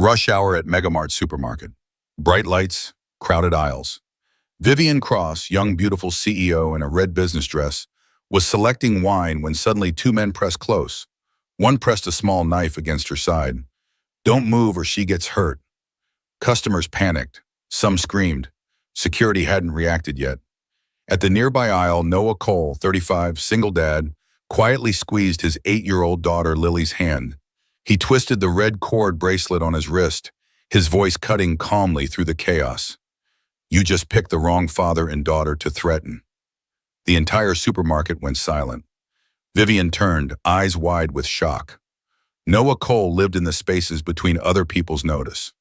Rush hour at Megamart supermarket. Bright lights, crowded aisles. Vivian Cross, young beautiful CEO in a red business dress, was selecting wine when suddenly two men pressed close. One pressed a small knife against her side. "Don't move or she gets hurt." Customers panicked. Some screamed. Security hadn't reacted yet. At the nearby aisle, Noah Cole, 35, single dad, quietly squeezed his 8-year-old daughter Lily's hand. He twisted the red cord bracelet on his wrist, his voice cutting calmly through the chaos. "You just picked the wrong father and daughter to threaten." The entire supermarket went silent. Vivian turned, eyes wide with shock. Noah Cole lived in the spaces between other people's notice.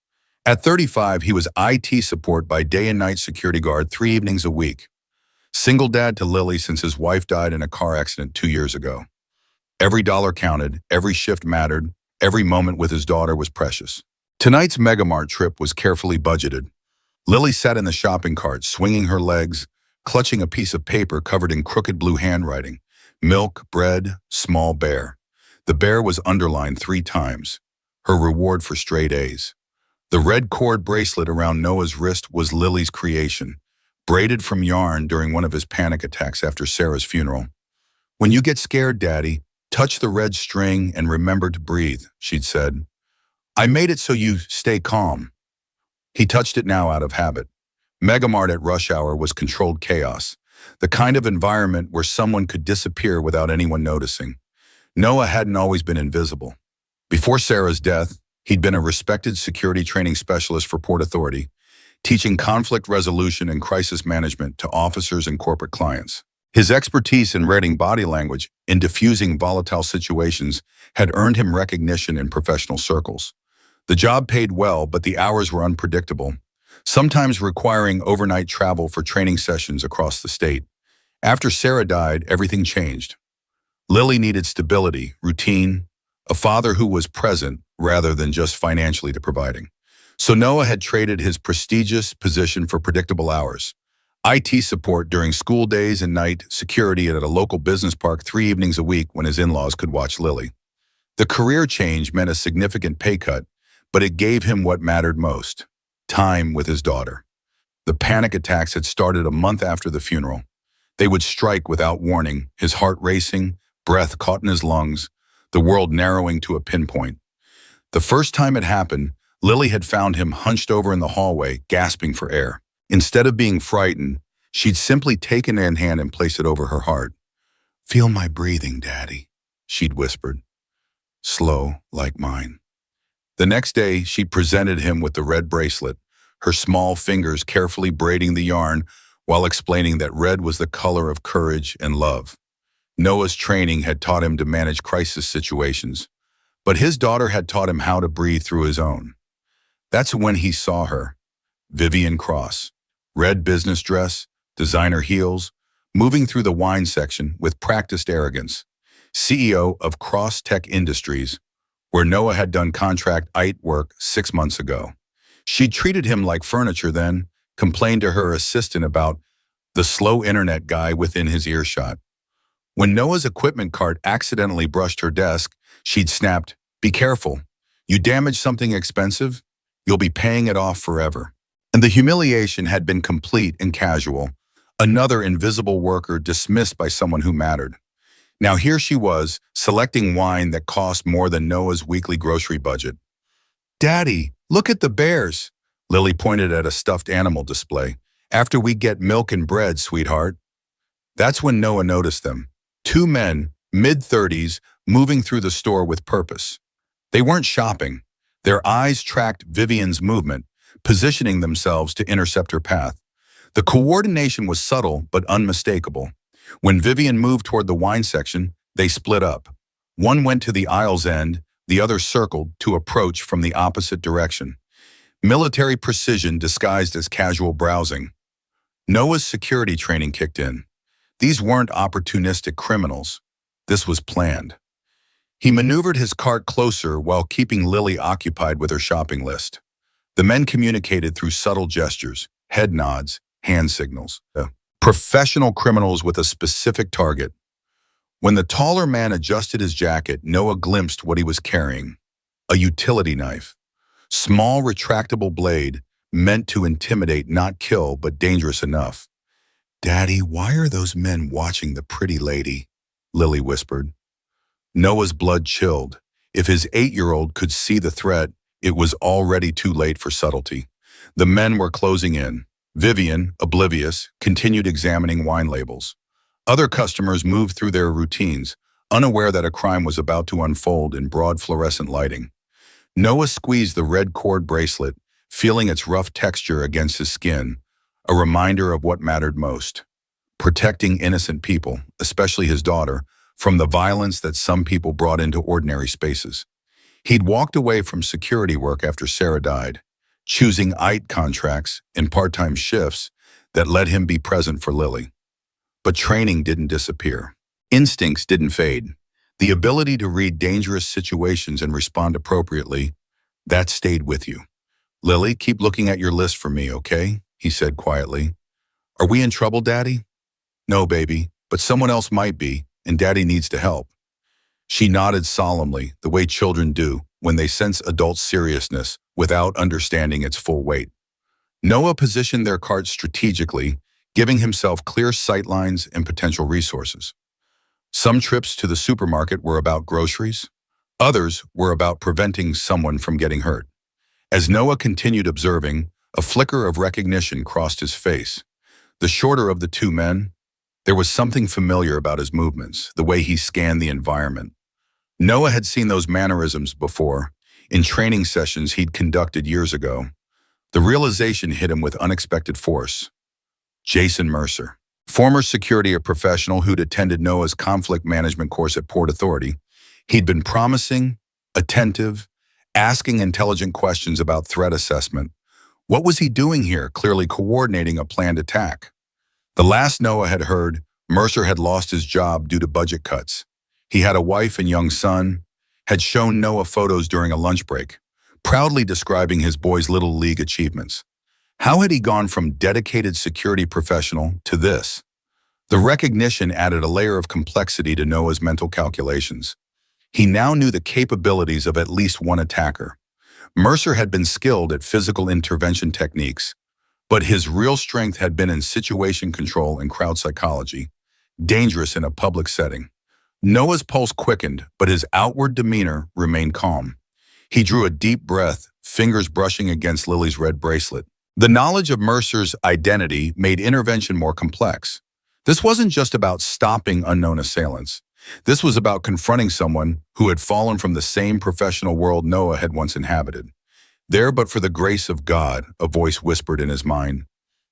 At 35, he was IT support by day and night security guard 3 evenings a week. Single dad to Lily since his wife died in a car accident 2 years ago. Every dollar counted, every shift mattered, every moment with his daughter was precious. Tonight's Megamart trip was carefully budgeted. Lily sat in the shopping cart, swinging her legs, clutching a piece of paper covered in crooked blue handwriting. Milk, bread, small bear. The bear was underlined 3 times, her reward for straight A's. The red cord bracelet around Noah's wrist was Lily's creation, braided from yarn during one of his panic attacks after Sarah's funeral. "When you get scared, Daddy, touch the red string and remember to breathe," she'd said. "I made it so you stay calm." He touched it now out of habit. Megamart at rush hour was controlled chaos, the kind of environment where someone could disappear without anyone noticing. Noah hadn't always been invisible. Before Sarah's death, he'd been a respected security training specialist for Port Authority, teaching conflict resolution and crisis management to officers and corporate clients. His expertise in reading body language in diffusing volatile situations had earned him recognition in professional circles. The job paid well, but the hours were unpredictable, sometimes requiring overnight travel for training sessions across the state. After Sarah died, everything changed. Lily needed stability, routine, a father who was present rather than just financially providing. So Noah had traded his prestigious position for predictable hours. IT support during school days and night security at a local business park 3 evenings a week when his in-laws could watch Lily. The career change meant a significant pay cut, but it gave him what mattered most: time with his daughter. The panic attacks had started a month after the funeral. They would strike without warning, his heart racing, breath caught in his lungs, the world narrowing to a pinpoint. The first time it happened, Lily had found him hunched over in the hallway, gasping for air. Instead of being frightened, she'd simply taken it in hand and placed it over her heart. "Feel my breathing, Daddy," she'd whispered. "Slow, like mine." The next day, she presented him with the red bracelet, her small fingers carefully braiding the yarn while explaining that red was the color of courage and love. Noah's training had taught him to manage crisis situations, but his daughter had taught him how to breathe through his own. That's when he saw her, Vivian Cross, red business dress, designer heels, moving through the wine section with practiced arrogance, CEO of Cross Tech Industries, where Noah had done contract IT work 6 months ago. She treated him like furniture then, complained to her assistant about the slow internet guy within his earshot. When Noah's equipment cart accidentally brushed her desk, she'd snapped, "Be careful. You damage something expensive, you'll be paying it off forever." And the humiliation had been complete and casual, another invisible worker dismissed by someone who mattered. Now here she was, selecting wine that cost more than Noah's weekly grocery budget. "Daddy, look at the bears," Lily pointed at a stuffed animal display. "After we get milk and bread, sweetheart." That's when Noah noticed them. 2 men, mid-30s, moving through the store with purpose. They weren't shopping. Their eyes tracked Vivian's movement, positioning themselves to intercept her path. The coordination was subtle but unmistakable. When Vivian moved toward the wine section, they split up. One went to the aisle's end, the other circled to approach from the opposite direction. Military precision disguised as casual browsing. Noah's security training kicked in. These weren't opportunistic criminals. This was planned. He maneuvered his cart closer while keeping Lily occupied with her shopping list. The men communicated through subtle gestures, head nods, hand signals. Professional criminals with a specific target. When the taller man adjusted his jacket, Noah glimpsed what he was carrying: a utility knife. Small, retractable blade, meant to intimidate, not kill, but dangerous enough. "Daddy, why are those men watching the pretty lady?" Lily whispered. Noah's blood chilled. If his 8-year-old could see the threat, it was already too late for subtlety. The men were closing in. Vivian, oblivious, continued examining wine labels. Other customers moved through their routines, unaware that a crime was about to unfold in broad fluorescent lighting. Noah squeezed the red cord bracelet, feeling its rough texture against his skin, a reminder of what mattered most: protecting innocent people, especially his daughter, from the violence that some people brought into ordinary spaces. He'd walked away from security work after Sarah died, choosing IT contracts and part-time shifts that let him be present for Lily. But training didn't disappear. Instincts didn't fade. The ability to read dangerous situations and respond appropriately, that stayed with you. "Lily, keep looking at your list for me, okay?" he said quietly. "Are we in trouble, Daddy?" "No, baby, but someone else might be, and Daddy needs to help." She nodded solemnly, the way children do when they sense adult seriousness without understanding its full weight. Noah positioned their cart strategically, giving himself clear sightlines and potential resources. Some trips to the supermarket were about groceries. Others were about preventing someone from getting hurt. As Noah continued observing, a flicker of recognition crossed his face. The shorter of the two men, there was something familiar about his movements, the way he scanned the environment. Noah had seen those mannerisms before, in training sessions he'd conducted years ago. The realization hit him with unexpected force. Jason Mercer, former security professional who'd attended Noah's conflict management course at Port Authority. He'd been promising, attentive, asking intelligent questions about threat assessment. What was he doing here, clearly coordinating a planned attack? The last Noah had heard, Mercer had lost his job due to budget cuts. He had a wife and young son, had shown Noah photos during a lunch break, proudly describing his boy's little league achievements. How had he gone from dedicated security professional to this? The recognition added a layer of complexity to Noah's mental calculations. He now knew the capabilities of at least one attacker. Mercer had been skilled at physical intervention techniques, but his real strength had been in situation control and crowd psychology, dangerous in a public setting. Noah's pulse quickened, but his outward demeanor remained calm. He drew a deep breath, fingers brushing against Lily's red bracelet. The knowledge of Mercer's identity made intervention more complex. This wasn't just about stopping unknown assailants. This was about confronting someone who had fallen from the same professional world Noah had once inhabited. "There but for the grace of God," a voice whispered in his mind.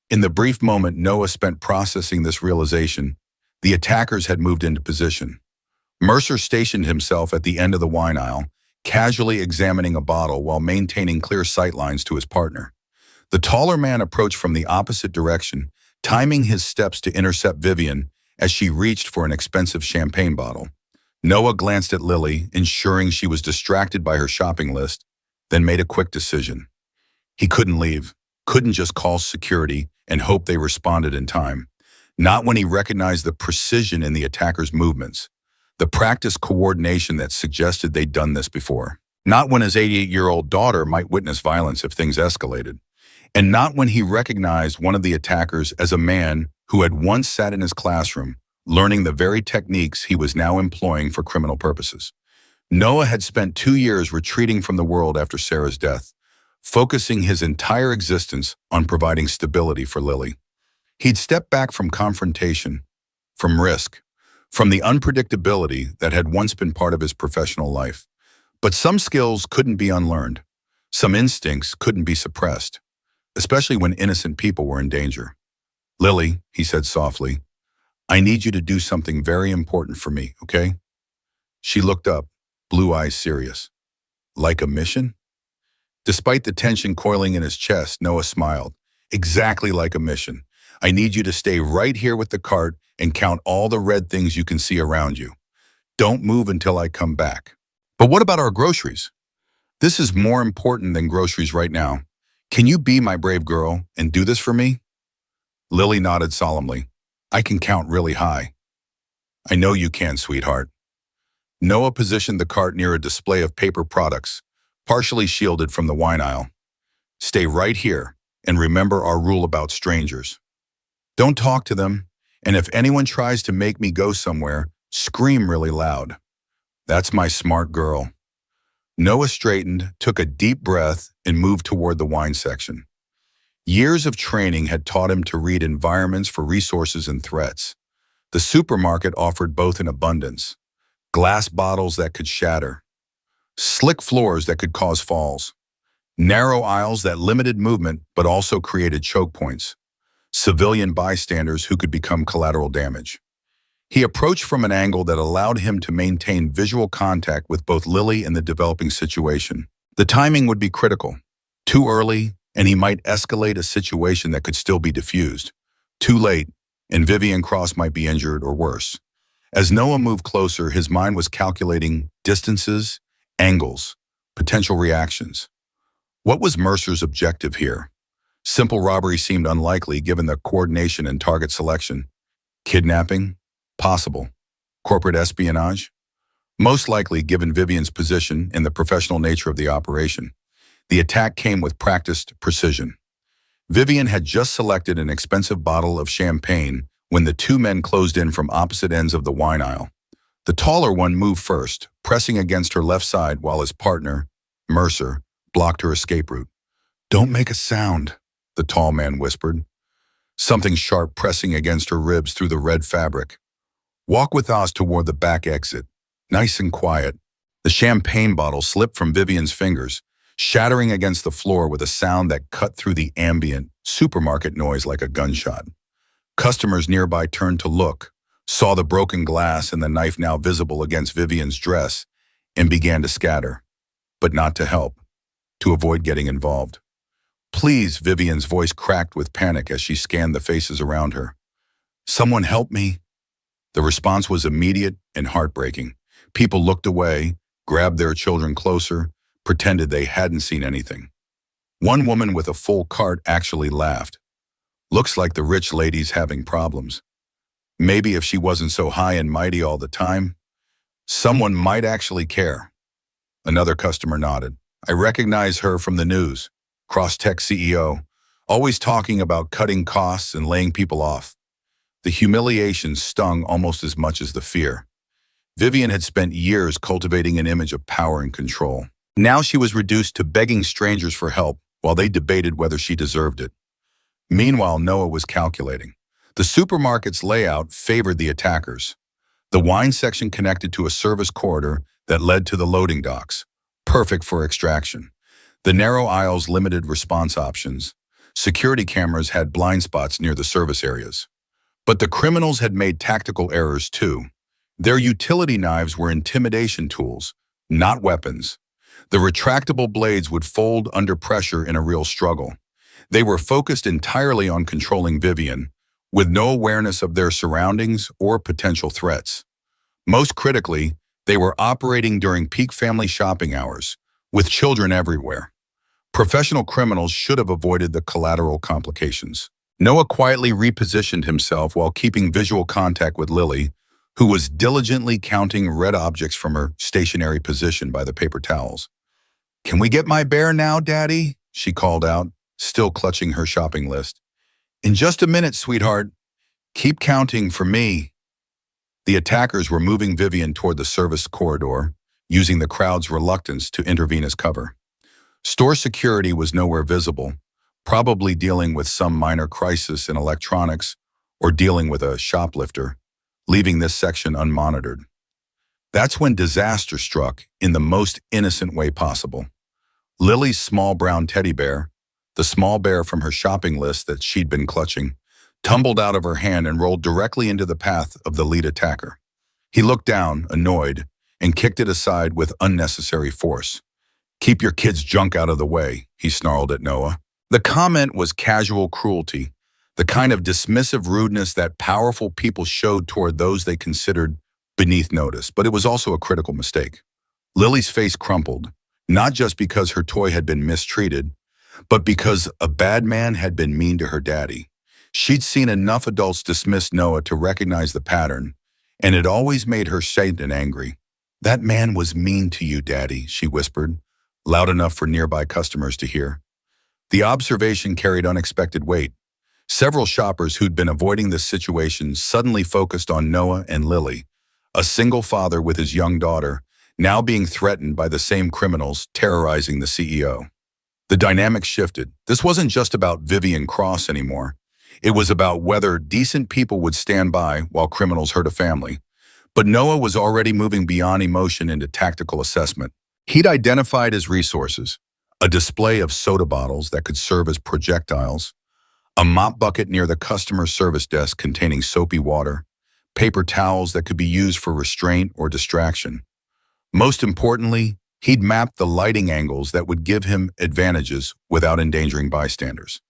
In the brief moment Noah spent processing this realization, the attackers had moved into position. Mercer stationed himself at the end of the wine aisle, casually examining a bottle while maintaining clear sightlines to his partner. The taller man approached from the opposite direction, timing his steps to intercept Vivian as she reached for an expensive champagne bottle. Noah glanced at Lily, ensuring she was distracted by her shopping list, then made a quick decision. He couldn't leave, couldn't just call security and hope they responded in time. Not when he recognized the precision in the attacker's movements, the practiced coordination that suggested they'd done this before. Not when his 88-year-old daughter might witness violence if things escalated. And not when he recognized one of the attackers as a man who had once sat in his classroom, learning the very techniques he was now employing for criminal purposes. Noah had spent 2 years retreating from the world after Sarah's death, focusing his entire existence on providing stability for Lily. He'd stepped back from confrontation, from risk, from the unpredictability that had once been part of his professional life. But some skills couldn't be unlearned. Some instincts couldn't be suppressed, especially when innocent people were in danger. "Lily," he said softly, "I need you to do something very important for me, okay?" She looked up, blue eyes serious. "Like a mission?" Despite the tension coiling in his chest, Noah smiled. "Exactly like a mission. I need you to stay right here with the cart and count all the red things you can see around you. Don't move until I come back." "But what about our groceries?" "This is more important than groceries right now. Can you be my brave girl and do this for me?" Lily nodded solemnly. "I can count really high." "I know you can, sweetheart." Noah positioned the cart near a display of paper products, partially shielded from the wine aisle. Stay right here and remember our rule about strangers. Don't talk to them, and if anyone tries to make me go somewhere, scream really loud. That's my smart girl. Noah straightened, took a deep breath, and moved toward the wine section. Years of training had taught him to read environments for resources and threats. The supermarket offered both in abundance: glass bottles that could shatter, slick floors that could cause falls, narrow aisles that limited movement but also created choke points, civilian bystanders who could become collateral damage. He approached from an angle that allowed him to maintain visual contact with both Lily and the developing situation. The timing would be critical. Too early, and he might escalate a situation that could still be diffused. Too late, and Vivian Cross might be injured or worse. As Noah moved closer, his mind was calculating distances, angles, potential reactions. What was Mercer's objective here? Simple robbery seemed unlikely given the coordination and target selection. Kidnapping? Possible. Corporate espionage? Most likely given Vivian's position and the professional nature of the operation. The attack came with practiced precision. Vivian had just selected an expensive bottle of champagne when the two men closed in from opposite ends of the wine aisle. The taller one moved first, pressing against her left side while his partner, Mercer, blocked her escape route. "Don't make a sound," the tall man whispered, something sharp pressing against her ribs through the red fabric. "Walk with us toward the back exit, nice and quiet." The champagne bottle slipped from Vivian's fingers, shattering against the floor with a sound that cut through the ambient supermarket noise like a gunshot. Customers nearby turned to look, saw the broken glass and the knife now visible against Vivian's dress, and began to scatter, but not to help, to avoid getting involved. "Please," Vivian's voice cracked with panic as she scanned the faces around her. "Someone help me." The response was immediate and heartbreaking. People looked away, grabbed their children closer, pretended they hadn't seen anything. One woman with a full cart actually laughed. "Looks like the rich lady's having problems. Maybe if she wasn't so high and mighty all the time, someone might actually care." Another customer nodded. "I recognize her from the news. Crosstech CEO, always talking about cutting costs and laying people off." The humiliation stung almost as much as the fear. Vivian had spent years cultivating an image of power and control. Now she was reduced to begging strangers for help while they debated whether she deserved it. Meanwhile, Noah was calculating. The supermarket's layout favored the attackers. The wine section connected to a service corridor that led to the loading docks, perfect for extraction. The narrow aisles limited response options. Security cameras had blind spots near the service areas. But the criminals had made tactical errors too. Their utility knives were intimidation tools, not weapons. The retractable blades would fold under pressure in a real struggle. They were focused entirely on controlling Vivian, with no awareness of their surroundings or potential threats. Most critically, they were operating during peak family shopping hours, with children everywhere. Professional criminals should have avoided the collateral complications. Noah quietly repositioned himself while keeping visual contact with Lily, who was diligently counting red objects from her stationary position by the paper towels. "Can we get my bear now, Daddy?" she called out, still clutching her shopping list. "In just a minute, sweetheart. Keep counting for me." The attackers were moving Vivian toward the service corridor, using the crowd's reluctance to intervene as cover. Store security was nowhere visible, probably dealing with some minor crisis in electronics or dealing with a shoplifter, leaving this section unmonitored. That's when disaster struck in the most innocent way possible. Lily's small brown teddy bear, the small bear from her shopping list that she'd been clutching, tumbled out of her hand and rolled directly into the path of the lead attacker. He looked down, annoyed, and kicked it aside with unnecessary force. "Keep your kid's junk out of the way," he snarled at Noah. The comment was casual cruelty, the kind of dismissive rudeness that powerful people showed toward those they considered beneath notice, but it was also a critical mistake. Lily's face crumpled, not just because her toy had been mistreated, but because a bad man had been mean to her daddy. She'd seen enough adults dismiss Noah to recognize the pattern, and it always made her shamed and angry. "That man was mean to you, Daddy," she whispered, loud enough for nearby customers to hear. The observation carried unexpected weight. Several shoppers who'd been avoiding this situation suddenly focused on Noah and Lily, a single father with his young daughter, now being threatened by the same criminals terrorizing the CEO. The dynamic shifted. This wasn't just about Vivian Cross anymore. It was about whether decent people would stand by while criminals hurt a family. But Noah was already moving beyond emotion into tactical assessment. He'd identified his resources: a display of soda bottles that could serve as projectiles, a mop bucket near the customer service desk containing soapy water, paper towels that could be used for restraint or distraction. Most importantly, he'd mapped the lighting angles that would give him advantages without endangering bystanders.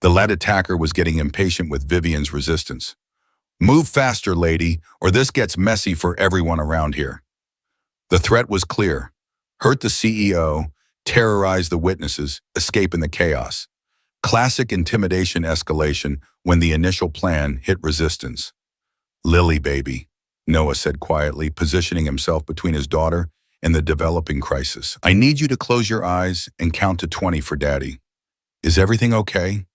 The lead attacker was getting impatient with Vivian's resistance. "Move faster, lady, or this gets messy for everyone around here." The threat was clear: hurt the CEO, terrorize the witnesses, escape in the chaos. Classic intimidation escalation when the initial plan hit resistance. "Lily, baby," Noah said quietly, positioning himself between his daughter and the developing crisis. "I need you to close your eyes and count to 20 for Daddy. Is everything okay?"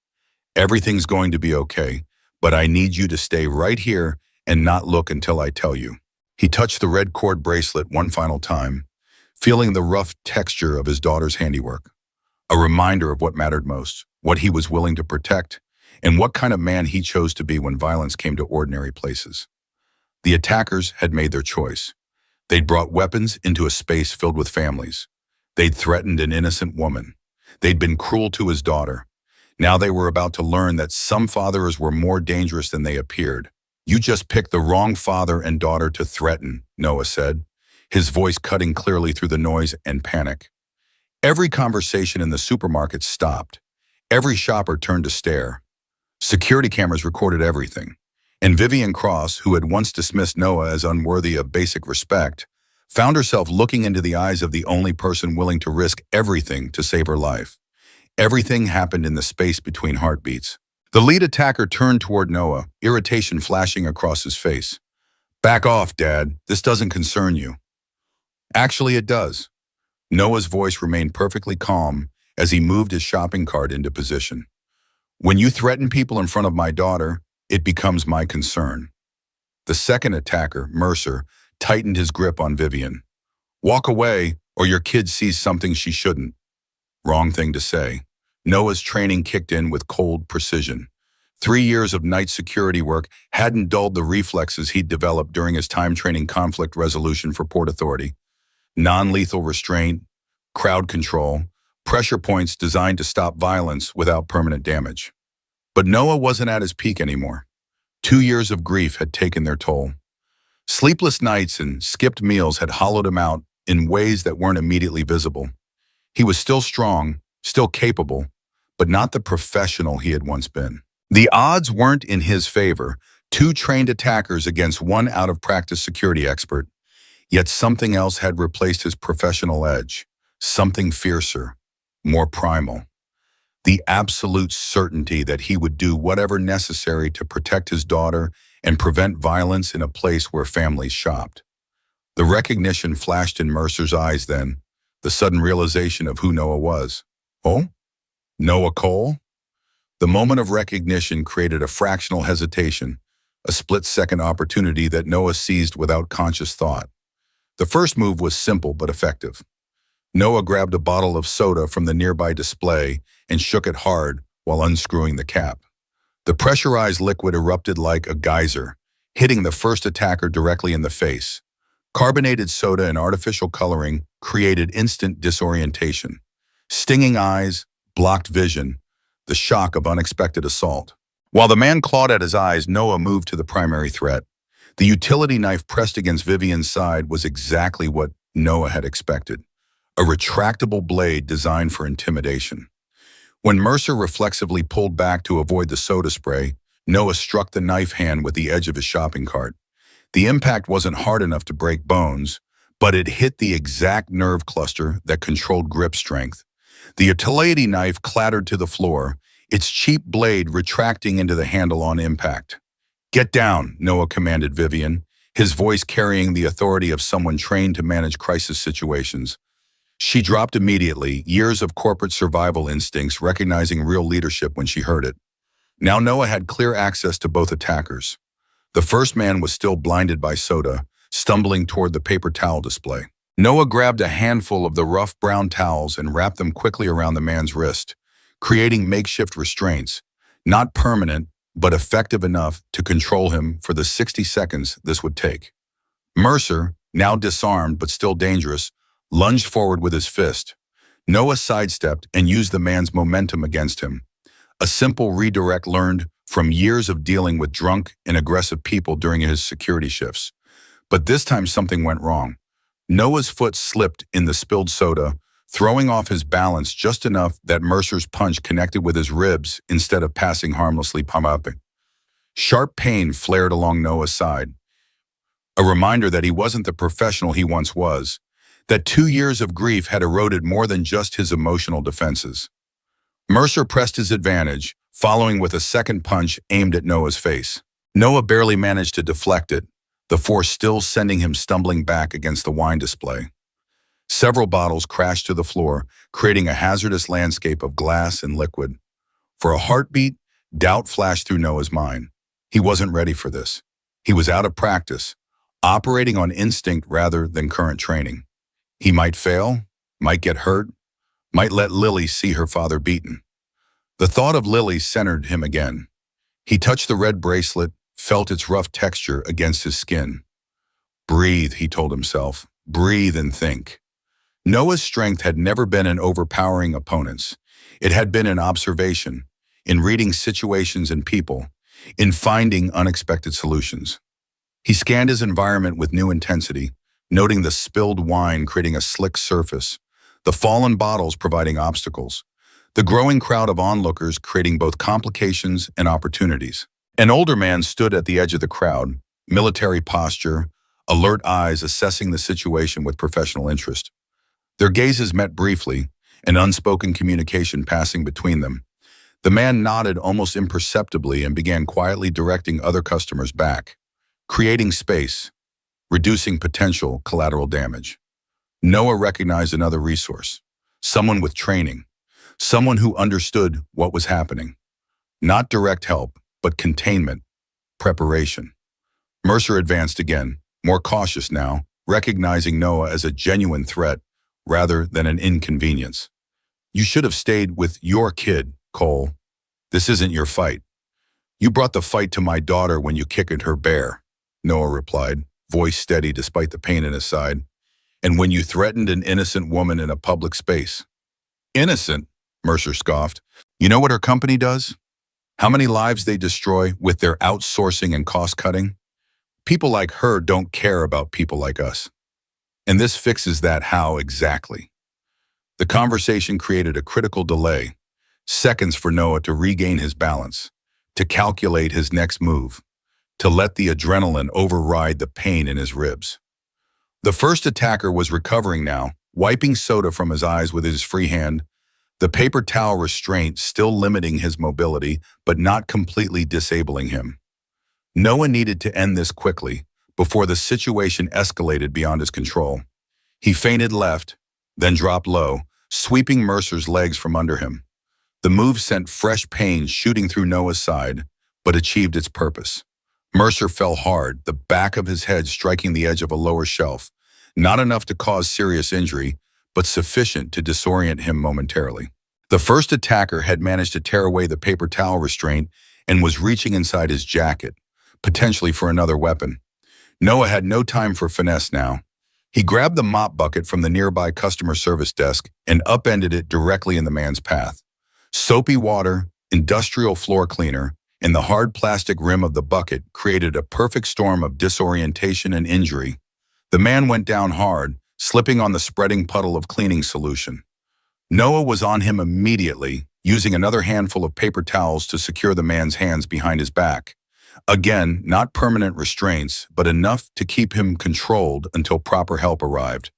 "Everything's going to be okay, but I need you to stay right here and not look until I tell you." He touched the red cord bracelet one final time, feeling the rough texture of his daughter's handiwork. A reminder of what mattered most, what he was willing to protect, and what kind of man he chose to be when violence came to ordinary places. The attackers had made their choice. They'd brought weapons into a space filled with families. They'd threatened an innocent woman. They'd been cruel to his daughter. Now they were about to learn that some fathers were more dangerous than they appeared. "You just picked the wrong father and daughter to threaten," Noah said, his voice cutting clearly through the noise and panic. Every conversation in the supermarket stopped. Every shopper turned to stare. Security cameras recorded everything. And Vivian Cross, who had once dismissed Noah as unworthy of basic respect, found herself looking into the eyes of the only person willing to risk everything to save her life. Everything happened in the space between heartbeats. The lead attacker turned toward Noah, irritation flashing across his face. "Back off, Dad. This doesn't concern you." "Actually, it does." Noah's voice remained perfectly calm as he moved his shopping cart into position. "When you threaten people in front of my daughter, it becomes my concern." The second attacker, Mercer, tightened his grip on Vivian. "Walk away, or your kid sees something she shouldn't." Wrong thing to say. Noah's training kicked in with cold precision. 3 years of night security work hadn't dulled the reflexes he'd developed during his time training conflict resolution for Port Authority. Non-lethal restraint, crowd control, pressure points designed to stop violence without permanent damage. But Noah wasn't at his peak anymore. 2 years of grief had taken their toll. Sleepless nights and skipped meals had hollowed him out in ways that weren't immediately visible. He was still strong, still capable, but not the professional he had once been. The odds weren't in his favor: 2 trained attackers against 1 out-of-practice security expert. Yet something else had replaced his professional edge, something fiercer, more primal. The absolute certainty that he would do whatever necessary to protect his daughter and prevent violence in a place where families shopped. The recognition flashed in Mercer's eyes then, the sudden realization of who Noah was. "Oh? Noah Cole?" The moment of recognition created a fractional hesitation, a split-second opportunity that Noah seized without conscious thought. The first move was simple but effective. Noah grabbed a bottle of soda from the nearby display and shook it hard while unscrewing the cap. The pressurized liquid erupted like a geyser, hitting the first attacker directly in the face. Carbonated soda and artificial coloring created instant disorientation. Stinging eyes, blocked vision, the shock of unexpected assault. While the man clawed at his eyes, Noah moved to the primary threat. The utility knife pressed against Vivian's side was exactly what Noah had expected: a retractable blade designed for intimidation. When Mercer reflexively pulled back to avoid the soda spray, Noah struck the knife hand with the edge of his shopping cart. The impact wasn't hard enough to break bones, but it hit the exact nerve cluster that controlled grip strength. The utility knife clattered to the floor, its cheap blade retracting into the handle on impact. "Get down," Noah commanded Vivian, his voice carrying the authority of someone trained to manage crisis situations. She dropped immediately, years of corporate survival instincts recognizing real leadership when she heard it. Now Noah had clear access to both attackers. The first man was still blinded by soda, stumbling toward the paper towel display. Noah grabbed a handful of the rough brown towels and wrapped them quickly around the man's wrist, creating makeshift restraints, not permanent, but effective enough to control him for the 60 seconds this would take. Mercer, now disarmed but still dangerous, lunged forward with his fist. Noah sidestepped and used the man's momentum against him. A simple redirect learned from years of dealing with drunk and aggressive people during his security shifts. But this time something went wrong. Noah's foot slipped in the spilled soda, throwing off his balance just enough that Mercer's punch connected with his ribs instead of passing harmlessly up. Sharp pain flared along Noah's side, a reminder that he wasn't the professional he once was, that 2 years of grief had eroded more than just his emotional defenses. Mercer pressed his advantage, following with a second punch aimed at Noah's face. Noah barely managed to deflect it, the force still sending him stumbling back against the wine display. Several bottles crashed to the floor, creating a hazardous landscape of glass and liquid. For a heartbeat, doubt flashed through Noah's mind. He wasn't ready for this. He was out of practice, operating on instinct rather than current training. He might fail, might get hurt, might let Lily see her father beaten. The thought of Lily centered him again. He touched the red bracelet, felt its rough texture against his skin. Breathe, he told himself. Breathe and think. Noah's strength had never been in overpowering opponents. It had been in observation, in reading situations and people, in finding unexpected solutions. He scanned his environment with new intensity, noting the spilled wine creating a slick surface, the fallen bottles providing obstacles, the growing crowd of onlookers creating both complications and opportunities. An older man stood at the edge of the crowd, military posture, alert eyes assessing the situation with professional interest. Their gazes met briefly, an unspoken communication passing between them. The man nodded almost imperceptibly and began quietly directing other customers back, creating space, reducing potential collateral damage. Noah recognized another resource, someone with training, someone who understood what was happening. Not direct help, but containment, preparation. Mercer advanced again, more cautious now, recognizing Noah as a genuine threat rather than an inconvenience. You should have stayed with your kid, Cole. This isn't your fight. You brought the fight to my daughter when you kicked her bare, Noah replied, voice steady despite the pain in his side. And when you threatened an innocent woman in a public space. Innocent? Mercer scoffed. You know what her company does? How many lives they destroy with their outsourcing and cost-cutting? People like her don't care about people like us. And this fixes that how exactly. The conversation created a critical delay, seconds for Noah to regain his balance, to calculate his next move, to let the adrenaline override the pain in his ribs. The first attacker was recovering now, wiping soda from his eyes with his free hand, the paper towel restraint still limiting his mobility, but not completely disabling him. Noah needed to end this quickly, before the situation escalated beyond his control. He feinted left, then dropped low, sweeping Mercer's legs from under him. The move sent fresh pain shooting through Noah's side, but achieved its purpose. Mercer fell hard, the back of his head striking the edge of a lower shelf, not enough to cause serious injury, but sufficient to disorient him momentarily. The first attacker had managed to tear away the paper towel restraint and was reaching inside his jacket, potentially for another weapon. Noah had no time for finesse now. He grabbed the mop bucket from the nearby customer service desk and upended it directly in the man's path. Soapy water, industrial floor cleaner, and the hard plastic rim of the bucket created a perfect storm of disorientation and injury. The man went down hard, slipping on the spreading puddle of cleaning solution. Noah was on him immediately, using another handful of paper towels to secure the man's hands behind his back. Again, not permanent restraints, but enough to keep him controlled until proper help arrived.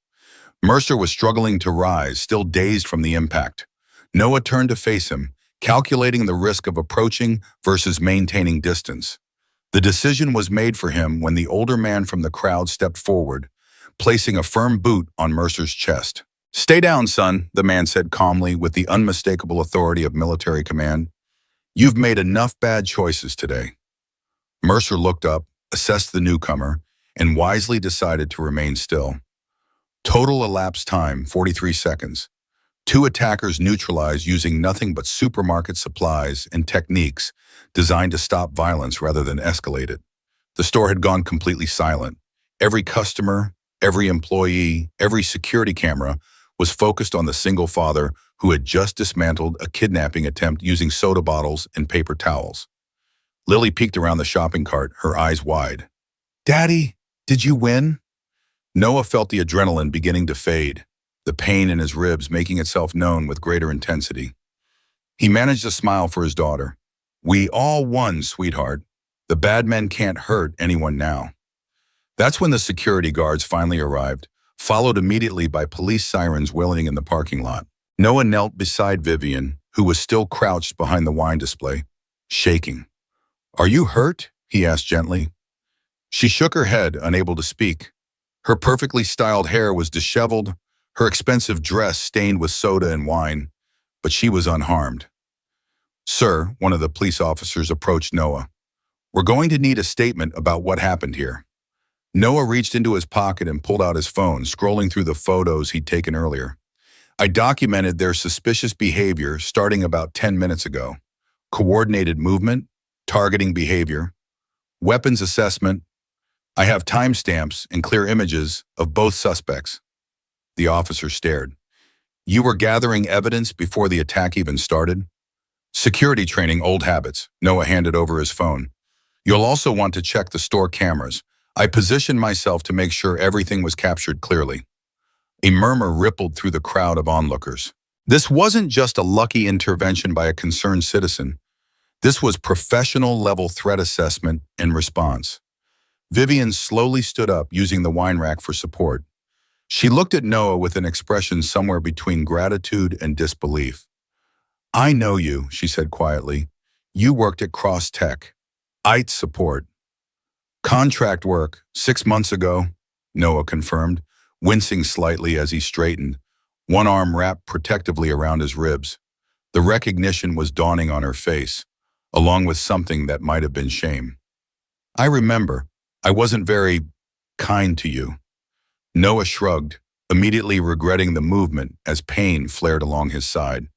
Mercer was struggling to rise, still dazed from the impact. Noah turned to face him, calculating the risk of approaching versus maintaining distance. The decision was made for him when the older man from the crowd stepped forward, placing a firm boot on Mercer's chest. Stay down, son, the man said calmly with the unmistakable authority of military command. You've made enough bad choices today. Mercer looked up, assessed the newcomer, and wisely decided to remain still. Total elapsed time, 43 seconds. Two attackers neutralized using nothing but supermarket supplies and techniques designed to stop violence rather than escalate it. The store had gone completely silent. Every customer, every employee, every security camera was focused on the single father who had just dismantled a kidnapping attempt using soda bottles and paper towels. Lily peeked around the shopping cart, her eyes wide. "Daddy, did you win?" Noah felt the adrenaline beginning to fade, the pain in his ribs making itself known with greater intensity. He managed a smile for his daughter. "We all won, sweetheart. The bad men can't hurt anyone now." That's when the security guards finally arrived, followed immediately by police sirens wailing in the parking lot. Noah knelt beside Vivian, who was still crouched behind the wine display, shaking. "Are you hurt?" he asked gently. She shook her head, unable to speak. Her perfectly styled hair was disheveled, her expensive dress stained with soda and wine, but she was unharmed. "Sir," one of the police officers approached Noah. "We're going to need a statement about what happened here." Noah reached into his pocket and pulled out his phone, scrolling through the photos he'd taken earlier. "I documented their suspicious behavior starting about 10 minutes ago. Coordinated movement, targeting behavior, weapons assessment. I have timestamps and clear images of both suspects." The officer stared. "You were gathering evidence before the attack even started?" "Security training, old habits." Noah handed over his phone. "You'll also want to check the store cameras. I positioned myself to make sure everything was captured clearly." A murmur rippled through the crowd of onlookers. This wasn't just a lucky intervention by a concerned citizen. This was professional-level threat assessment and response. Vivian slowly stood up, using the wine rack for support. She looked at Noah with an expression somewhere between gratitude and disbelief. "I know you," she said quietly. "You worked at Cross Tech. IT support." "Contract work, 6 months ago," Noah confirmed, wincing slightly as he straightened, one arm wrapped protectively around his ribs. The recognition was dawning on her face, along with something that might have been shame. "I remember. I wasn't very kind to you." Noah shrugged, immediately regretting the movement as pain flared along his side.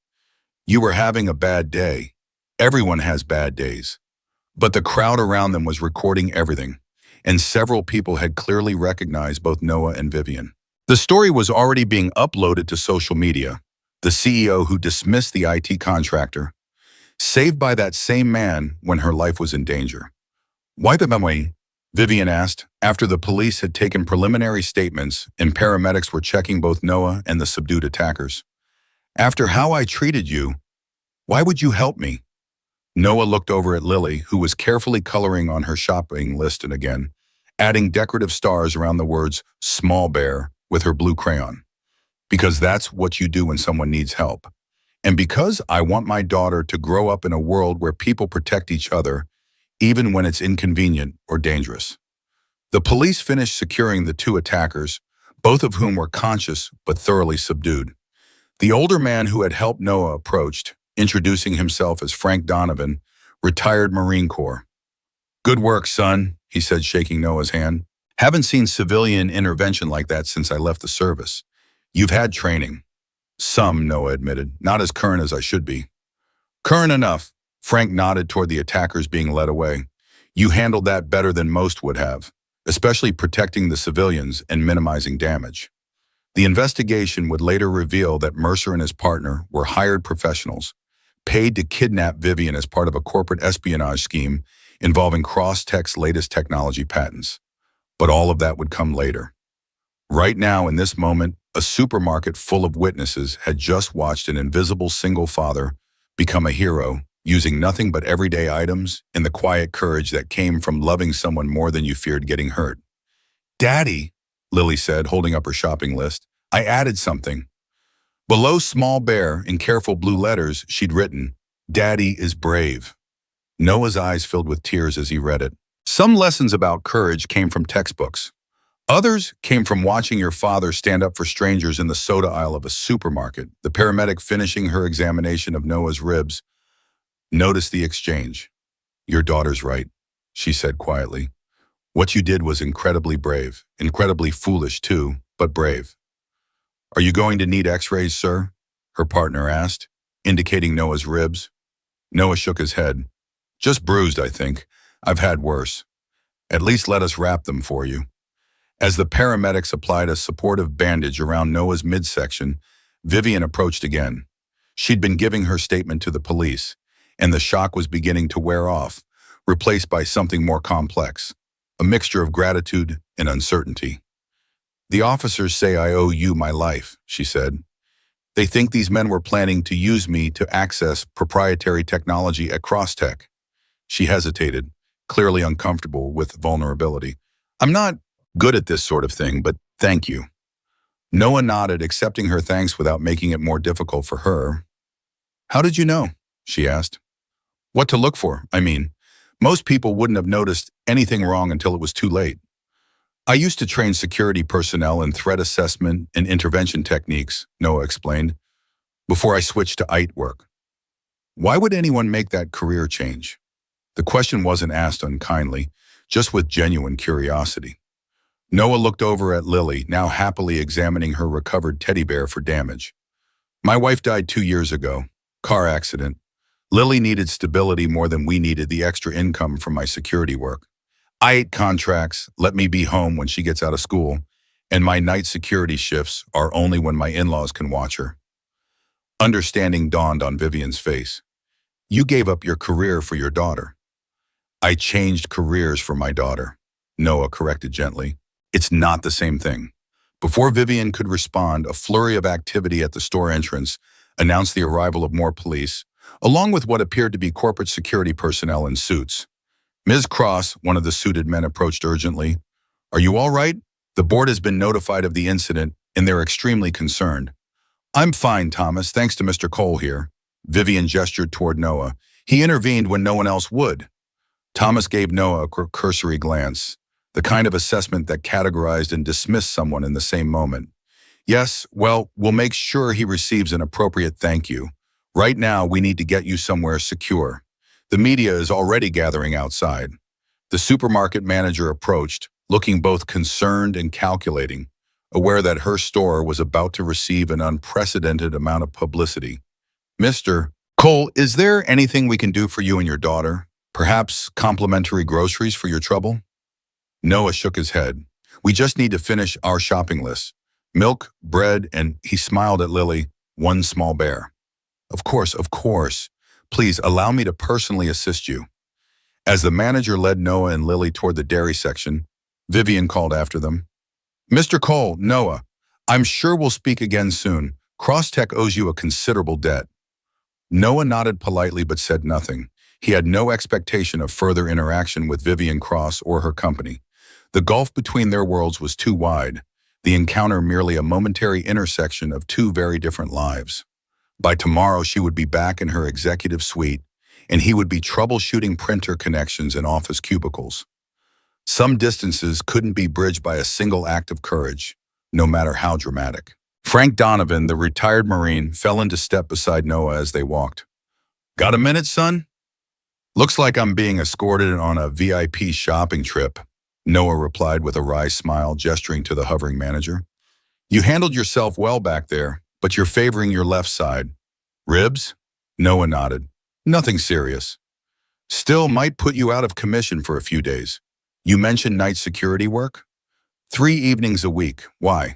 "You were having a bad day. Everyone has bad days." But the crowd around them was recording everything, and several people had clearly recognized both Noah and Vivian. The story was already being uploaded to social media. The CEO who dismissed the IT contractor, saved by that same man when her life was in danger. "Why the way?" Vivian asked, after the police had taken preliminary statements and paramedics were checking both Noah and the subdued attackers. "After how I treated you, why would you help me?" Noah looked over at Lily, who was carefully coloring on her shopping list and again, adding decorative stars around the words "Small Bear" with her blue crayon. "Because that's what you do when someone needs help. And because I want my daughter to grow up in a world where people protect each other, even when it's inconvenient or dangerous." The police finished securing the two attackers, both of whom were conscious but thoroughly subdued. The older man who had helped Noah approached, introducing himself as Frank Donovan, retired Marine Corps. "Good work, son," he said, shaking Noah's hand. "Haven't seen civilian intervention like that since I left the service. You've had training." "Some," Noah admitted, "not as current as I should be." "Current enough." Frank nodded toward the attackers being led away. "You handled that better than most would have, especially protecting the civilians and minimizing damage." The investigation would later reveal that Mercer and his partner were hired professionals, paid to kidnap Vivian as part of a corporate espionage scheme involving Cross Tech's latest technology patents. But all of that would come later. Right now, in this moment, a supermarket full of witnesses had just watched an invisible single father become a hero, using nothing but everyday items and the quiet courage that came from loving someone more than you feared getting hurt. "Daddy," Lily said, holding up her shopping list, "I added something." Below Small Bear, in careful blue letters, she'd written, "Daddy is brave." Noah's eyes filled with tears as he read it. Some lessons about courage came from textbooks. Others came from watching your father stand up for strangers in the soda aisle of a supermarket. The paramedic finishing her examination of Noah's ribs noticed the exchange. Your daughter's right, she said quietly. What you did was incredibly brave, incredibly foolish too, but brave. Are you going to need x-rays, sir? Her partner asked, indicating Noah's ribs. Noah shook his head. Just bruised, I think. I've had worse. At least let us wrap them for you. As the paramedics applied a supportive bandage around Noah's midsection, Vivian approached again. She'd been giving her statement to the police, and the shock was beginning to wear off, replaced by something more complex, a mixture of gratitude and uncertainty. The officers say I owe you my life, she said. They think these men were planning to use me to access proprietary technology at Crosstech. She hesitated, clearly uncomfortable with vulnerability. I'm not good at this sort of thing, but thank you. Noah nodded, accepting her thanks without making it more difficult for her. How did you know? She asked. What to look for, I mean. Most people wouldn't have noticed anything wrong until it was too late. I used to train security personnel in threat assessment and intervention techniques, Noah explained, before I switched to IT work. Why would anyone make that career change? The question wasn't asked unkindly, just with genuine curiosity. Noah looked over at Lily, now happily examining her recovered teddy bear for damage. My wife died 2 years ago. Car accident. Lily needed stability more than we needed the extra income from my security work. I 8 contracts, let me be home when she gets out of school, and my night security shifts are only when my in-laws can watch her. Understanding dawned on Vivian's face. You gave up your career for your daughter. I changed careers for my daughter, Noah corrected gently. It's not the same thing. Before Vivian could respond, a flurry of activity at the store entrance announced the arrival of more police, along with what appeared to be corporate security personnel in suits. Ms. Cross, one of the suited men, approached urgently. Are you all right? The board has been notified of the incident, and they're extremely concerned. I'm fine, Thomas, thanks to Mr. Cole here. Vivian gestured toward Noah. He intervened when no one else would. Thomas gave Noah a cursory glance, the kind of assessment that categorized and dismissed someone in the same moment. Yes, well, we'll make sure he receives an appropriate thank you. Right now, we need to get you somewhere secure. The media is already gathering outside. The supermarket manager approached, looking both concerned and calculating, aware that her store was about to receive an unprecedented amount of publicity. Mr. Cole, is there anything we can do for you and your daughter? Perhaps complimentary groceries for your trouble? Noah shook his head. We just need to finish our shopping list. Milk, bread, and he smiled at Lily, one small bear. Of course. Please allow me to personally assist you. As the manager led Noah and Lily toward the dairy section, Vivian called after them. Mr. Cole, Noah, I'm sure we'll speak again soon. Crosstech owes you a considerable debt. Noah nodded politely but said nothing. He had no expectation of further interaction with Vivian Cross or her company. The gulf between their worlds was too wide, the encounter merely a momentary intersection of two very different lives. By tomorrow, she would be back in her executive suite, and he would be troubleshooting printer connections in office cubicles. Some distances couldn't be bridged by a single act of courage, no matter how dramatic. Frank Donovan, the retired Marine, fell into step beside Noah as they walked. Got a minute, son? Looks like I'm being escorted on a VIP shopping trip, Noah replied with a wry smile, gesturing to the hovering manager. You handled yourself well back there, but you're favoring your left side. Ribs? Noah nodded. Nothing serious. Still might put you out of commission for a few days. You mentioned night security work? 3 evenings a week. Why?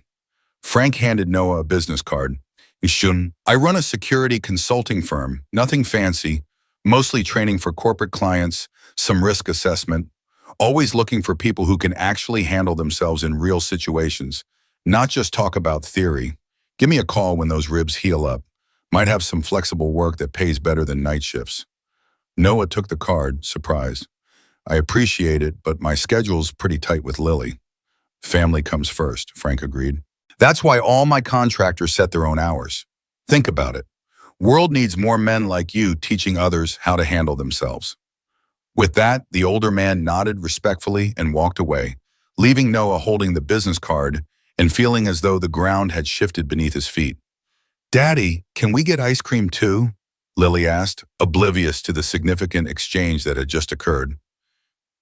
Frank handed Noah a business card. I run a security consulting firm, nothing fancy, mostly training for corporate clients, some risk assessment, always looking for people who can actually handle themselves in real situations, not just talk about theory. Give me a call when those ribs heal up. Might have some flexible work that pays better than night shifts. Noah took the card, surprised. I appreciate it, but my schedule's pretty tight with Lily. Family comes first, Frank agreed. That's why all my contractors set their own hours. Think about it. World needs more men like you teaching others how to handle themselves. With that, the older man nodded respectfully and walked away, leaving Noah holding the business card and feeling as though the ground had shifted beneath his feet. "Daddy, can we get ice cream too?" Lily asked, oblivious to the significant exchange that had just occurred.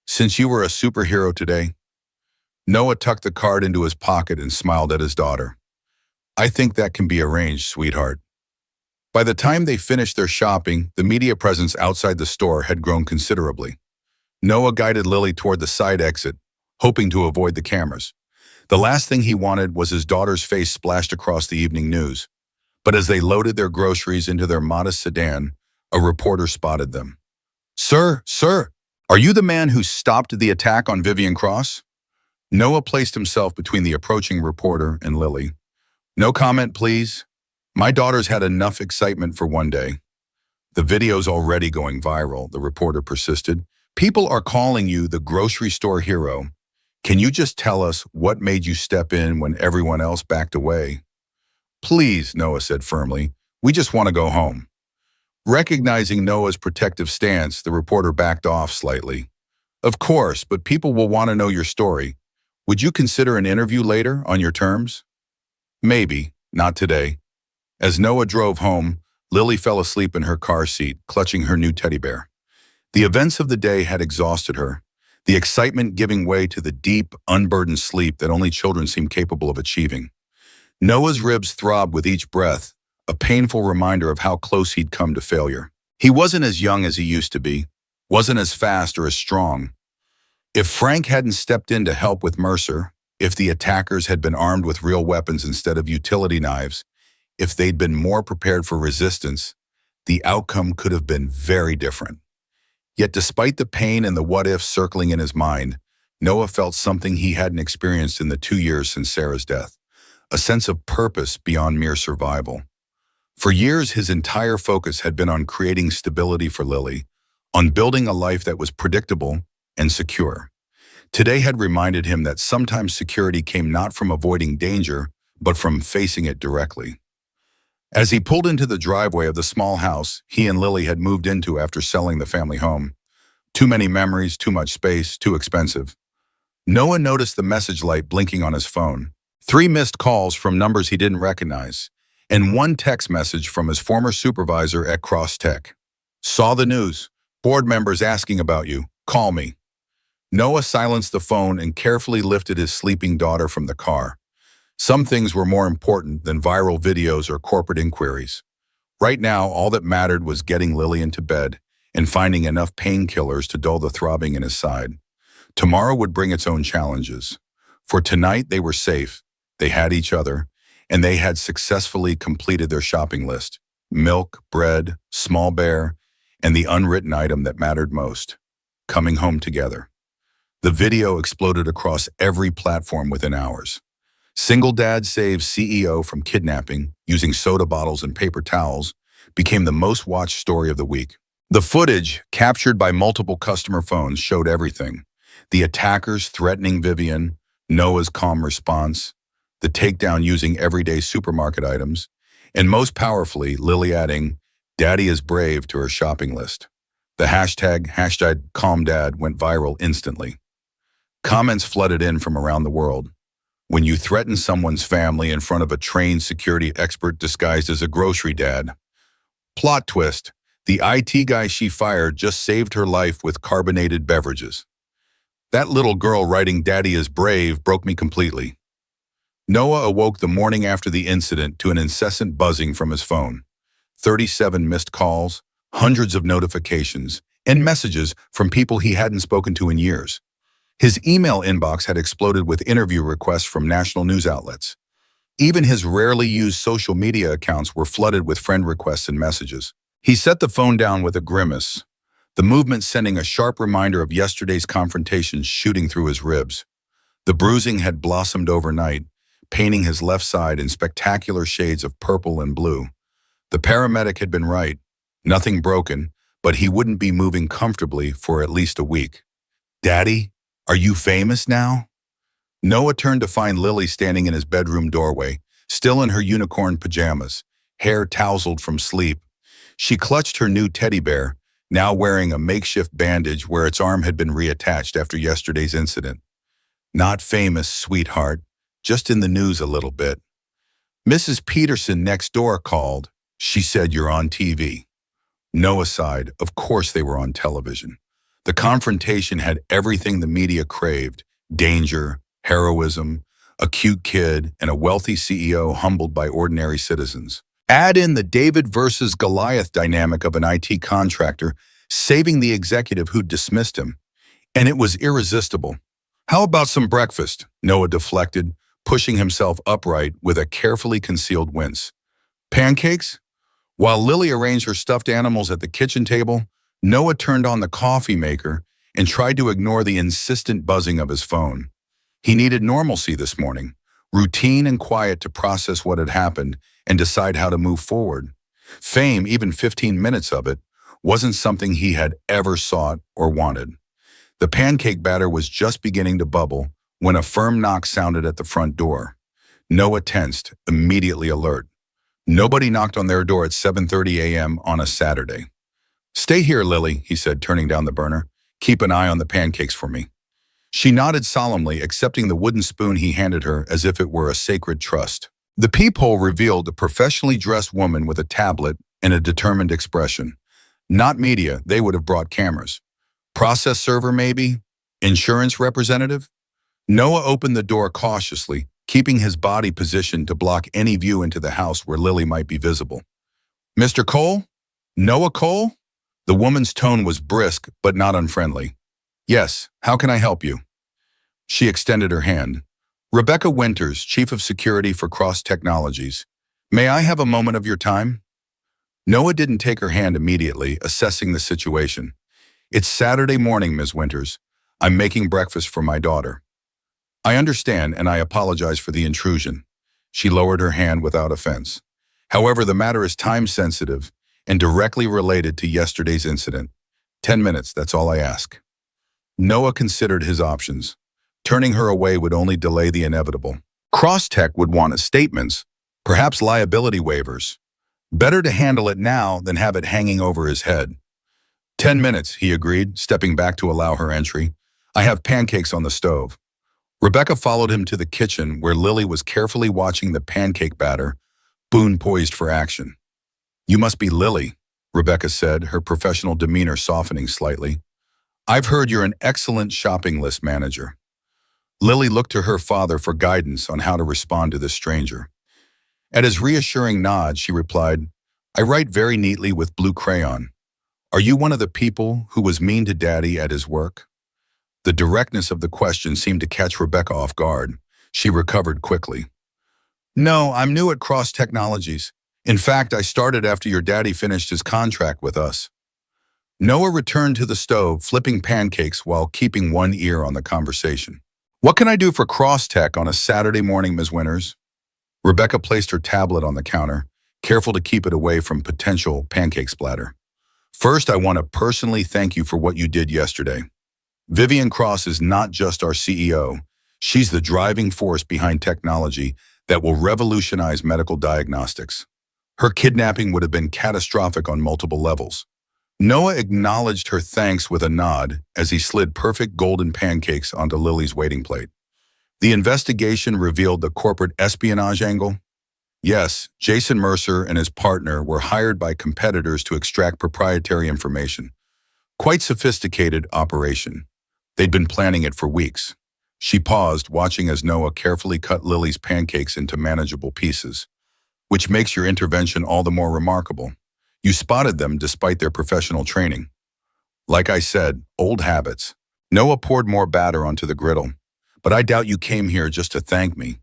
"Since you were a superhero today?" Noah tucked the card into his pocket and smiled at his daughter. "I think that can be arranged, sweetheart." By the time they finished their shopping, the media presence outside the store had grown considerably. Noah guided Lily toward the side exit, hoping to avoid the cameras. The last thing he wanted was his daughter's face splashed across the evening news. But as they loaded their groceries into their modest sedan, a reporter spotted them. Sir, are you the man who stopped the attack on Vivian Cross?" Noah placed himself between the approaching reporter and Lily. "No comment, please. My daughter's had enough excitement for one day." "The video's already going viral," the reporter persisted. "People are calling you the grocery store hero. Can you just tell us what made you step in when everyone else backed away?" "Please," Noah said firmly. "We just want to go home." Recognizing Noah's protective stance, the reporter backed off slightly. "Of course, but people will want to know your story. Would you consider an interview later on your terms?" "Maybe, not today." As Noah drove home, Lily fell asleep in her car seat, clutching her new teddy bear. The events of the day had exhausted her, the excitement giving way to the deep, unburdened sleep that only children seem capable of achieving. Noah's ribs throbbed with each breath, a painful reminder of how close he'd come to failure. He wasn't as young as he used to be, wasn't as fast or as strong. If Frank hadn't stepped in to help with Mercer, if the attackers had been armed with real weapons instead of utility knives, if they'd been more prepared for resistance, the outcome could have been very different. Yet despite the pain and the what-ifs circling in his mind, Noah felt something he hadn't experienced in the 2 years since Sarah's death. A sense of purpose beyond mere survival. For years, his entire focus had been on creating stability for Lily, on building a life that was predictable and secure. Today had reminded him that sometimes security came not from avoiding danger, but from facing it directly. As he pulled into the driveway of the small house he and Lily had moved into after selling the family home, too many memories, too much space, too expensive, Noah noticed the message light blinking on his phone. 3 missed calls from numbers he didn't recognize, and 1 text message from his former supervisor at Cross Tech. "Saw the news. Board members asking about you. Call me." Noah silenced the phone and carefully lifted his sleeping daughter from the car. Some things were more important than viral videos or corporate inquiries. Right now, all that mattered was getting Lily into bed and finding enough painkillers to dull the throbbing in his side. Tomorrow would bring its own challenges. For tonight, they were safe. They had each other, and they had successfully completed their shopping list: milk, bread, small bear, and the unwritten item that mattered most: coming home together. The video exploded across every platform within hours. Single dad saves CEO from kidnapping using soda bottles and paper towels became the most watched story of the week. The footage, captured by multiple customer phones, showed everything: the attackers threatening Vivian, Noah's calm response, the takedown using everyday supermarket items, and most powerfully, Lily adding, "Daddy is brave" to her shopping list. The hashtag #CalmDad went viral instantly. Comments flooded in from around the world. "When you threaten someone's family in front of a trained security expert disguised as a grocery dad." Plot twist: the IT guy she fired just saved her life with carbonated beverages. That little girl writing "Daddy is brave" broke me completely. Noah awoke the morning after the incident to an incessant buzzing from his phone. 37 missed calls, hundreds of notifications, and messages from people he hadn't spoken to in years. His email inbox had exploded with interview requests from national news outlets. Even his rarely used social media accounts were flooded with friend requests and messages. He set the phone down with a grimace, the movement sending a sharp reminder of yesterday's confrontation shooting through his ribs. The bruising had blossomed overnight, painting his left side in spectacular shades of purple and blue. The paramedic had been right. Nothing broken, but he wouldn't be moving comfortably for at least a week. "Daddy, are you famous now?" Noah turned to find Lily standing in his bedroom doorway, still in her unicorn pajamas, hair tousled from sleep. She clutched her new teddy bear, now wearing a makeshift bandage where its arm had been reattached after yesterday's incident. Not famous, sweetheart, just in the news a little bit. Mrs. Peterson next door called. She said you're on TV. Noah sighed. Of course they were on television. The confrontation had everything the media craved: danger, heroism, a cute kid, and a wealthy CEO humbled by ordinary citizens. Add in the David versus Goliath dynamic of an IT contractor saving the executive who dismissed him, and it was irresistible. How about some breakfast? Noah deflected, pushing himself upright with a carefully concealed wince. Pancakes? While Lily arranged her stuffed animals at the kitchen table, Noah turned on the coffee maker and tried to ignore the insistent buzzing of his phone. He needed normalcy this morning, routine and quiet to process what had happened and decide how to move forward. Fame, even 15 minutes of it, wasn't something he had ever sought or wanted. The pancake batter was just beginning to bubble when a firm knock sounded at the front door. Noah tensed, immediately alert. Nobody knocked on their door at 7:30 a.m. on a Saturday. "Stay here, Lily," he said, turning down the burner. "Keep an eye on the pancakes for me." She nodded solemnly, accepting the wooden spoon he handed her as if it were a sacred trust. The peephole revealed a professionally dressed woman with a tablet and a determined expression. Not media, they would have brought cameras. Process server, maybe? Insurance representative? Noah opened the door cautiously, keeping his body positioned to block any view into the house where Lily might be visible. "Mr. Cole? Noah Cole?" The woman's tone was brisk but not unfriendly. "Yes, how can I help you?" She extended her hand. "Rebecca Winters, Chief of Security for Cross Technologies. May I have a moment of your time?" Noah didn't take her hand immediately, assessing the situation. "It's Saturday morning, Ms. Winters. I'm making breakfast for my daughter." "I understand, and I apologize for the intrusion." She lowered her hand without offense. "However, the matter is time-sensitive and directly related to yesterday's incident. 10 minutes, that's all I ask." Noah considered his options. Turning her away would only delay the inevitable. Crosstech would want statements, perhaps liability waivers. Better to handle it now than have it hanging over his head. 10 minutes, he agreed, stepping back to allow her entry. "I have pancakes on the stove." Rebecca followed him to the kitchen where Lily was carefully watching the pancake batter, spoon poised for action. "You must be Lily," Rebecca said, her professional demeanor softening slightly. "I've heard you're an excellent shopping list manager." Lily looked to her father for guidance on how to respond to this stranger. At his reassuring nod, she replied, "I write very neatly with blue crayon. Are you one of the people who was mean to Daddy at his work?" The directness of the question seemed to catch Rebecca off guard. She recovered quickly. "No, I'm new at Cross Technologies. In fact, I started after your daddy finished his contract with us." Noah returned to the stove, flipping pancakes while keeping one ear on the conversation. "What can I do for Crosstech on a Saturday morning, Ms. Winters?" Rebecca placed her tablet on the counter, careful to keep it away from potential pancake splatter. "First, I want to personally thank you for what you did yesterday. Vivian Cross is not just our CEO. She's the driving force behind technology that will revolutionize medical diagnostics. Her kidnapping would have been catastrophic on multiple levels." Noah acknowledged her thanks with a nod as he slid perfect golden pancakes onto Lily's waiting plate. "The investigation revealed the corporate espionage angle?" "Yes, Jason Mercer and his partner were hired by competitors to extract proprietary information. Quite sophisticated operation. They'd been planning it for weeks." She paused, watching as Noah carefully cut Lily's pancakes into manageable pieces. "Which makes your intervention all the more remarkable. You spotted them despite their professional training." "Like I said, old habits." Noah poured more batter onto the griddle. "But I doubt you came here just to thank me."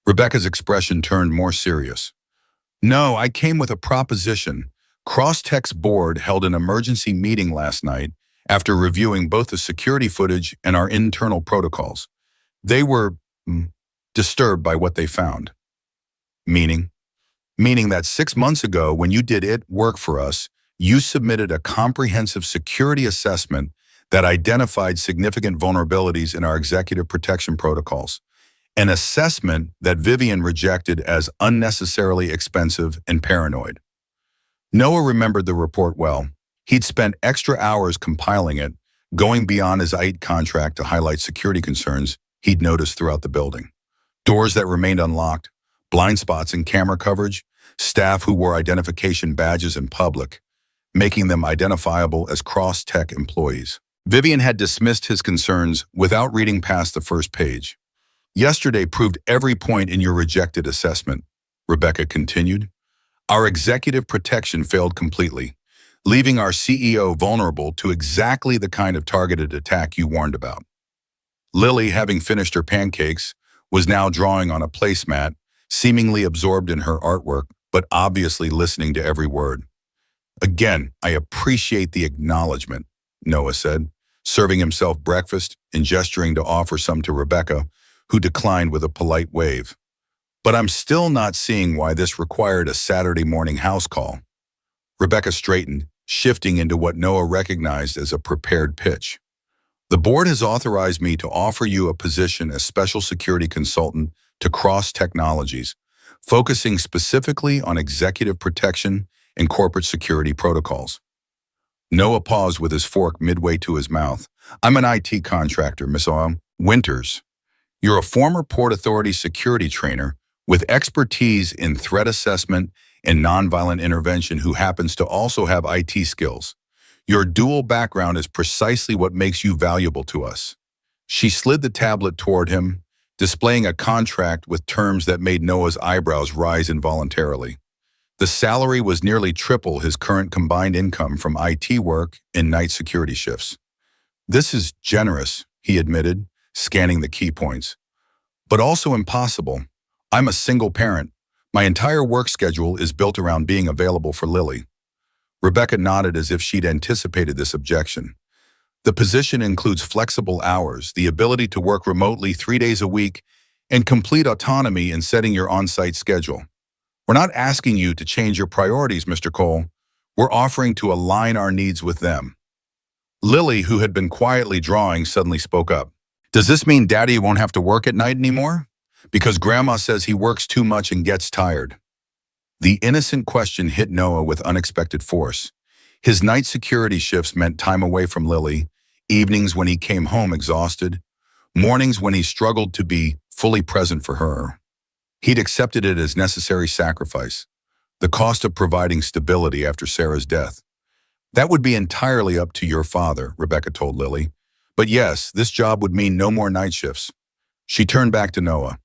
Rebecca's expression turned more serious. "No, I came with a proposition. Crosstech's board held an emergency meeting last night after reviewing both the security footage and our internal protocols. They were disturbed by what they found." "Meaning?" "Meaning that 6 months ago, when you did work for us, you submitted a comprehensive security assessment that identified significant vulnerabilities in our executive protection protocols. An assessment that Vivian rejected as unnecessarily expensive and paranoid." Noah remembered the report well. He'd spent extra hours compiling it, going beyond his IT contract to highlight security concerns he'd noticed throughout the building. Doors that remained unlocked, blind spots in camera coverage, staff who wore identification badges in public, making them identifiable as cross-tech employees. Vivian had dismissed his concerns without reading past the first page. Yesterday proved every point in your rejected assessment, Rebecca continued. Our executive protection failed completely, leaving our CEO vulnerable to exactly the kind of targeted attack you warned about. Lily, having finished her pancakes, was now drawing on a placemat, seemingly absorbed in her artwork, but obviously listening to every word. Again, I appreciate the acknowledgement, Noah said, serving himself breakfast and gesturing to offer some to Rebecca, who declined with a polite wave. But I'm still not seeing why this required a Saturday morning house call. Rebecca straightened, shifting into what Noah recognized as a prepared pitch. The board has authorized me to offer you a position as special security consultant to Cross Technologies, focusing specifically on executive protection and corporate security protocols. Noah paused with his fork midway to his mouth. I'm an IT contractor, Miss Winters. You're a former Port Authority security trainer with expertise in threat assessment and nonviolent intervention who happens to also have IT skills. Your dual background is precisely what makes you valuable to us. She slid the tablet toward him, displaying a contract with terms that made Noah's eyebrows rise involuntarily. The salary was nearly triple his current combined income from IT work and night security shifts. This is generous, he admitted, scanning the key points. But also impossible. I'm a single parent. My entire work schedule is built around being available for Lily. Rebecca nodded as if she'd anticipated this objection. The position includes flexible hours, the ability to work remotely 3 days a week, and complete autonomy in setting your on-site schedule. We're not asking you to change your priorities, Mr. Cole. We're offering to align our needs with them. Lily, who had been quietly drawing, suddenly spoke up. Does this mean Daddy won't have to work at night anymore? Because Grandma says he works too much and gets tired. The innocent question hit Noah with unexpected force. His night security shifts meant time away from Lily, evenings when he came home exhausted, mornings when he struggled to be fully present for her. He'd accepted it as necessary sacrifice, the cost of providing stability after Sarah's death. That would be entirely up to your father, Rebecca told Lily. But yes, this job would mean no more night shifts. She turned back to Noah.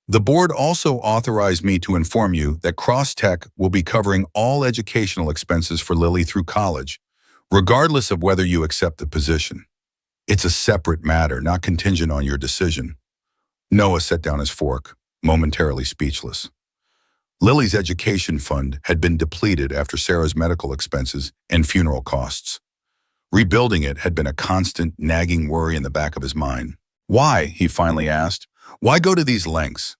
The board also authorized me to inform you that Cross-Tech will be covering all educational expenses for Lily through college, regardless of whether you accept the position. It's a separate matter, not contingent on your decision. Noah set down his fork, momentarily speechless. Lily's education fund had been depleted after Sarah's medical expenses and funeral costs. Rebuilding it had been a constant, nagging worry in the back of his mind. Why, he finally asked, why go to these lengths?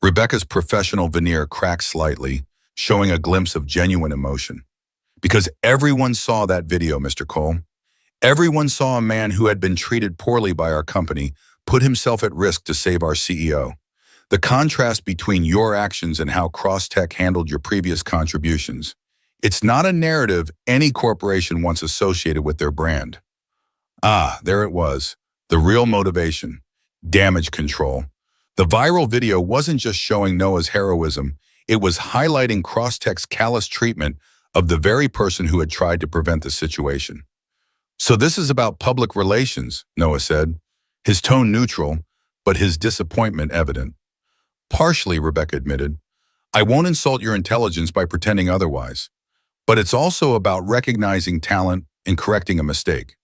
Rebecca's professional veneer cracked slightly, showing a glimpse of genuine emotion. Because everyone saw that video, Mr. Cole. Everyone saw a man who had been treated poorly by our company put himself at risk to save our CEO. The contrast between your actions and how Cross-Tech handled your previous contributions. It's not a narrative any corporation wants associated with their brand. Ah, there it was. The real motivation. Damage control. The viral video wasn't just showing Noah's heroism, it was highlighting Cross-Tech's callous treatment of the very person who had tried to prevent the situation. So this is about public relations, Noah said, his tone neutral, but his disappointment evident. Partially, Rebecca admitted. I won't insult your intelligence by pretending otherwise. But it's also about recognizing talent and correcting a mistake.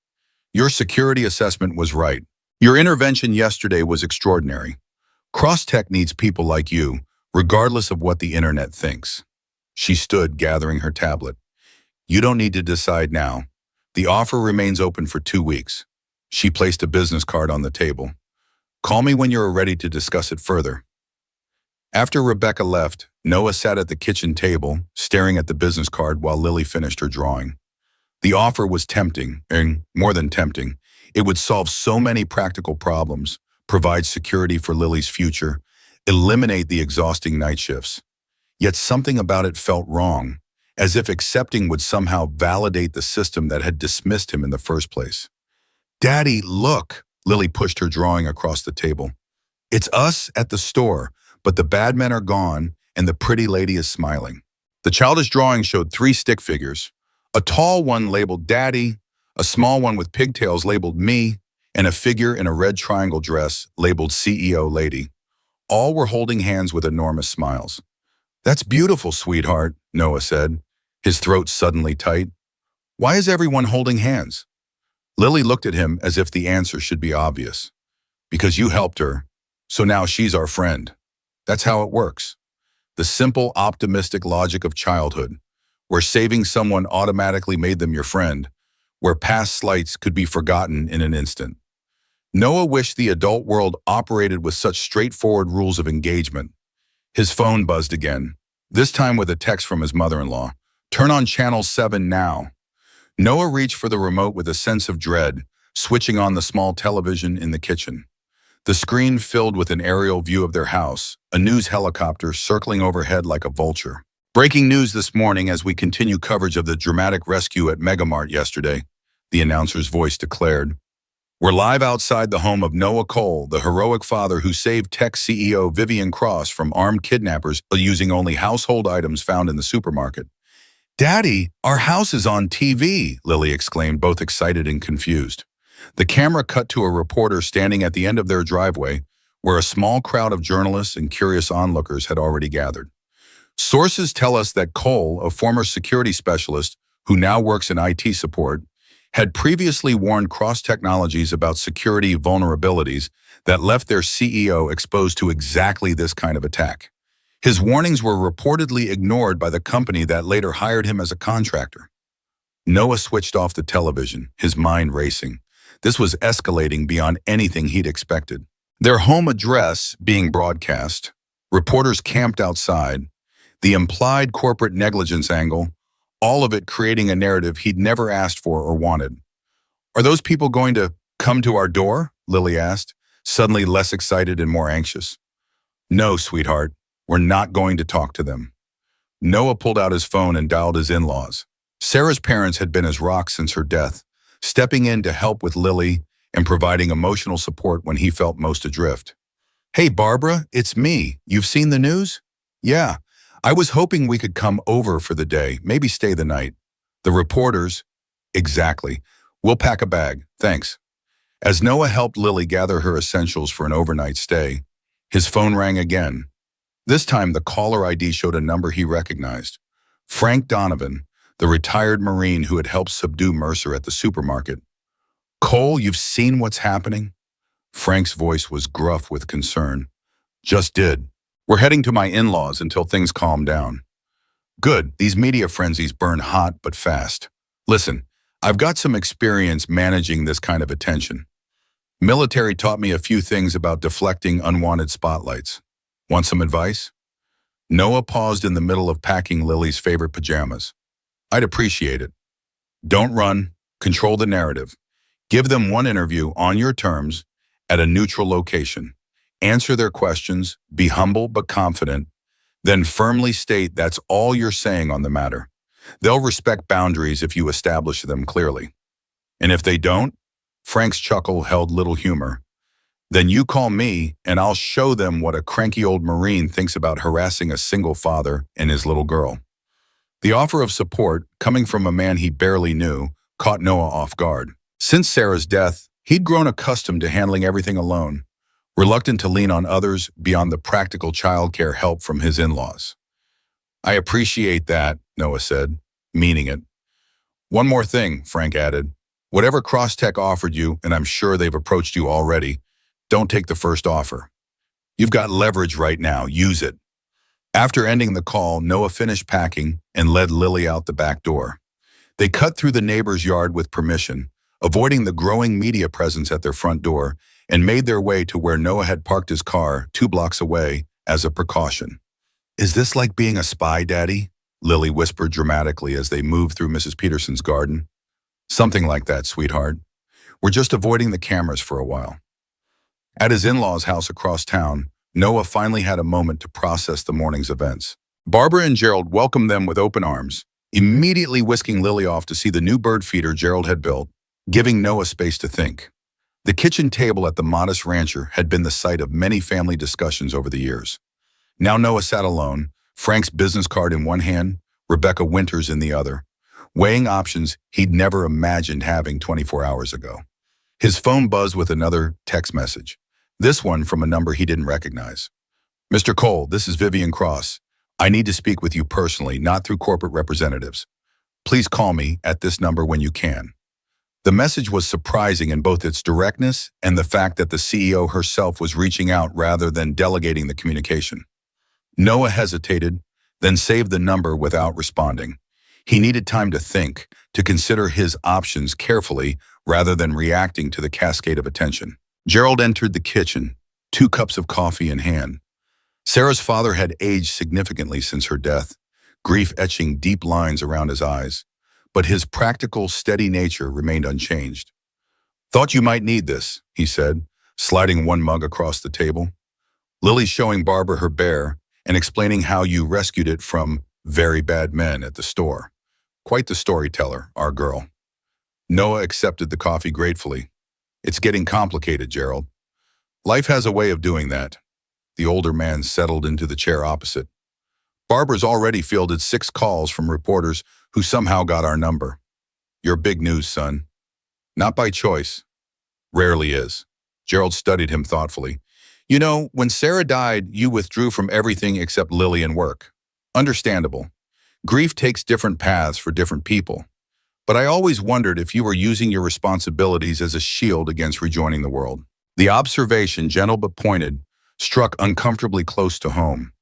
Your security assessment was right. Your intervention yesterday was extraordinary. Cross-Tech needs people like you, regardless of what the internet thinks. She stood, gathering her tablet. You don't need to decide now. The offer remains open for 2 weeks. She placed a business card on the table. Call me when you're ready to discuss it further. After Rebecca left, Noah sat at the kitchen table, staring at the business card while Lily finished her drawing. The offer was tempting, and more than tempting. It would solve so many practical problems, provide security for Lily's future, eliminate the exhausting night shifts. Yet something about it felt wrong, as if accepting would somehow validate the system that had dismissed him in the first place. Daddy, look! Lily pushed her drawing across the table. It's us at the store, but the bad men are gone and the pretty lady is smiling. The childish drawing showed three stick figures, a tall one labeled Daddy, a small one with pigtails labeled Me, and a figure in a red triangle dress labeled CEO Lady. All were holding hands with enormous smiles. "That's beautiful, sweetheart," Noah said, his throat suddenly tight. "Why is everyone holding hands?" Lily looked at him as if the answer should be obvious. "Because you helped her, so now she's our friend." That's how it works. The simple, optimistic logic of childhood, where saving someone automatically made them your friend, where past slights could be forgotten in an instant. Noah wished the adult world operated with such straightforward rules of engagement. His phone buzzed again, this time with a text from his mother-in-law. "Turn on channel 7 now." Noah reached for the remote with a sense of dread, switching on the small television in the kitchen. The screen filled with an aerial view of their house, a news helicopter circling overhead like a vulture. "Breaking news this morning as we continue coverage of the dramatic rescue at Megamart yesterday," the announcer's voice declared. "We're live outside the home of Noah Cole, the heroic father who saved tech CEO Vivian Cross from armed kidnappers using only household items found in the supermarket." "Daddy, our house is on TV," Lily exclaimed, both excited and confused. The camera cut to a reporter standing at the end of their driveway, where a small crowd of journalists and curious onlookers had already gathered. "Sources tell us that Cole, a former security specialist who now works in IT support, had previously warned Cross Technologies about security vulnerabilities that left their CEO exposed to exactly this kind of attack. His warnings were reportedly ignored by the company that later hired him as a contractor." Noah switched off the television, his mind racing. This was escalating beyond anything he'd expected. Their home address being broadcast, reporters camped outside, the implied corporate negligence angle, all of it creating a narrative he'd never asked for or wanted. "Are those people going to come to our door?" Lily asked, suddenly less excited and more anxious. "No, sweetheart, we're not going to talk to them." Noah pulled out his phone and dialed his in-laws. Sarah's parents had been his rock since her death, stepping in to help with Lily and providing emotional support when he felt most adrift. "Hey, Barbara, it's me. You've seen the news?" "Yeah. I was hoping we could come over for the day, maybe stay the night." The reporters, "Exactly. We'll pack a bag, thanks." As Noah helped Lily gather her essentials for an overnight stay, his phone rang again. This time, the caller ID showed a number he recognized. Frank Donovan, the retired Marine who had helped subdue Mercer at the supermarket. "Cole, you've seen what's happening?" Frank's voice was gruff with concern. "Just did. We're heading to my in-laws until things calm down." "Good. These media frenzies burn hot but fast. Listen, I've got some experience managing this kind of attention. Military taught me a few things about deflecting unwanted spotlights. Want some advice?" Noah paused in the middle of packing Lily's favorite pajamas. "I'd appreciate it. Don't run. Control the narrative. Give them one interview on your terms at a neutral location. Answer their questions, be humble but confident, then firmly state that's all you're saying on the matter. They'll respect boundaries if you establish them clearly. And if they don't," Frank's chuckle held little humor, "then you call me and I'll show them what a cranky old Marine thinks about harassing a single father and his little girl." The offer of support, coming from a man he barely knew, caught Noah off guard. Since Sarah's death, he'd grown accustomed to handling everything alone, reluctant to lean on others beyond the practical childcare help from his in-laws. "I appreciate that," Noah said, meaning it. "One more thing," Frank added. "Whatever Crosstech offered you, and I'm sure they've approached you already, don't take the first offer. You've got leverage right now, use it." After ending the call, Noah finished packing and led Lily out the back door. They cut through the neighbor's yard with permission, avoiding the growing media presence at their front door, and made their way to where Noah had parked his car 2 blocks away as a precaution. "Is this like being a spy, Daddy?" Lily whispered dramatically as they moved through Mrs. Peterson's garden. "Something like that, sweetheart. We're just avoiding the cameras for a while." At his in-laws' house across town, Noah finally had a moment to process the morning's events. Barbara and Gerald welcomed them with open arms, immediately whisking Lily off to see the new bird feeder Gerald had built, giving Noah space to think. The kitchen table at the modest rancher had been the site of many family discussions over the years. Now Noah sat alone, Frank's business card in one hand, Rebecca Winters in the other, weighing options he'd never imagined having 24 hours ago. His phone buzzed with another text message, this one from a number he didn't recognize. "Mr. Cole, this is Vivian Cross. I need to speak with you personally, not through corporate representatives. Please call me at this number when you can." The message was surprising in both its directness and the fact that the CEO herself was reaching out rather than delegating the communication. Noah hesitated, then saved the number without responding. He needed time to think, to consider his options carefully rather than reacting to the cascade of attention. Gerald entered the kitchen, 2 cups of coffee in hand. Sarah's father had aged significantly since her death, grief etching deep lines around his eyes, but his practical, steady nature remained unchanged. "Thought you might need this," he said, sliding one mug across the table. "Lily's showing Barbara her bear and explaining how you rescued it from very bad men at the store. Quite the storyteller, our girl." Noah accepted the coffee gratefully. "It's getting complicated, Gerald." "Life has a way of doing that." The older man settled into the chair opposite. "Barbara's already fielded 6 calls from reporters who somehow got our number. You're big news, son." "Not by choice. Rarely is." Gerald studied him thoughtfully. "You know, when Sarah died, you withdrew from everything except Lily and work. Understandable. Grief takes different paths for different people. But I always wondered if you were using your responsibilities as a shield against rejoining the world." The observation, gentle but pointed, struck uncomfortably close to home.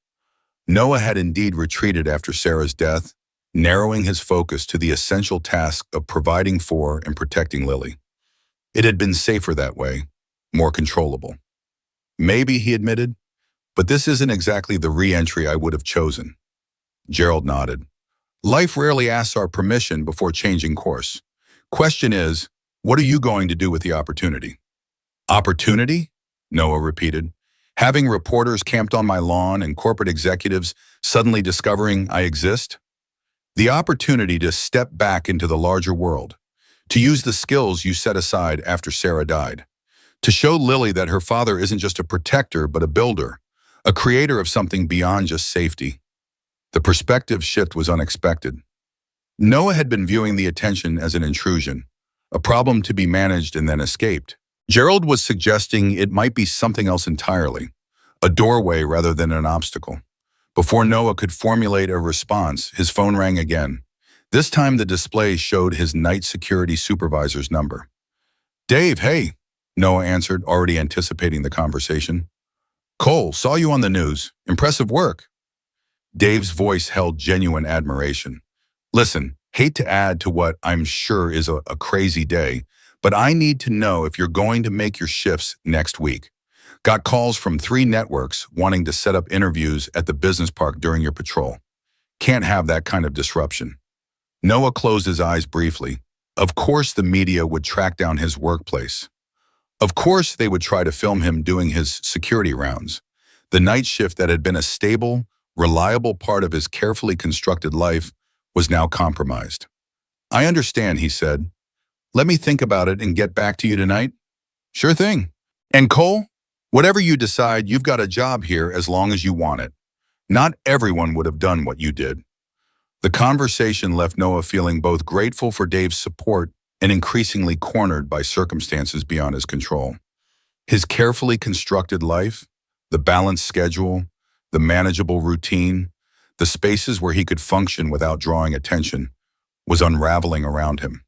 Noah had indeed retreated after Sarah's death, narrowing his focus to the essential task of providing for and protecting Lily. It had been safer that way, more controllable. "Maybe," he admitted, "but this isn't exactly the re-entry I would have chosen." Gerald nodded. "Life rarely asks our permission before changing course. Question is, what are you going to do with the opportunity?" "Opportunity?" Noah repeated. "Having reporters camped on my lawn and corporate executives suddenly discovering I exist?" "The opportunity to step back into the larger world, to use the skills you set aside after Sarah died, to show Lily that her father isn't just a protector but a builder, a creator of something beyond just safety." The perspective shift was unexpected. Noah had been viewing the attention as an intrusion, a problem to be managed and then escaped. Gerald was suggesting it might be something else entirely, a doorway rather than an obstacle. Before Noah could formulate a response, his phone rang again. This time the display showed his night security supervisor's number. "Dave, hey," Noah answered, already anticipating the conversation. "Cole, saw you on the news. Impressive work." Dave's voice held genuine admiration. "Listen, hate to add to what I'm sure is a crazy day, but I need to know if you're going to make your shifts next week. Got calls from 3 networks wanting to set up interviews at the business park during your patrol. Can't have that kind of disruption." Noah closed his eyes briefly. Of course the media would track down his workplace. Of course they would try to film him doing his security rounds. The night shift that had been a stable, reliable part of his carefully constructed life was now compromised. "I understand," he said. "Let me think about it and get back to you tonight." "Sure thing. And Cole, whatever you decide, you've got a job here as long as you want it. Not everyone would have done what you did." The conversation left Noah feeling both grateful for Dave's support and increasingly cornered by circumstances beyond his control. His carefully constructed life, the balanced schedule, the manageable routine, the spaces where he could function without drawing attention, was unraveling around him.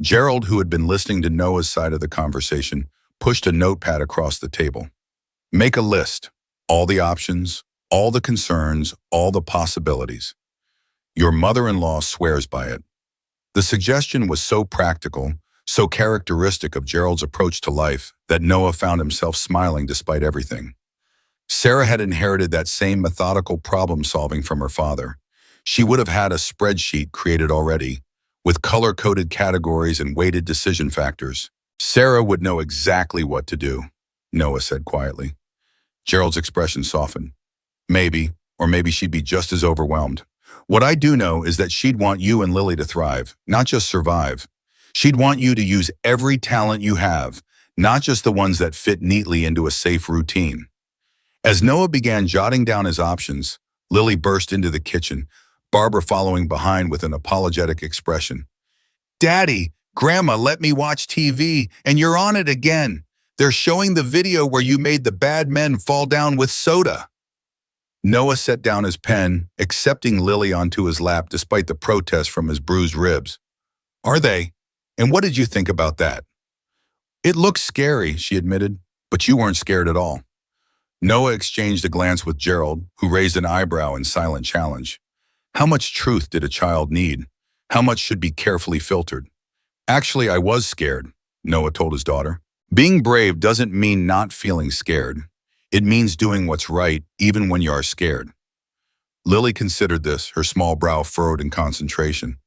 Gerald, who had been listening to Noah's side of the conversation, pushed a notepad across the table. "Make a list. All the options, all the concerns, all the possibilities. Your mother-in-law swears by it." The suggestion was so practical, so characteristic of Gerald's approach to life, that Noah found himself smiling despite everything. Sarah had inherited that same methodical problem-solving from her father. She would have had a spreadsheet created already, with color-coded categories and weighted decision factors. Sarah would know exactly what to do, Noah said quietly. Gerald's expression softened. "Maybe, or maybe she'd be just as overwhelmed. What I do know is that she'd want you and Lily to thrive, not just survive. She'd want you to use every talent you have, not just the ones that fit neatly into a safe routine. As Noah began jotting down his options, Lily burst into the kitchen, Barbara following behind with an apologetic expression. Daddy, Grandma let me watch TV, and you're on it again. They're showing the video where you made the bad men fall down with soda. Noah set down his pen, accepting Lily onto his lap despite the protest from his bruised ribs. Are they? And what did you think about that? It looks scary, she admitted, but you weren't scared at all. Noah exchanged a glance with Gerald, who raised an eyebrow in silent challenge. How much truth did a child need? How much should be carefully filtered? Actually, I was scared, Noah told his daughter. Being brave doesn't mean not feeling scared. It means doing what's right, even when you are scared. Lily considered this, her small brow furrowed in concentration.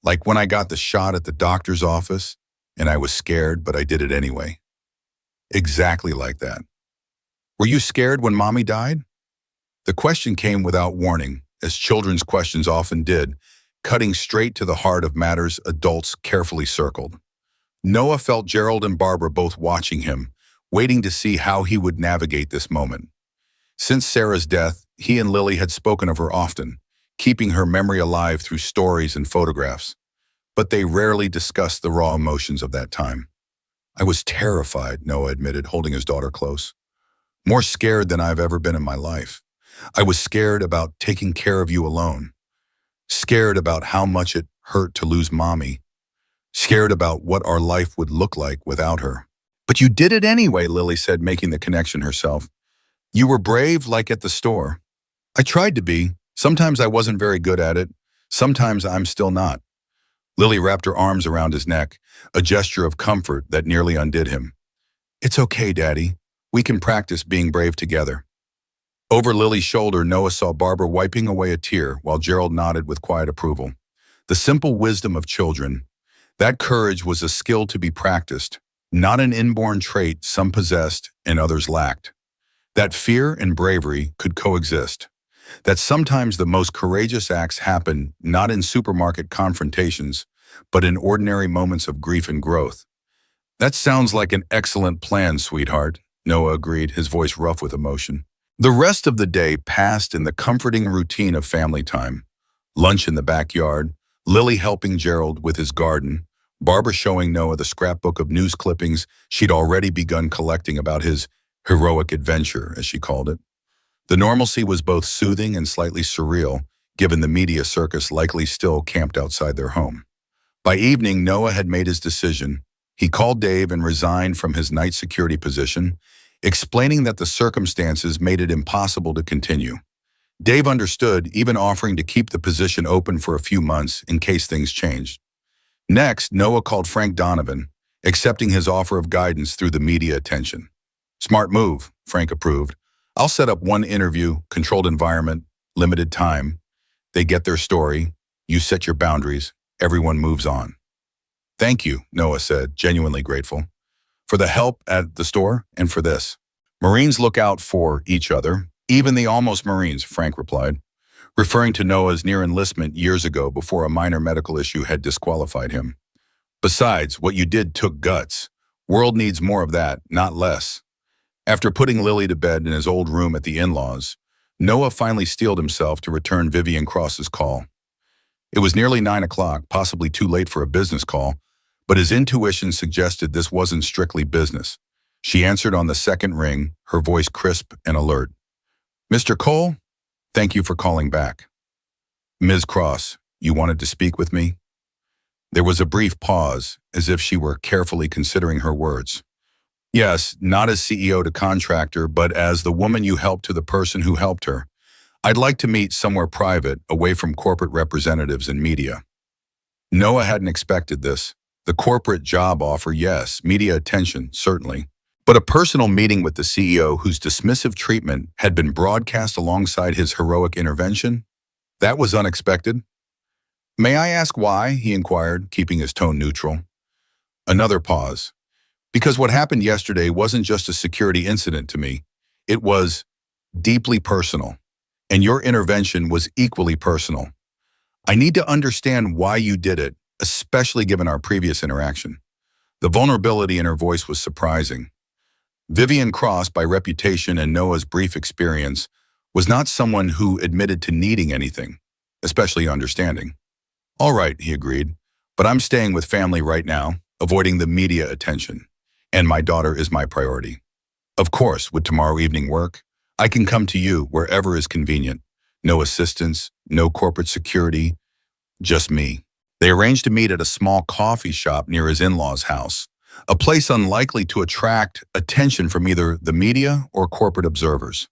Like when I got the shot at the doctor's office, and I was scared, but I did it anyway. Exactly like that. Were you scared when Mommy died? The question came without warning, as children's questions often did, cutting straight to the heart of matters adults carefully circled. Noah felt Gerald and Barbara both watching him, waiting to see how he would navigate this moment. Since Sarah's death, he and Lily had spoken of her often, keeping her memory alive through stories and photographs. But they rarely discussed the raw emotions of that time. I was terrified, Noah admitted, holding his daughter close. More scared than I've ever been in my life. I was scared about taking care of you alone. Scared about how much it hurt to lose Mommy. Scared about what our life would look like without her. But you did it anyway, Lily said, making the connection herself. You were brave like at the store. I tried to be. Sometimes I wasn't very good at it. Sometimes I'm still not. Lily wrapped her arms around his neck, a gesture of comfort that nearly undid him. It's okay, Daddy. We can practice being brave together. Over Lily's shoulder, Noah saw Barbara wiping away a tear while Gerald nodded with quiet approval. The simple wisdom of children. That courage was a skill to be practiced, not an inborn trait some possessed and others lacked. That fear and bravery could coexist. That sometimes the most courageous acts happen not in supermarket confrontations, but in ordinary moments of grief and growth. That sounds like an excellent plan, sweetheart, Noah agreed, his voice rough with emotion. The rest of the day passed in the comforting routine of family time. Lunch in the backyard, Lily helping Gerald with his garden, Barbara showing Noah the scrapbook of news clippings she'd already begun collecting about his heroic adventure, as she called it. The normalcy was both soothing and slightly surreal, given the media circus likely still camped outside their home. By evening, Noah had made his decision. He called Dave and resigned from his night security position, explaining that the circumstances made it impossible to continue. Dave understood, even offering to keep the position open for a few months in case things changed. Next, Noah called Frank Donovan, accepting his offer of guidance through the media attention. Smart move, Frank approved. I'll set up one interview, controlled environment, limited time. They get their story, you set your boundaries, everyone moves on. Thank you, Noah said, genuinely grateful. For the help at the store and for this. Marines look out for each other, even the almost Marines, Frank replied, referring to Noah's near enlistment years ago before a minor medical issue had disqualified him. Besides, what you did took guts. World needs more of that, not less. After putting Lily to bed in his old room at the in-laws, Noah finally steeled himself to return Vivian Cross's call. It was nearly 9 o'clock, possibly too late for a business call, but his intuition suggested this wasn't strictly business. She answered on the second ring, her voice crisp and alert. Mr. Cole, thank you for calling back. Ms. Cross, you wanted to speak with me? There was a brief pause, as if she were carefully considering her words. Yes, not as CEO to contractor, but as the woman you helped to the person who helped her. I'd like to meet somewhere private, away from corporate representatives and media. Noah hadn't expected this. The corporate job offer, yes. Media attention, certainly. But a personal meeting with the CEO whose dismissive treatment had been broadcast alongside his heroic intervention? That was unexpected. May I ask why? He inquired, keeping his tone neutral. Another pause. Because what happened yesterday wasn't just a security incident to me. It was deeply personal. And your intervention was equally personal. I need to understand why you did it, especially given our previous interaction. The vulnerability in her voice was surprising. Vivian Cross, by reputation and Noah's brief experience, was not someone who admitted to needing anything, especially understanding. All right, he agreed, but I'm staying with family right now, avoiding the media attention, and my daughter is my priority. Of course, would tomorrow evening work? I can come to you wherever is convenient. No assistance, no corporate security, just me. They arranged to meet at a small coffee shop near his in-laws' house, a place unlikely to attract attention from either the media or corporate observers.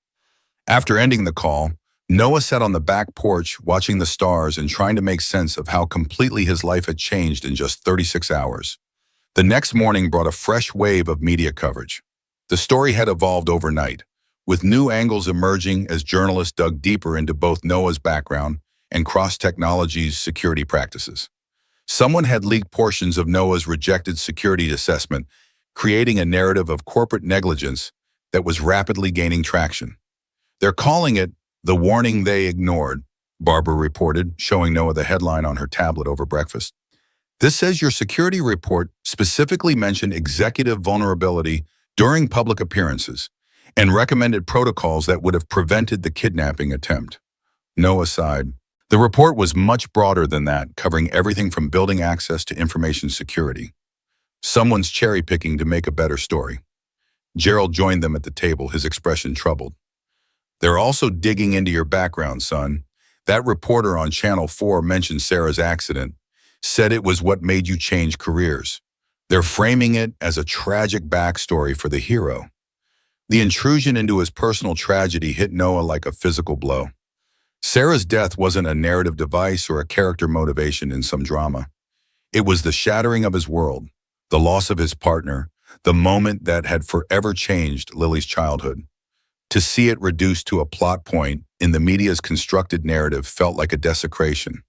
After ending the call, Noah sat on the back porch watching the stars and trying to make sense of how completely his life had changed in just 36 hours. The next morning brought a fresh wave of media coverage. The story had evolved overnight, with new angles emerging as journalists dug deeper into both Noah's background and Cross Technologies' security practices. Someone had leaked portions of Noah's rejected security assessment, creating a narrative of corporate negligence that was rapidly gaining traction. They're calling it the warning they ignored, Barbara reported, showing Noah the headline on her tablet over breakfast. This says your security report specifically mentioned executive vulnerability during public appearances and recommended protocols that would have prevented the kidnapping attempt. Noah sighed. The report was much broader than that, covering everything from building access to information security. Someone's cherry-picking to make a better story. Gerald joined them at the table, his expression troubled. They're also digging into your background, son. That reporter on Channel 4 mentioned Sarah's accident, said it was what made you change careers. They're framing it as a tragic backstory for the hero. The intrusion into his personal tragedy hit Noah like a physical blow. Sarah's death wasn't a narrative device or a character motivation in some drama. It was the shattering of his world, the loss of his partner, the moment that had forever changed Lily's childhood. To see it reduced to a plot point in the media's constructed narrative felt like a desecration.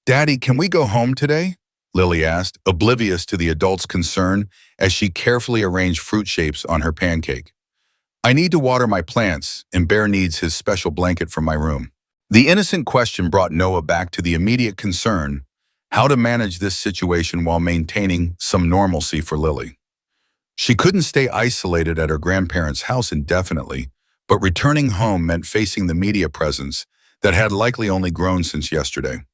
"Daddy, can we go home today?" Lily asked, oblivious to the adult's concern as she carefully arranged fruit shapes on her pancake. "I need to water my plants, and Bear needs his special blanket from my room." The innocent question brought Noah back to the immediate concern, how to manage this situation while maintaining some normalcy for Lily. She couldn't stay isolated at her grandparents' house indefinitely, but returning home meant facing the media presence that had likely only grown since yesterday.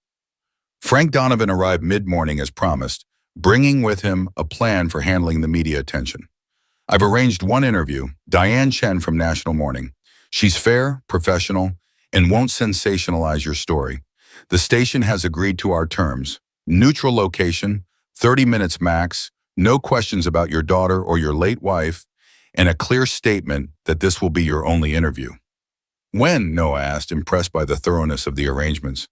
Frank Donovan arrived mid-morning as promised, bringing with him a plan for handling the media attention. "I've arranged one interview, Diane Chen from National Morning. She's fair, professional, and won't sensationalize your story. The station has agreed to our terms. Neutral location, 30 minutes max, no questions about your daughter or your late wife, and a clear statement that this will be your only interview." "When?" Noah asked, impressed by the thoroughness of the arrangements.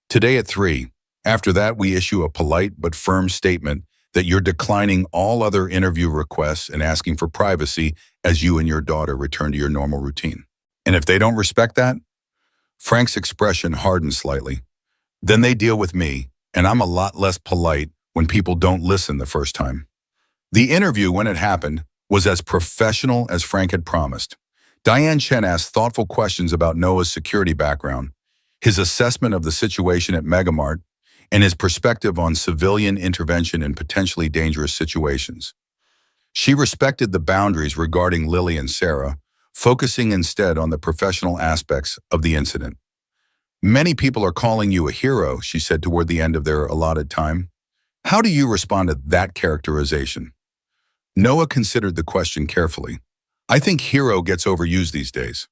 "Today at 3. After that, we issue a polite but firm statement that you're declining all other interview requests and asking for privacy as you and your daughter return to your normal routine. And if they don't respect that?" Frank's expression hardened slightly. "Then they deal with me, and I'm a lot less polite when people don't listen the first time." The interview, when it happened, was as professional as Frank had promised. Diane Chen asked thoughtful questions about Noah's security background, his assessment of the situation at Megamart, and his perspective on civilian intervention in potentially dangerous situations. She respected the boundaries regarding Lily and Sarah, focusing instead on the professional aspects of the incident. "Many people are calling you a hero," she said toward the end of their allotted time. "How do you respond to that characterization?" Noah considered the question carefully. "I think hero gets overused these days.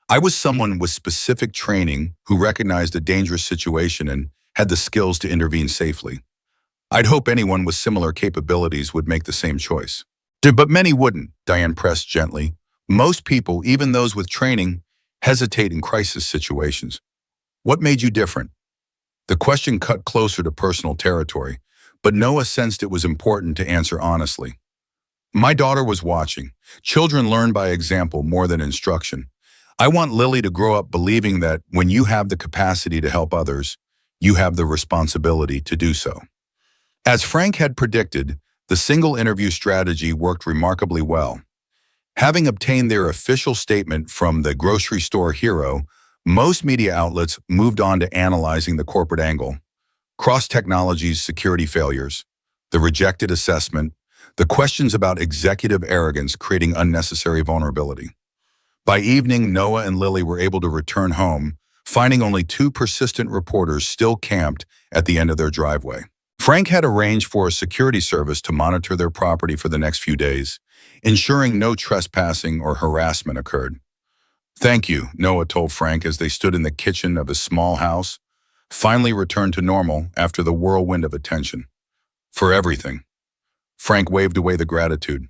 I was someone with specific training who recognized a dangerous situation and had the skills to intervene safely. I'd hope anyone with similar capabilities would make the same choice." "But many wouldn't," Diane pressed gently. "Most people, even those with training, hesitate in crisis situations. What made you different?" The question cut closer to personal territory, but Noah sensed it was important to answer honestly. "My daughter was watching. Children learn by example more than instruction. I want Lily to grow up believing that when you have the capacity to help others, you have the responsibility to do so." As Frank had predicted, the single interview strategy worked remarkably well. Having obtained their official statement from the grocery store hero, most media outlets moved on to analyzing the corporate angle, Cross Technologies' security failures, the rejected assessment, The questions about executive arrogance creating unnecessary vulnerability. By evening, Noah and Lily were able to return home, finding only two persistent reporters still camped at the end of their driveway. Frank had arranged for a security service to monitor their property for the next few days, ensuring no trespassing or harassment occurred. "Thank you," Noah told Frank as they stood in the kitchen of his small house, finally returned to normal after the whirlwind of attention. "For everything." Frank waved away the gratitude.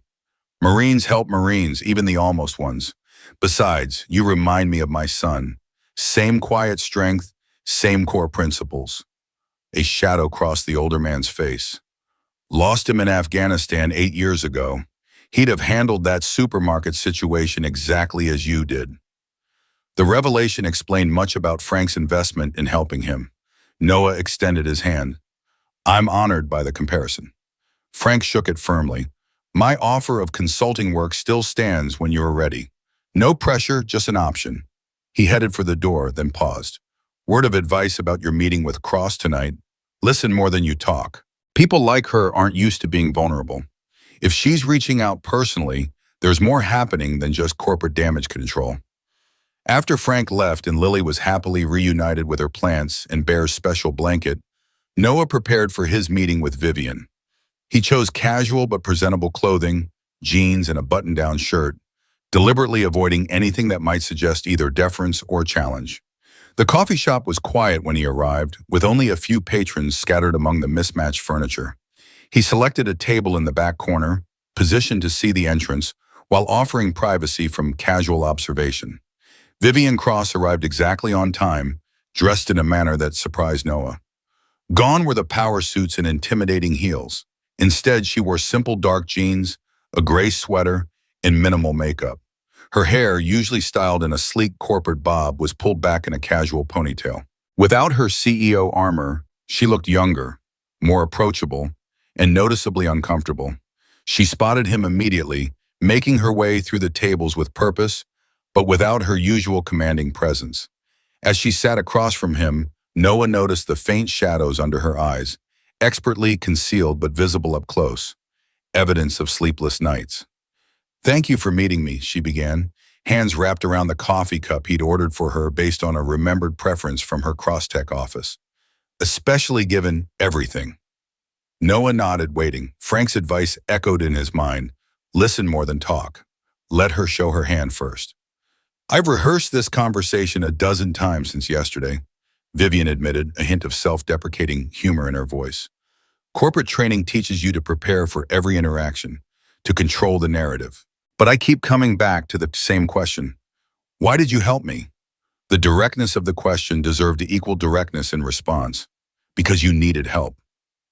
"Marines help Marines, even the almost ones. Besides, you remind me of my son. Same quiet strength, same core principles." A shadow crossed the older man's face. "Lost him in Afghanistan 8 years ago. He'd have handled that supermarket situation exactly as you did." The revelation explained much about Frank's investment in helping him. Noah extended his hand. "I'm honored by the comparison." Frank shook it firmly. "My offer of consulting work still stands when you are ready. No pressure, just an option." He headed for the door, then paused. "Word of advice about your meeting with Cross tonight. Listen more than you talk. People like her aren't used to being vulnerable. If she's reaching out personally, there's more happening than just corporate damage control." After Frank left and Lily was happily reunited with her plants and Bear's special blanket, Noah prepared for his meeting with Vivian. He chose casual but presentable clothing, jeans and a button-down shirt, deliberately avoiding anything that might suggest either deference or challenge. The coffee shop was quiet when he arrived, with only a few patrons scattered among the mismatched furniture. He selected a table in the back corner, positioned to see the entrance, while offering privacy from casual observation. Vivian Cross arrived exactly on time, dressed in a manner that surprised Noah. Gone were the power suits and intimidating heels. Instead, she wore simple dark jeans, a gray sweater, and minimal makeup. Her hair, usually styled in a sleek corporate bob, was pulled back in a casual ponytail. Without her CEO armor, she looked younger, more approachable, and noticeably uncomfortable. She spotted him immediately, making her way through the tables with purpose, but without her usual commanding presence. As she sat across from him, Noah noticed the faint shadows under her eyes, expertly concealed but visible up close, evidence of sleepless nights. "Thank you for meeting me," she began, hands wrapped around the coffee cup he'd ordered for her based on a remembered preference from her Crosstech office. "Especially given everything." Noah nodded, waiting. Frank's advice echoed in his mind. "Listen more than talk. Let her show her hand first." "I've rehearsed this conversation a dozen times since yesterday," Vivian admitted, a hint of self-deprecating humor in her voice. "Corporate training teaches you to prepare for every interaction, to control the narrative. But I keep coming back to the same question. Why did you help me?" The directness of the question deserved equal directness in response. "Because you needed help."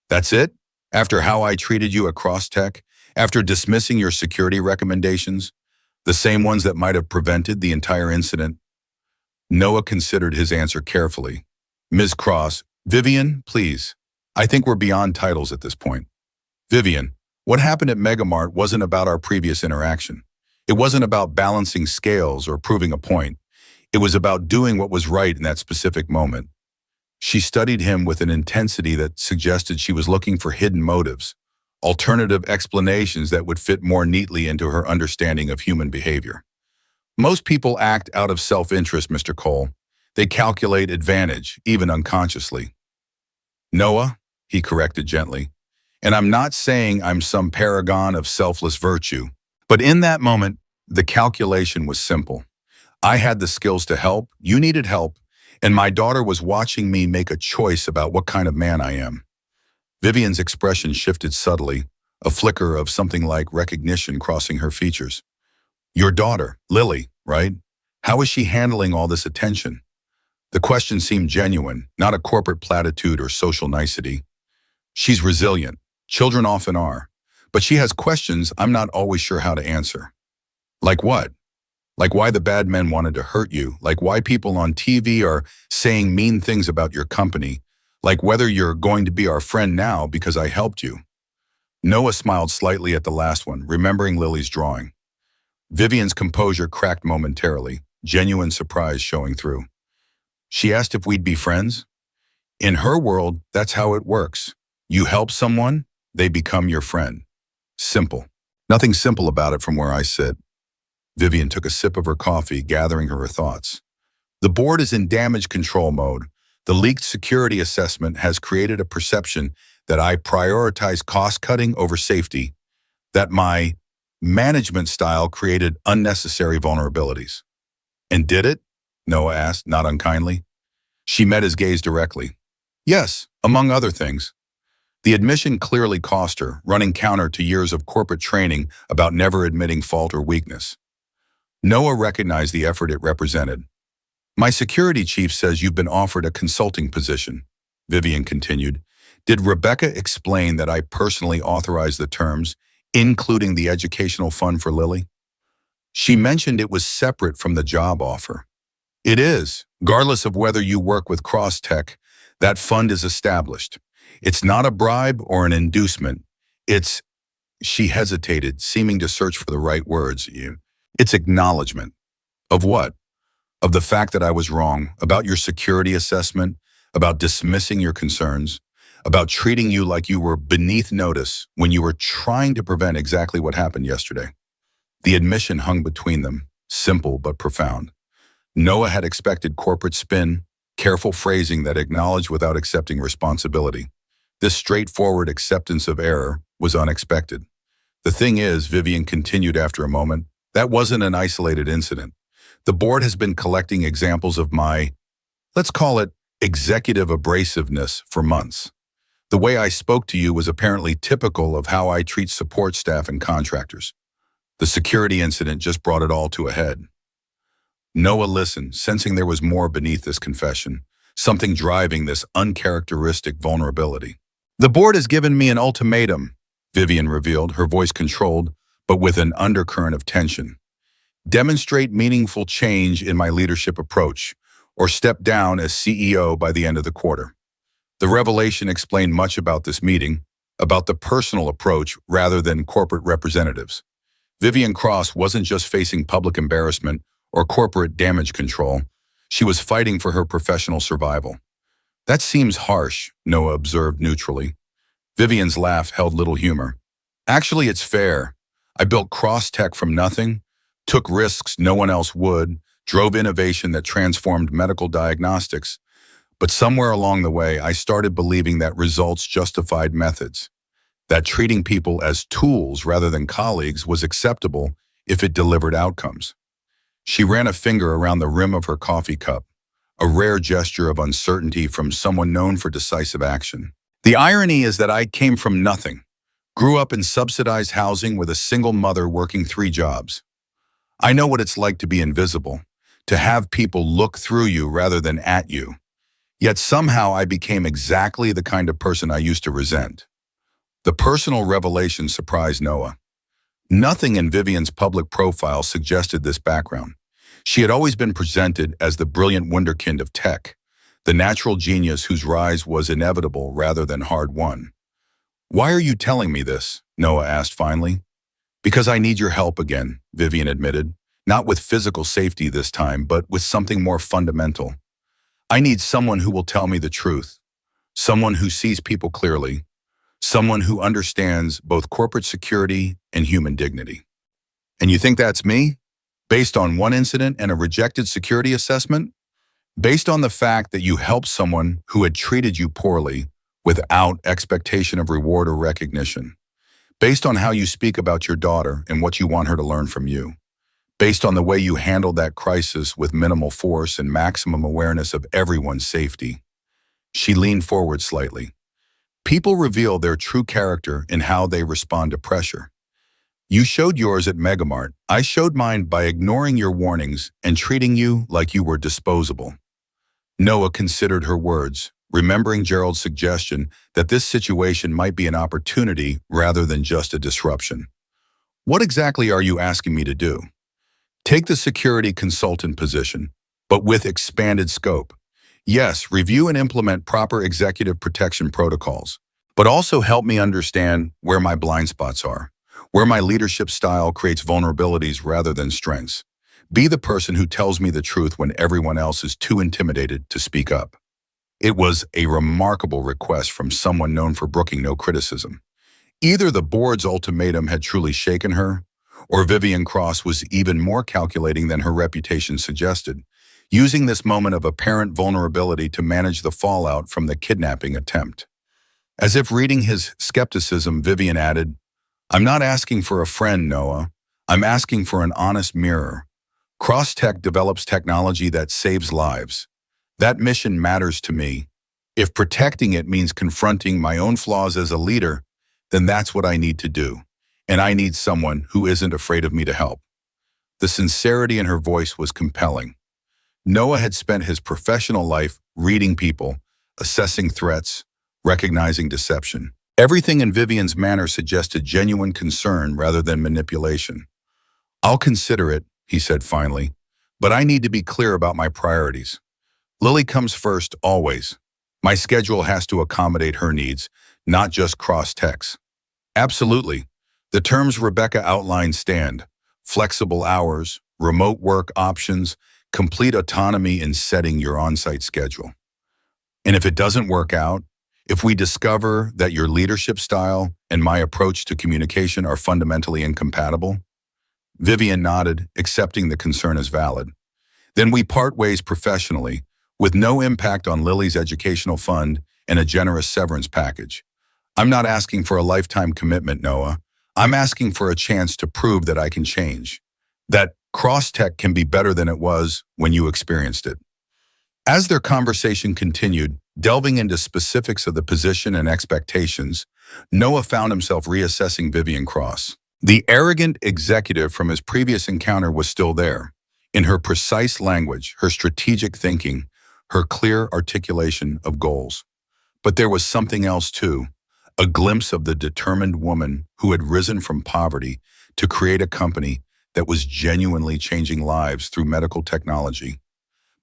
"That's it? After how I treated you at Crosstech? After dismissing your security recommendations? The same ones that might have prevented the entire incident?" Noah considered his answer carefully. "Ms. Cross, Vivian, please. I think we're beyond titles at this point. Vivian, what happened at Megamart wasn't about our previous interaction. It wasn't about balancing scales or proving a point. It was about doing what was right in that specific moment." She studied him with an intensity that suggested she was looking for hidden motives, alternative explanations that would fit more neatly into her understanding of human behavior. "Most people act out of self-interest, Mr. Cole. They calculate advantage, even unconsciously." "Noah," he corrected gently, "and I'm not saying I'm some paragon of selfless virtue, but in that moment, the calculation was simple. I had the skills to help, you needed help, and my daughter was watching me make a choice about what kind of man I am." Vivian's expression shifted subtly, a flicker of something like recognition crossing her features. "Your daughter, Lily, right? How is she handling all this attention?" The question seemed genuine, not a corporate platitude or social nicety. "She's resilient. Children often are. But she has questions I'm not always sure how to answer." "Like what?" "Like why the bad men wanted to hurt you, like why people on TV are saying mean things about your company, like whether you're going to be our friend now because I helped you." Noah smiled slightly at the last one, remembering Lily's drawing. Vivian's composure cracked momentarily, genuine surprise showing through. She asked if we'd be friends. In her world, that's how it works. You help someone, they become your friend. Simple. Nothing simple about it from where I sit. Vivian took a sip of her coffee, gathering her thoughts. The board is in damage control mode. The leaked security assessment has created a perception that I prioritize cost-cutting over safety, that my management style created unnecessary vulnerabilities. And did it? Noah asked, not unkindly. She met his gaze directly. Yes, among other things. The admission clearly cost her, running counter to years of corporate training about never admitting fault or weakness. Noah recognized the effort it represented. My security chief says you've been offered a consulting position, Vivian continued. Did Rebecca explain that I personally authorized the terms, including the educational fund for Lily? She mentioned it was separate from the job offer. It is, regardless of whether you work with Crosstech, that fund is established. It's not a bribe or an inducement. She hesitated, seeming to search for the right words. It's acknowledgement. Of what? Of the fact that I was wrong, about your security assessment, about dismissing your concerns, about treating you like you were beneath notice when you were trying to prevent exactly what happened yesterday. The admission hung between them, simple but profound. Noah had expected corporate spin, careful phrasing that acknowledged without accepting responsibility. This straightforward acceptance of error was unexpected. The thing is, Vivian continued after a moment, that wasn't an isolated incident. The board has been collecting examples of my, let's call it, executive abrasiveness for months. The way I spoke to you was apparently typical of how I treat support staff and contractors. The security incident just brought it all to a head. Noah listened, sensing there was more beneath this confession, something driving this uncharacteristic vulnerability. The board has given me an ultimatum, Vivian revealed, her voice controlled, but with an undercurrent of tension. Demonstrate meaningful change in my leadership approach, or step down as CEO by the end of the quarter. The revelation explained much about this meeting, about the personal approach rather than corporate representatives. Vivian Cross wasn't just facing public embarrassment or corporate damage control. She was fighting for her professional survival. That seems harsh, Noah observed neutrally. Vivian's laugh held little humor. Actually, it's fair. I built Crosstech from nothing, took risks no one else would, drove innovation that transformed medical diagnostics. But somewhere along the way, I started believing that results justified methods, that treating people as tools rather than colleagues was acceptable if it delivered outcomes. She ran a finger around the rim of her coffee cup, a rare gesture of uncertainty from someone known for decisive action. The irony is that I came from nothing, grew up in subsidized housing with a single mother working 3 jobs. I know what it's like to be invisible, to have people look through you rather than at you. Yet somehow I became exactly the kind of person I used to resent. The personal revelation surprised Noah. Nothing in Vivian's public profile suggested this background. She had always been presented as the brilliant wunderkind of tech, the natural genius whose rise was inevitable rather than hard-won. Why are you telling me this? Noah asked finally. Because I need your help again, Vivian admitted, not with physical safety this time, but with something more fundamental. I need someone who will tell me the truth, someone who sees people clearly, someone who understands both corporate security and human dignity. And you think that's me? Based on one incident and a rejected security assessment? Based on the fact that you helped someone who had treated you poorly without expectation of reward or recognition? Based on how you speak about your daughter and what you want her to learn from you? Based on the way you handled that crisis with minimal force and maximum awareness of everyone's safety? She leaned forward slightly. People reveal their true character in how they respond to pressure. You showed yours at Megamart. I showed mine by ignoring your warnings and treating you like you were disposable. Noah considered her words, remembering Gerald's suggestion that this situation might be an opportunity rather than just a disruption. What exactly are you asking me to do? Take the security consultant position, but with expanded scope. Yes, review and implement proper executive protection protocols, but also help me understand where my blind spots are, where my leadership style creates vulnerabilities rather than strengths. Be the person who tells me the truth when everyone else is too intimidated to speak up. It was a remarkable request from someone known for brooking no criticism. Either the board's ultimatum had truly shaken her, or Vivian Cross was even more calculating than her reputation suggested, using this moment of apparent vulnerability to manage the fallout from the kidnapping attempt. As if reading his skepticism, Vivian added, "I'm not asking for a friend, Noah. I'm asking for an honest mirror. Crosstech develops technology that saves lives. That mission matters to me. If protecting it means confronting my own flaws as a leader, then that's what I need to do. And I need someone who isn't afraid of me to help." The sincerity in her voice was compelling. Noah had spent his professional life reading people, assessing threats, recognizing deception. Everything in Vivian's manner suggested genuine concern rather than manipulation. "I'll consider it," he said finally, "but I need to be clear about my priorities. Lily comes first, always. My schedule has to accommodate her needs, not just Crosstech's." "Absolutely. The terms Rebecca outlined stand: flexible hours, remote work options, complete autonomy in setting your on-site schedule. And if it doesn't work out, if we discover that your leadership style and my approach to communication are fundamentally incompatible?" Vivian nodded, accepting the concern as valid. "Then we part ways professionally, with no impact on Lily's educational fund and a generous severance package. I'm not asking for a lifetime commitment, Noah. I'm asking for a chance to prove that I can change, that Crosstech can be better than it was when you experienced it." As their conversation continued, delving into specifics of the position and expectations, Noah found himself reassessing Vivian Cross. The arrogant executive from his previous encounter was still there, in her precise language, her strategic thinking, her clear articulation of goals. But there was something else too, a glimpse of the determined woman who had risen from poverty to create a company that was genuinely changing lives through medical technology.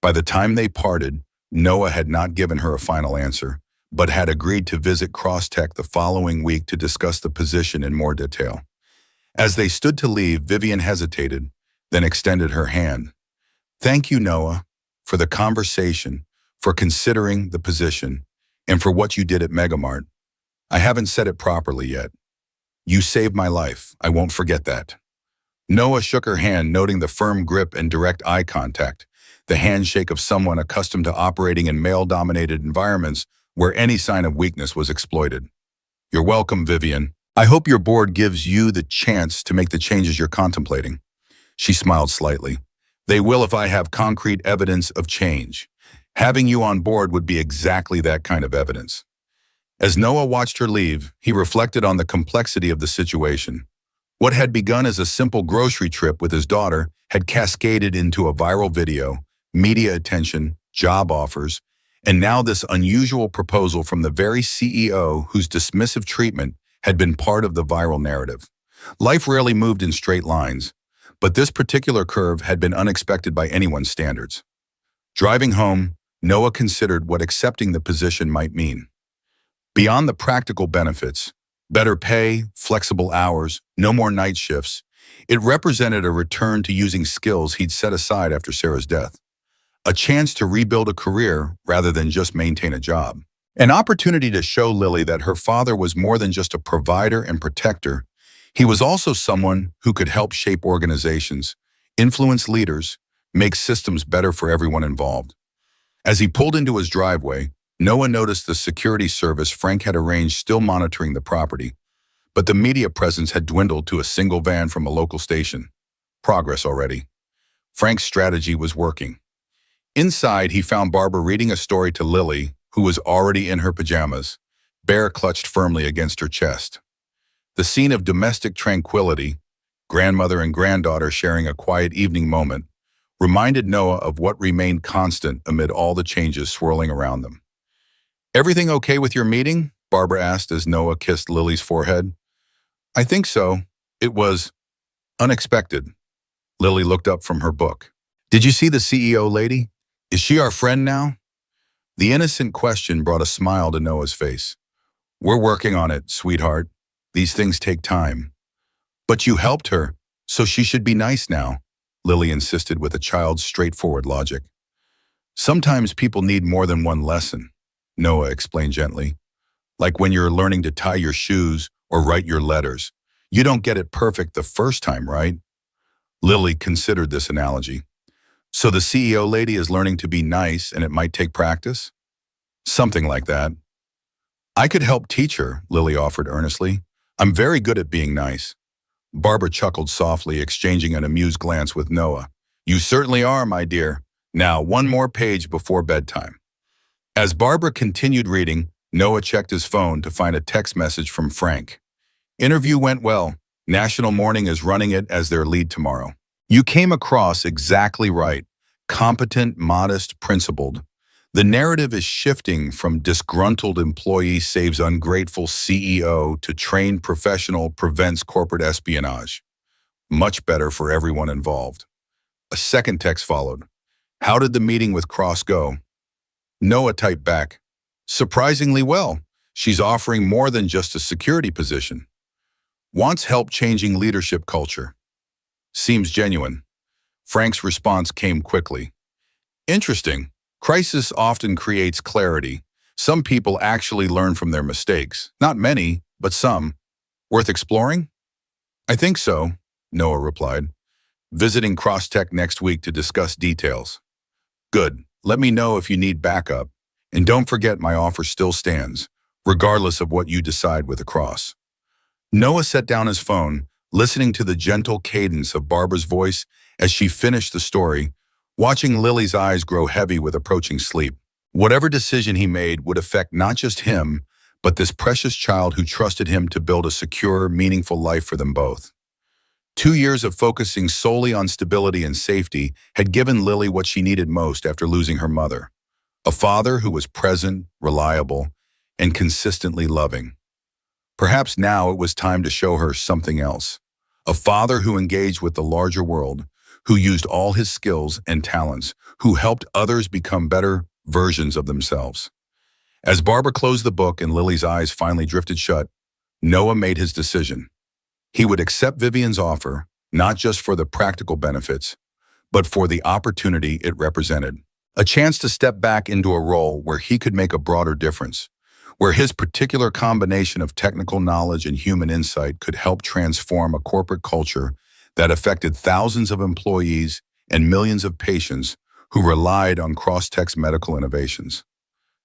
By the time they parted, Noah had not given her a final answer, but had agreed to visit Crosstech the following week to discuss the position in more detail. As they stood to leave, Vivian hesitated, then extended her hand. "Thank you, Noah, for the conversation, for considering the position, and for what you did at Megamart. I haven't said it properly yet. You saved my life. I won't forget that." Noah shook her hand, noting the firm grip and direct eye contact, the handshake of someone accustomed to operating in male-dominated environments where any sign of weakness was exploited. "You're welcome, Vivian. I hope your board gives you the chance to make the changes you're contemplating." She smiled slightly. "They will if I have concrete evidence of change. Having you on board would be exactly that kind of evidence." As Noah watched her leave, he reflected on the complexity of the situation. What had begun as a simple grocery trip with his daughter had cascaded into a viral video, media attention, job offers, and now this unusual proposal from the very CEO whose dismissive treatment had been part of the viral narrative. Life rarely moved in straight lines, but this particular curve had been unexpected by anyone's standards. Driving home, Noah considered what accepting the position might mean. Beyond the practical benefits, better pay, flexible hours, no more night shifts, it represented a return to using skills he'd set aside after Sarah's death. A chance to rebuild a career rather than just maintain a job. An opportunity to show Lily that her father was more than just a provider and protector. He was also someone who could help shape organizations, influence leaders, make systems better for everyone involved. As he pulled into his driveway, Noah noticed the security service Frank had arranged still monitoring the property, but the media presence had dwindled to a single van from a local station. Progress already. Frank's strategy was working. Inside, he found Barbara reading a story to Lily, who was already in her pajamas, bear clutched firmly against her chest. The scene of domestic tranquility, grandmother and granddaughter sharing a quiet evening moment, reminded Noah of what remained constant amid all the changes swirling around them. "Everything okay with your meeting?" Barbara asked as Noah kissed Lily's forehead. "I think so. It was unexpected." Lily looked up from her book. "Did you see the CEO lady? Is she our friend now?" The innocent question brought a smile to Noah's face. "We're working on it, sweetheart. These things take time." "But you helped her, so she should be nice now," Lily insisted with a child's straightforward logic. "Sometimes people need more than one lesson," Noah explained gently. "Like when you're learning to tie your shoes or write your letters. You don't get it perfect the first time, right? Lily considered this analogy. So the CEO lady is learning to be nice and it might take practice? Something like that. I could help teach her, Lily offered earnestly. I'm very good at being nice. Barbara chuckled softly, exchanging an amused glance with Noah. You certainly are, my dear. Now, one more page before bedtime. As Barbara continued reading, Noah checked his phone to find a text message from Frank. Interview went well. National Morning is running it as their lead tomorrow. You came across exactly right. Competent, modest, principled. The narrative is shifting from disgruntled employee saves ungrateful CEO to trained professional prevents corporate espionage. Much better for everyone involved. A second text followed. How did the meeting with Cross go? Noah typed back. Surprisingly well. She's offering more than just a security position. Wants help changing leadership culture. Seems genuine. Frank's response came quickly. Interesting. Crisis often creates clarity. Some people actually learn from their mistakes. Not many, but some. Worth exploring? I think so, Noah replied. Visiting Crosstech next week to discuss details. Good. Let me know if you need backup. And don't forget my offer still stands, regardless of what you decide with Across. Noah set down his phone, listening to the gentle cadence of Barbara's voice as she finished the story, watching Lily's eyes grow heavy with approaching sleep. Whatever decision he made would affect not just him, but this precious child who trusted him to build a secure, meaningful life for them both. 2 years of focusing solely on stability and safety had given Lily what she needed most after losing her mother. A father who was present, reliable, and consistently loving. Perhaps now it was time to show her something else. A father who engaged with the larger world, who used all his skills and talents, who helped others become better versions of themselves. As Barbara closed the book and Lily's eyes finally drifted shut, Noah made his decision. He would accept Vivian's offer, not just for the practical benefits, but for the opportunity it represented. A chance to step back into a role where he could make a broader difference, where his particular combination of technical knowledge and human insight could help transform a corporate culture that affected thousands of employees and millions of patients who relied on Crosstech's medical innovations.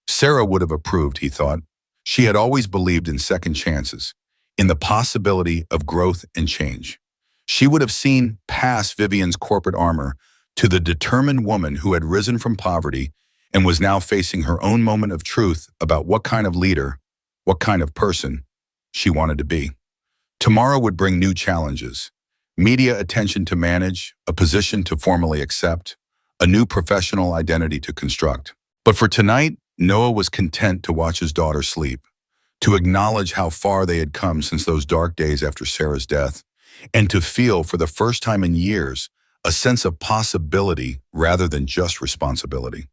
Sarah would have approved, he thought. She had always believed in second chances, in the possibility of growth and change. She would have seen past Vivian's corporate armor to the determined woman who had risen from poverty and was now facing her own moment of truth about what kind of leader, what kind of person she wanted to be. Tomorrow would bring new challenges. Media attention to manage, a position to formally accept, a new professional identity to construct. But for tonight, Noah was content to watch his daughter sleep, to acknowledge how far they had come since those dark days after Sarah's death, and to feel for the first time in years a sense of possibility rather than just responsibility.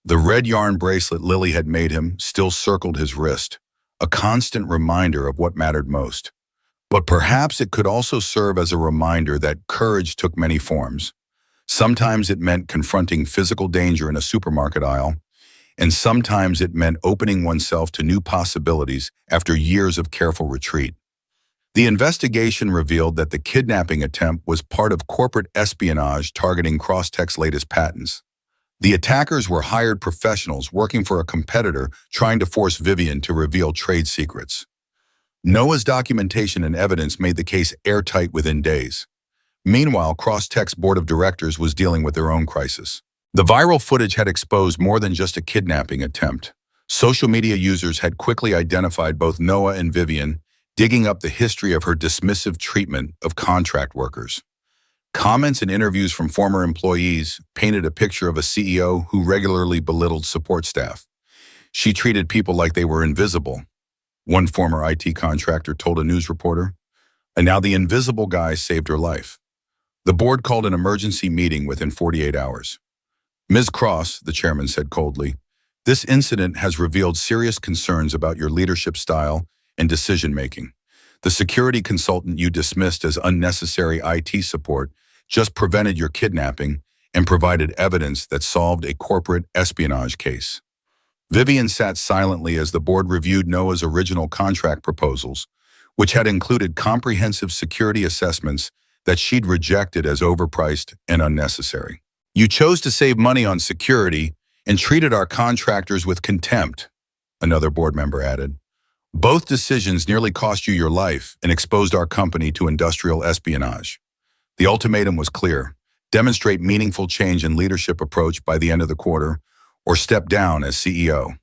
The red yarn bracelet Lily had made him still circled his wrist, a constant reminder of what mattered most. But perhaps it could also serve as a reminder that courage took many forms. Sometimes it meant confronting physical danger in a supermarket aisle, and sometimes it meant opening oneself to new possibilities after years of careful retreat. The investigation revealed that the kidnapping attempt was part of corporate espionage targeting Crosstech's latest patents. The attackers were hired professionals working for a competitor trying to force Vivian to reveal trade secrets. Noah's documentation and evidence made the case airtight within days. Meanwhile, Crosstech's board of directors was dealing with their own crisis. The viral footage had exposed more than just a kidnapping attempt. Social media users had quickly identified both Noah and Vivian, digging up the history of her dismissive treatment of contract workers. Comments and interviews from former employees painted a picture of a CEO who regularly belittled support staff. She treated people like they were invisible, one former IT contractor told a news reporter, and now the invisible guy saved her life. The board called an emergency meeting within 48 hours. Ms. Cross, the chairman said coldly, this incident has revealed serious concerns about your leadership style and decision-making. The security consultant you dismissed as unnecessary IT support just prevented your kidnapping and provided evidence that solved a corporate espionage case. Vivian sat silently as the board reviewed Noah's original contract proposals, which had included comprehensive security assessments that she'd rejected as overpriced and unnecessary. You chose to save money on security and treated our contractors with contempt, another board member added. Both decisions nearly cost you your life and exposed our company to industrial espionage. The ultimatum was clear: demonstrate meaningful change in leadership approach by the end of the quarter, or step down as CEO.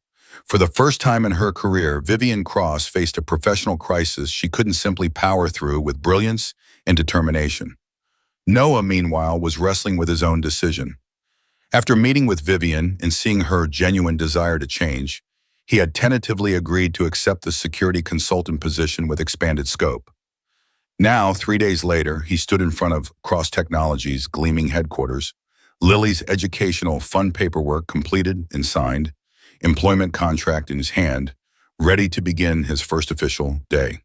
For the first time in her career, Vivian Cross faced a professional crisis she couldn't simply power through with brilliance and determination. Noah, meanwhile, was wrestling with his own decision. After meeting with Vivian and seeing her genuine desire to change, he had tentatively agreed to accept the security consultant position with expanded scope. Now, 3 days later, he stood in front of Cross Technologies' gleaming headquarters, Lily's educational fund paperwork completed and signed, employment contract in his hand, ready to begin his first official day.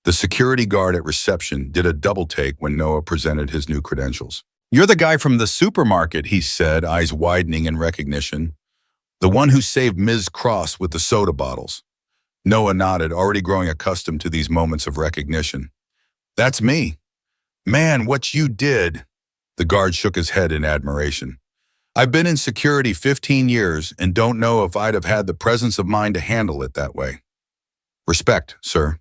The security guard at reception did a double take when Noah presented his new credentials. "You're the guy from the supermarket," he said, eyes widening in recognition. "The one who saved Ms. Cross with the soda bottles." Noah nodded, already growing accustomed to these moments of recognition. "That's me." "Man, what you did." The guard shook his head in admiration. "I've been in security 15 years and don't know if I'd have had the presence of mind to handle it that way." "Respect, sir."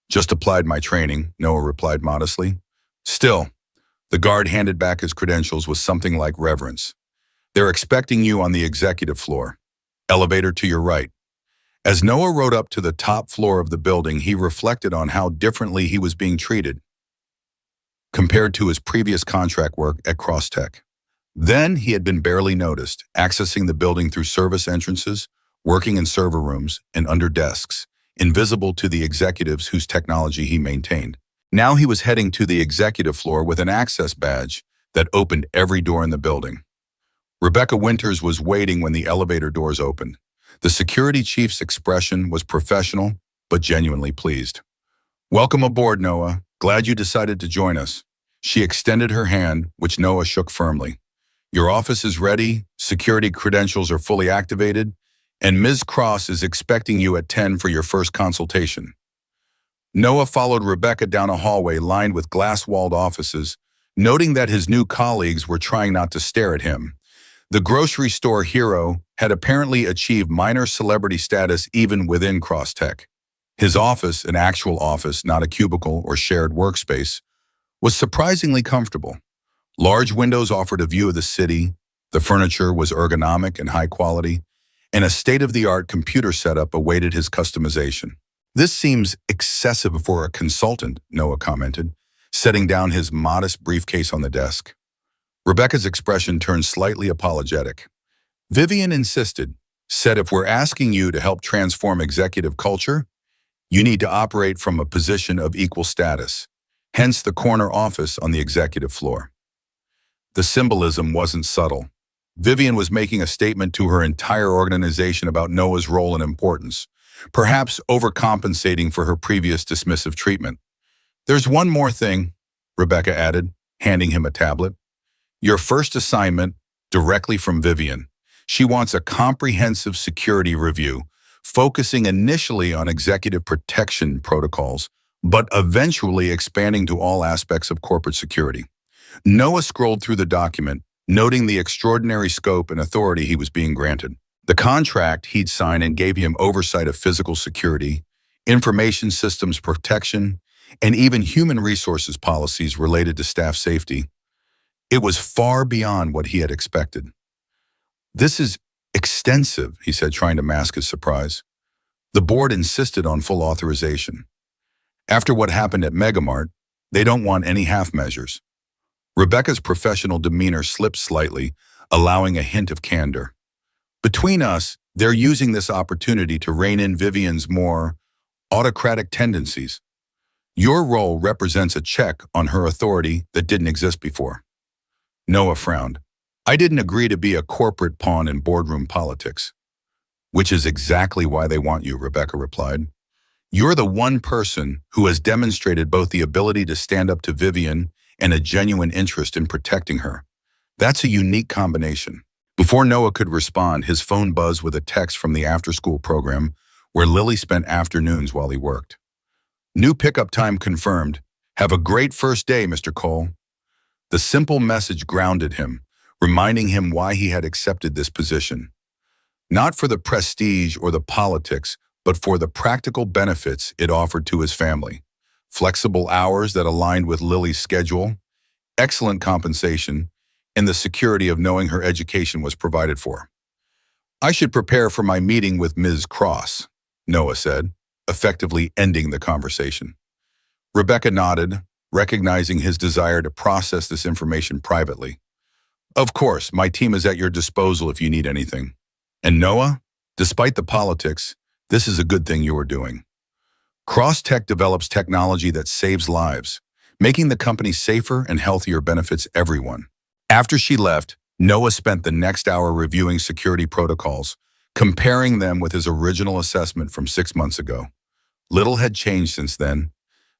"Just applied my training," Noah replied modestly. "Still," the guard handed back his credentials with something like reverence. "They're expecting you on the executive floor. Elevator to your right." As Noah rode up to the top floor of the building, he reflected on how differently he was being treated compared to his previous contract work at Crosstech. Then he had been barely noticed, accessing the building through service entrances, working in server rooms, and under desks, invisible to the executives whose technology he maintained. Now he was heading to the executive floor with an access badge that opened every door in the building. Rebecca Winters was waiting when the elevator doors opened. The security chief's expression was professional, but genuinely pleased. "Welcome aboard, Noah. Glad you decided to join us." She extended her hand, which Noah shook firmly. "Your office is ready, security credentials are fully activated, and Ms. Cross is expecting you at 10 for your first consultation." Noah followed Rebecca down a hallway lined with glass-walled offices, noting that his new colleagues were trying not to stare at him. The grocery store hero had apparently achieved minor celebrity status even within Crosstech. His office, an actual office, not a cubicle or shared workspace, was surprisingly comfortable. Large windows offered a view of the city, the furniture was ergonomic and high quality, and a state-of-the-art computer setup awaited his customization. "This seems excessive for a consultant," Noah commented, setting down his modest briefcase on the desk. Rebecca's expression turned slightly apologetic. Vivian insisted, said, "If we're asking you to help transform executive culture, you need to operate from a position of equal status, hence the corner office on the executive floor." The symbolism wasn't subtle. Vivian was making a statement to her entire organization about Noah's role and importance, perhaps overcompensating for her previous dismissive treatment. "There's one more thing," Rebecca added, handing him a tablet. "Your first assignment, directly from Vivian. She wants a comprehensive security review, focusing initially on executive protection protocols, but eventually expanding to all aspects of corporate security." Noah scrolled through the document, noting the extraordinary scope and authority he was being granted. The contract he'd signed and gave him oversight of physical security, information systems protection, and even human resources policies related to staff safety. It was far beyond what he had expected. "This is extensive," he said, trying to mask his surprise. The board insisted on full authorization. After what happened at Megamart, they don't want any half measures. Rebecca's professional demeanor slipped slightly, allowing a hint of candor. "Between us, they're using this opportunity to rein in Vivian's more autocratic tendencies. Your role represents a check on her authority that didn't exist before." Noah frowned. "I didn't agree to be a corporate pawn in boardroom politics." "Which is exactly why they want you," Rebecca replied. "You're the one person who has demonstrated both the ability to stand up to Vivian and a genuine interest in protecting her. That's a unique combination." Before Noah could respond, his phone buzzed with a text from the after-school program where Lily spent afternoons while he worked. New pickup time confirmed. Have a great first day, Mr. Cole. The simple message grounded him, reminding him why he had accepted this position. Not for the prestige or the politics, but for the practical benefits it offered to his family. Flexible hours that aligned with Lily's schedule, excellent compensation, and the security of knowing her education was provided for. I should prepare for my meeting with Ms. Cross, Noah said, effectively ending the conversation. Rebecca nodded, recognizing his desire to process this information privately. Of course, my team is at your disposal if you need anything. And Noah, despite the politics, this is a good thing you are doing. Cross-Tech develops technology that saves lives, making the company safer and healthier benefits everyone. After she left, Noah spent the next hour reviewing security protocols, comparing them with his original assessment from 6 months ago. Little had changed since then.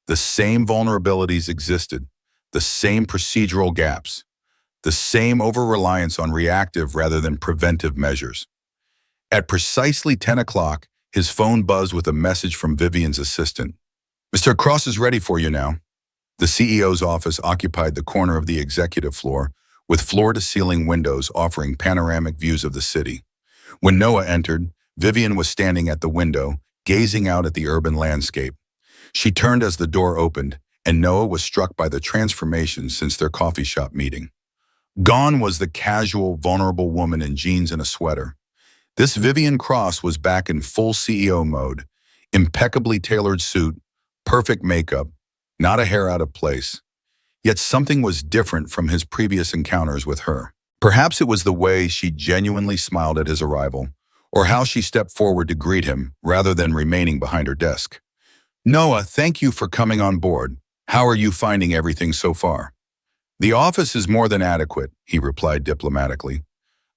The same vulnerabilities existed, the same procedural gaps, the same over-reliance on reactive rather than preventive measures. At precisely 10 o'clock, his phone buzzed with a message from Vivian's assistant. Mr. Cross is ready for you now. The CEO's office occupied the corner of the executive floor, with floor-to-ceiling windows offering panoramic views of the city. When Noah entered, Vivian was standing at the window, gazing out at the urban landscape. She turned as the door opened, and Noah was struck by the transformation since their coffee shop meeting. Gone was the casual, vulnerable woman in jeans and a sweater. This Vivian Cross was back in full CEO mode, impeccably tailored suit, perfect makeup, not a hair out of place. Yet something was different from his previous encounters with her. Perhaps it was the way she genuinely smiled at his arrival, or how she stepped forward to greet him rather than remaining behind her desk. Noah, thank you for coming on board. How are you finding everything so far? The office is more than adequate, he replied diplomatically,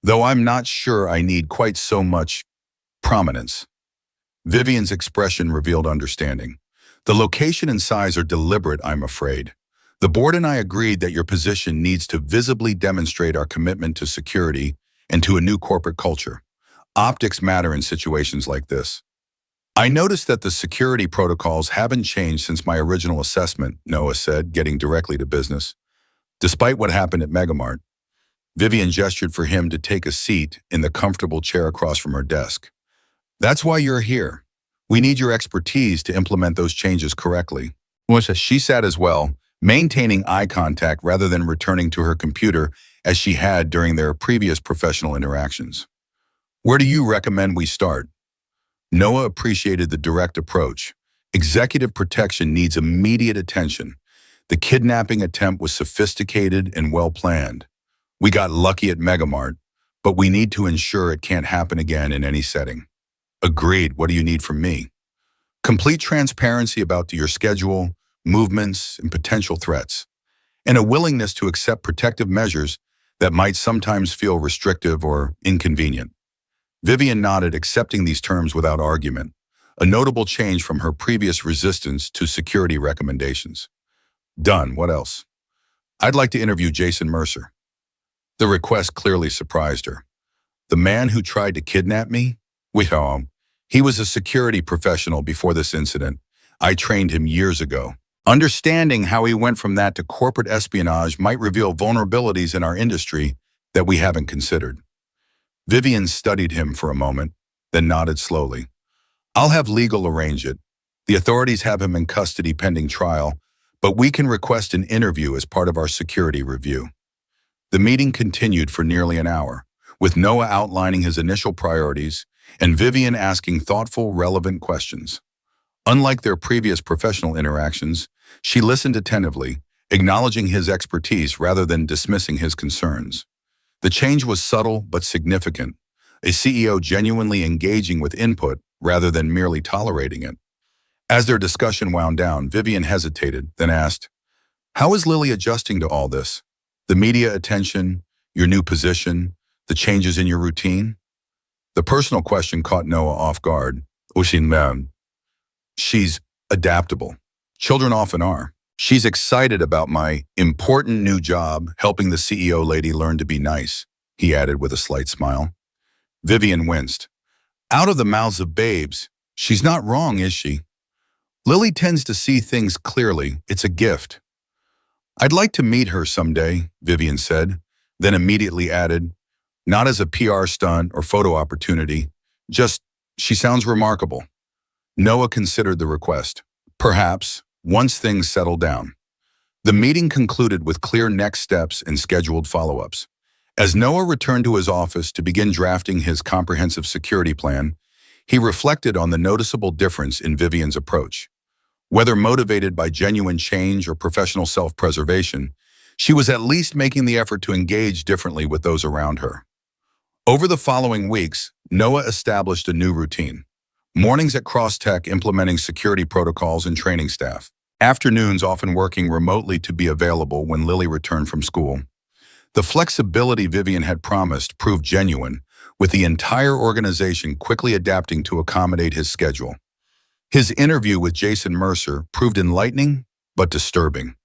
though I'm not sure I need quite so much prominence. Vivian's expression revealed understanding. The location and size are deliberate, I'm afraid. The board and I agreed that your position needs to visibly demonstrate our commitment to security and to a new corporate culture. Optics matter in situations like this. I noticed that the security protocols haven't changed since my original assessment, Noah said, getting directly to business. Despite what happened at Megamart, Vivian gestured for him to take a seat in the comfortable chair across from her desk. That's why you're here. We need your expertise to implement those changes correctly. She sat as well, maintaining eye contact rather than returning to her computer as she had during their previous professional interactions. Where do you recommend we start? Noah appreciated the direct approach. Executive protection needs immediate attention. The kidnapping attempt was sophisticated and well-planned. We got lucky at Megamart, but we need to ensure it can't happen again in any setting. Agreed. What do you need from me? Complete transparency about your schedule, movements, and potential threats, and a willingness to accept protective measures that might sometimes feel restrictive or inconvenient. Vivian nodded, accepting these terms without argument, a notable change from her previous resistance to security recommendations. Done. What else? I'd like to interview Jason Mercer. The request clearly surprised her. The man who tried to kidnap me? He was a security professional before this incident. I trained him years ago. Understanding how he went from that to corporate espionage might reveal vulnerabilities in our industry that we haven't considered. Vivian studied him for a moment, then nodded slowly. I'll have legal arrange it. The authorities have him in custody pending trial, but we can request an interview as part of our security review. The meeting continued for nearly an hour, with Noah outlining his initial priorities and Vivian asking thoughtful, relevant questions. Unlike their previous professional interactions, she listened attentively, acknowledging his expertise rather than dismissing his concerns. The change was subtle but significant, a CEO genuinely engaging with input rather than merely tolerating it. As their discussion wound down, Vivian hesitated, then asked, "How is Lily adjusting to all this? The media attention, your new position, the changes in your routine?" The personal question caught Noah off guard. She's adaptable. Children often are. She's excited about my important new job, helping the CEO lady learn to be nice, he added with a slight smile. Vivian winced. Out of the mouths of babes, she's not wrong, is she? Lily tends to see things clearly. It's a gift. I'd like to meet her someday, Vivian said, then immediately added, not as a PR stunt or photo opportunity, just, she sounds remarkable. Noah considered the request. Perhaps, once things settle down. The meeting concluded with clear next steps and scheduled follow-ups. As Noah returned to his office to begin drafting his comprehensive security plan, he reflected on the noticeable difference in Vivian's approach. Whether motivated by genuine change or professional self-preservation, she was at least making the effort to engage differently with those around her. Over the following weeks, Noah established a new routine. Mornings at Crosstech implementing security protocols and training staff. Afternoons often working remotely to be available when Lily returned from school. The flexibility Vivian had promised proved genuine, with the entire organization quickly adapting to accommodate his schedule. His interview with Jason Mercer proved enlightening but disturbing.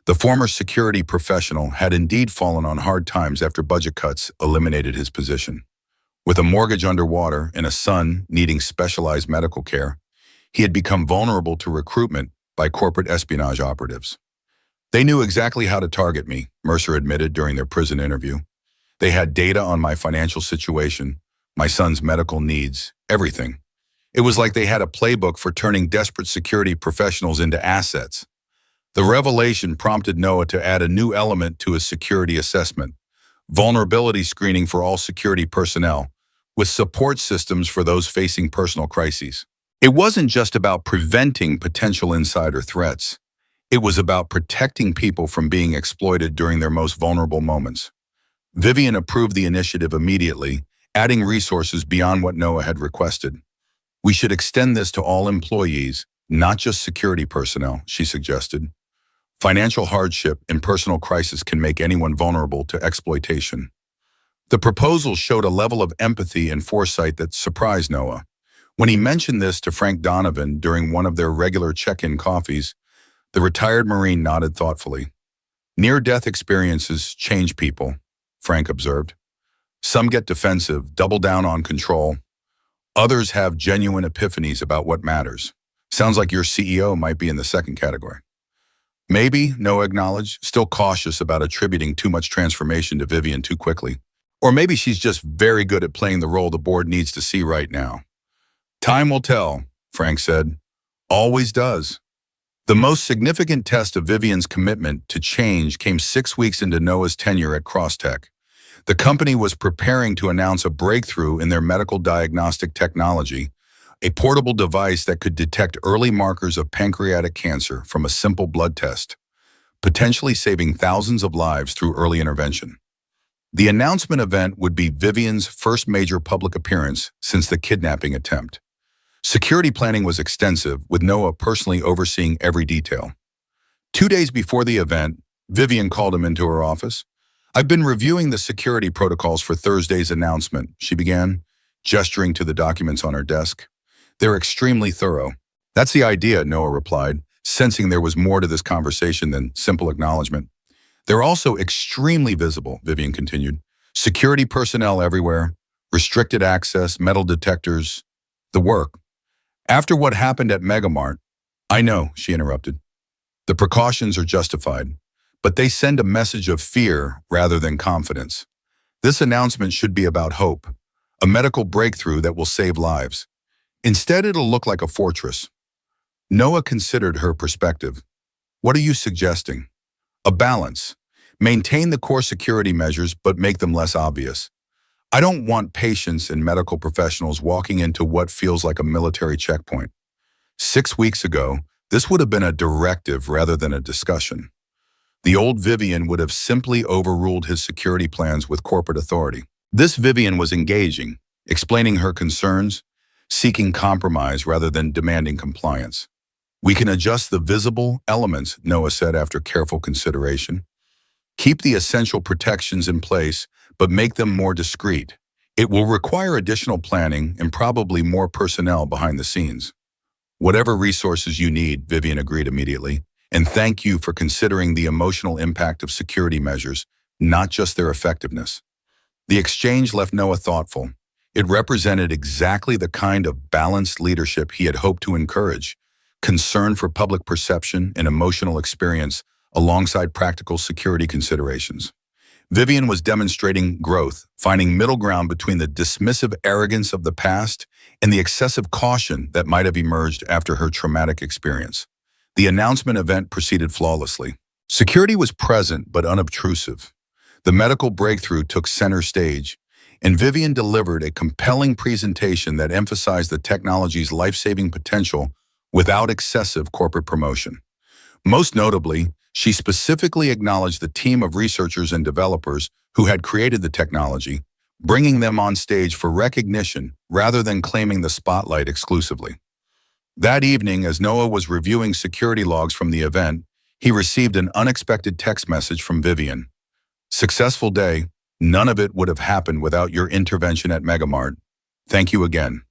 The former security professional had indeed fallen on hard times after budget cuts eliminated his position. With a mortgage underwater and a son needing specialized medical care, he had become vulnerable to recruitment by corporate espionage operatives. They knew exactly how to target me, Mercer admitted during their prison interview. They had data on my financial situation, my son's medical needs, everything. It was like they had a playbook for turning desperate security professionals into assets. The revelation prompted Noah to add a new element to his security assessment: vulnerability screening for all security personnel, with support systems for those facing personal crises. It wasn't just about preventing potential insider threats. It was about protecting people from being exploited during their most vulnerable moments. Vivian approved the initiative immediately, adding resources beyond what Noah had requested. We should extend this to all employees, not just security personnel, she suggested. Financial hardship and personal crisis can make anyone vulnerable to exploitation. The proposal showed a level of empathy and foresight that surprised Noah. When he mentioned this to Frank Donovan during one of their regular check-in coffees, the retired Marine nodded thoughtfully. Near-death experiences change people, Frank observed. Some get defensive, double down on control. Others have genuine epiphanies about what matters. Sounds like your CEO might be in the second category. Maybe, Noah acknowledged, still cautious about attributing too much transformation to Vivian too quickly. Or maybe she's just very good at playing the role the board needs to see right now. Time will tell, Frank said. Always does. The most significant test of Vivian's commitment to change came 6 weeks into Noah's tenure at Crosstech. The company was preparing to announce a breakthrough in their medical diagnostic technology, a portable device that could detect early markers of pancreatic cancer from a simple blood test, potentially saving thousands of lives through early intervention. The announcement event would be Vivian's first major public appearance since the kidnapping attempt. Security planning was extensive, with Noah personally overseeing every detail. 2 days before the event, Vivian called him into her office. I've been reviewing the security protocols for Thursday's announcement, she began, gesturing to the documents on her desk. They're extremely thorough. That's the idea, Noah replied, sensing there was more to this conversation than simple acknowledgement. They're also extremely visible, Vivian continued. Security personnel everywhere, restricted access, metal detectors, the work. After what happened at Megamart, I know, she interrupted. The precautions are justified, but they send a message of fear rather than confidence. This announcement should be about hope, a medical breakthrough that will save lives. Instead, it'll look like a fortress. Noah considered her perspective. What are you suggesting? A balance. Maintain the core security measures, but make them less obvious. I don't want patients and medical professionals walking into what feels like a military checkpoint. 6 weeks ago, this would have been a directive rather than a discussion. The old Vivian would have simply overruled his security plans with corporate authority. This Vivian was engaging, explaining her concerns, seeking compromise rather than demanding compliance. We can adjust the visible elements, Noah said after careful consideration. Keep the essential protections in place, but make them more discreet. It will require additional planning and probably more personnel behind the scenes. Whatever resources you need, Vivian agreed immediately, and thank you for considering the emotional impact of security measures, not just their effectiveness. The exchange left Noah thoughtful. It represented exactly the kind of balanced leadership he had hoped to encourage, concern for public perception and emotional experience alongside practical security considerations. Vivian was demonstrating growth, finding middle ground between the dismissive arrogance of the past and the excessive caution that might have emerged after her traumatic experience. The announcement event proceeded flawlessly. Security was present but unobtrusive. The medical breakthrough took center stage, and Vivian delivered a compelling presentation that emphasized the technology's life-saving potential without excessive corporate promotion. Most notably, she specifically acknowledged the team of researchers and developers who had created the technology, bringing them on stage for recognition rather than claiming the spotlight exclusively. That evening, as Noah was reviewing security logs from the event, he received an unexpected text message from Vivian. "Successful day. None of it would have happened without your intervention at Megamart. Thank you again."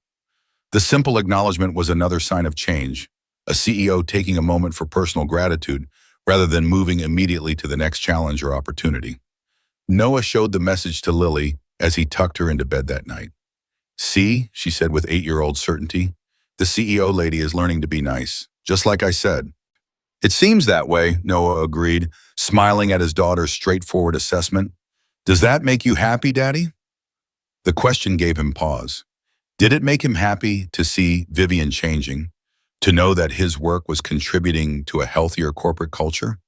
The simple acknowledgement was another sign of change, a CEO taking a moment for personal gratitude rather than moving immediately to the next challenge or opportunity. Noah showed the message to Lily as he tucked her into bed that night. "See," she said with 8-year-old certainty, "the CEO lady is learning to be nice, just like I said." "It seems that way," Noah agreed, smiling at his daughter's straightforward assessment. "Does that make you happy, Daddy?" The question gave him pause. Did it make him happy to see Vivian changing, to know that his work was contributing to a healthier corporate culture,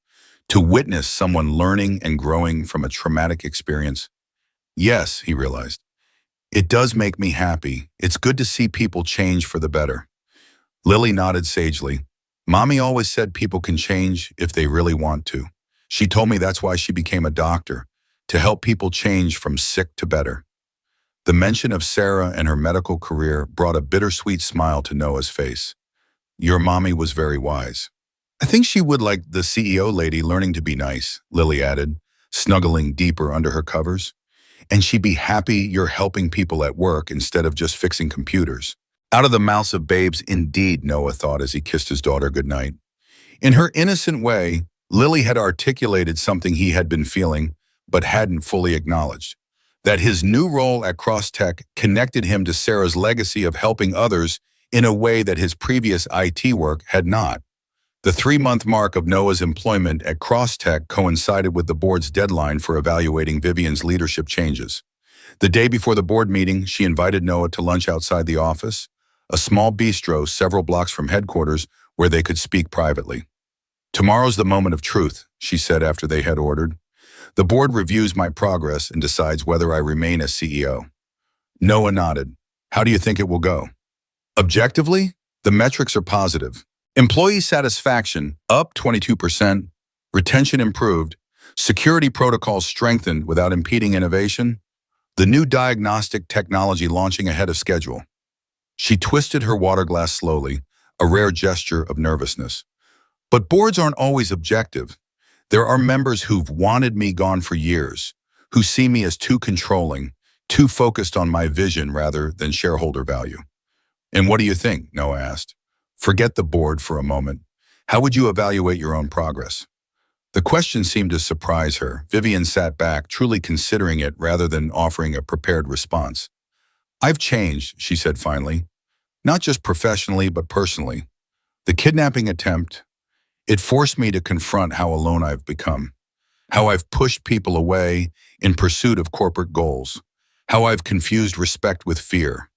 to witness someone learning and growing from a traumatic experience? Yes, he realized. It does make me happy. It's good to see people change for the better. Lily nodded sagely. Mommy always said people can change if they really want to. She told me that's why she became a doctor, to help people change from sick to better. The mention of Sarah and her medical career brought a bittersweet smile to Noah's face. Your mommy was very wise. I think she would like the CEO lady learning to be nice, Lily added, snuggling deeper under her covers. And she'd be happy you're helping people at work instead of just fixing computers. Out of the mouths of babes, indeed, Noah thought as he kissed his daughter goodnight. In her innocent way, Lily had articulated something he had been feeling, but hadn't fully acknowledged. That his new role at Crosstech connected him to Sarah's legacy of helping others in a way that his previous IT work had not. The 3-month mark of Noah's employment at Crosstech coincided with the board's deadline for evaluating Vivian's leadership changes. The day before the board meeting, she invited Noah to lunch outside the office, a small bistro several blocks from headquarters where they could speak privately. Tomorrow's the moment of truth, she said after they had ordered. The board reviews my progress and decides whether I remain as CEO. Noah nodded. How do you think it will go? Objectively, the metrics are positive. Employee satisfaction up 22%, retention improved, security protocols strengthened without impeding innovation, the new diagnostic technology launching ahead of schedule. She twisted her water glass slowly, a rare gesture of nervousness. But boards aren't always objective. There are members who've wanted me gone for years, who see me as too controlling, too focused on my vision rather than shareholder value. And what do you think? Noah asked. Forget the board for a moment. How would you evaluate your own progress? The question seemed to surprise her. Vivian sat back, truly considering it rather than offering a prepared response. I've changed, she said finally. Not just professionally, but personally. The kidnapping attempt, it forced me to confront how alone I've become, how I've pushed people away in pursuit of corporate goals, how I've confused respect with fear.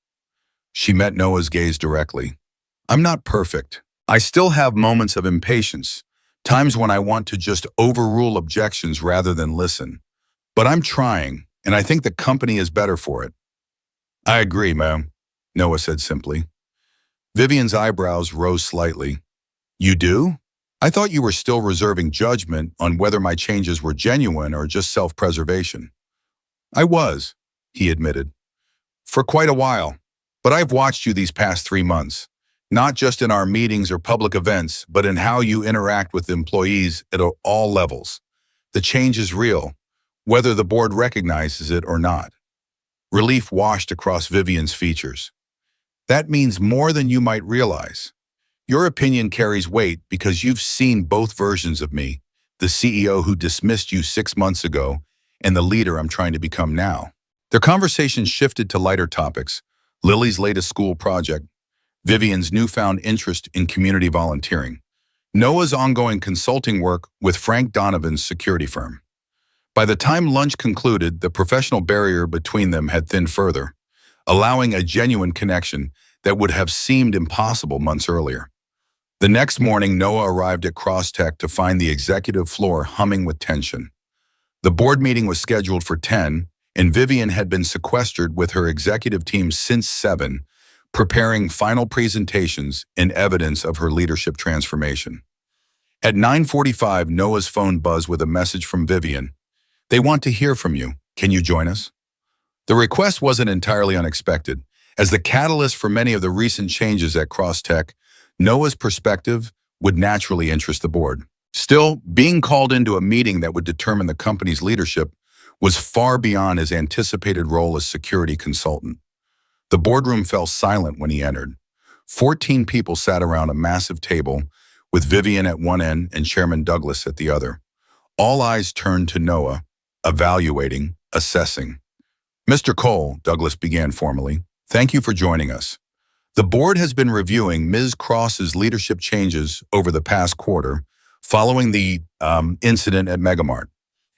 She met Noah's gaze directly. I'm not perfect. I still have moments of impatience, times when I want to just overrule objections rather than listen. But I'm trying, and I think the company is better for it. I agree, ma'am, Noah said simply. Vivian's eyebrows rose slightly. You do? I thought you were still reserving judgment on whether my changes were genuine or just self-preservation. I was, he admitted, for quite a while. But I've watched you these past 3 months. Not just in our meetings or public events, but in how you interact with employees at all levels. The change is real, whether the board recognizes it or not. Relief washed across Vivian's features. That means more than you might realize. Your opinion carries weight because you've seen both versions of me, the CEO who dismissed you 6 months ago and the leader I'm trying to become now. Their conversation shifted to lighter topics, Lily's latest school project, Vivian's newfound interest in community volunteering, Noah's ongoing consulting work with Frank Donovan's security firm. By the time lunch concluded, the professional barrier between them had thinned further, allowing a genuine connection that would have seemed impossible months earlier. The next morning, Noah arrived at Crosstech to find the executive floor humming with tension. The board meeting was scheduled for 10, and Vivian had been sequestered with her executive team since 7, preparing final presentations in evidence of her leadership transformation. At 9:45, Noah's phone buzzed with a message from Vivian. "They want to hear from you. Can you join us?" The request wasn't entirely unexpected. As the catalyst for many of the recent changes at Crosstech, Noah's perspective would naturally interest the board. Still, being called into a meeting that would determine the company's leadership was far beyond his anticipated role as security consultant. The boardroom fell silent when he entered. 14 people sat around a massive table, with Vivian at one end and Chairman Douglas at the other. All eyes turned to Noah, evaluating, assessing. "Mr. Cole," Douglas began formally, "thank you for joining us. The board has been reviewing Ms. Cross's leadership changes over the past quarter, following the incident at Megamart.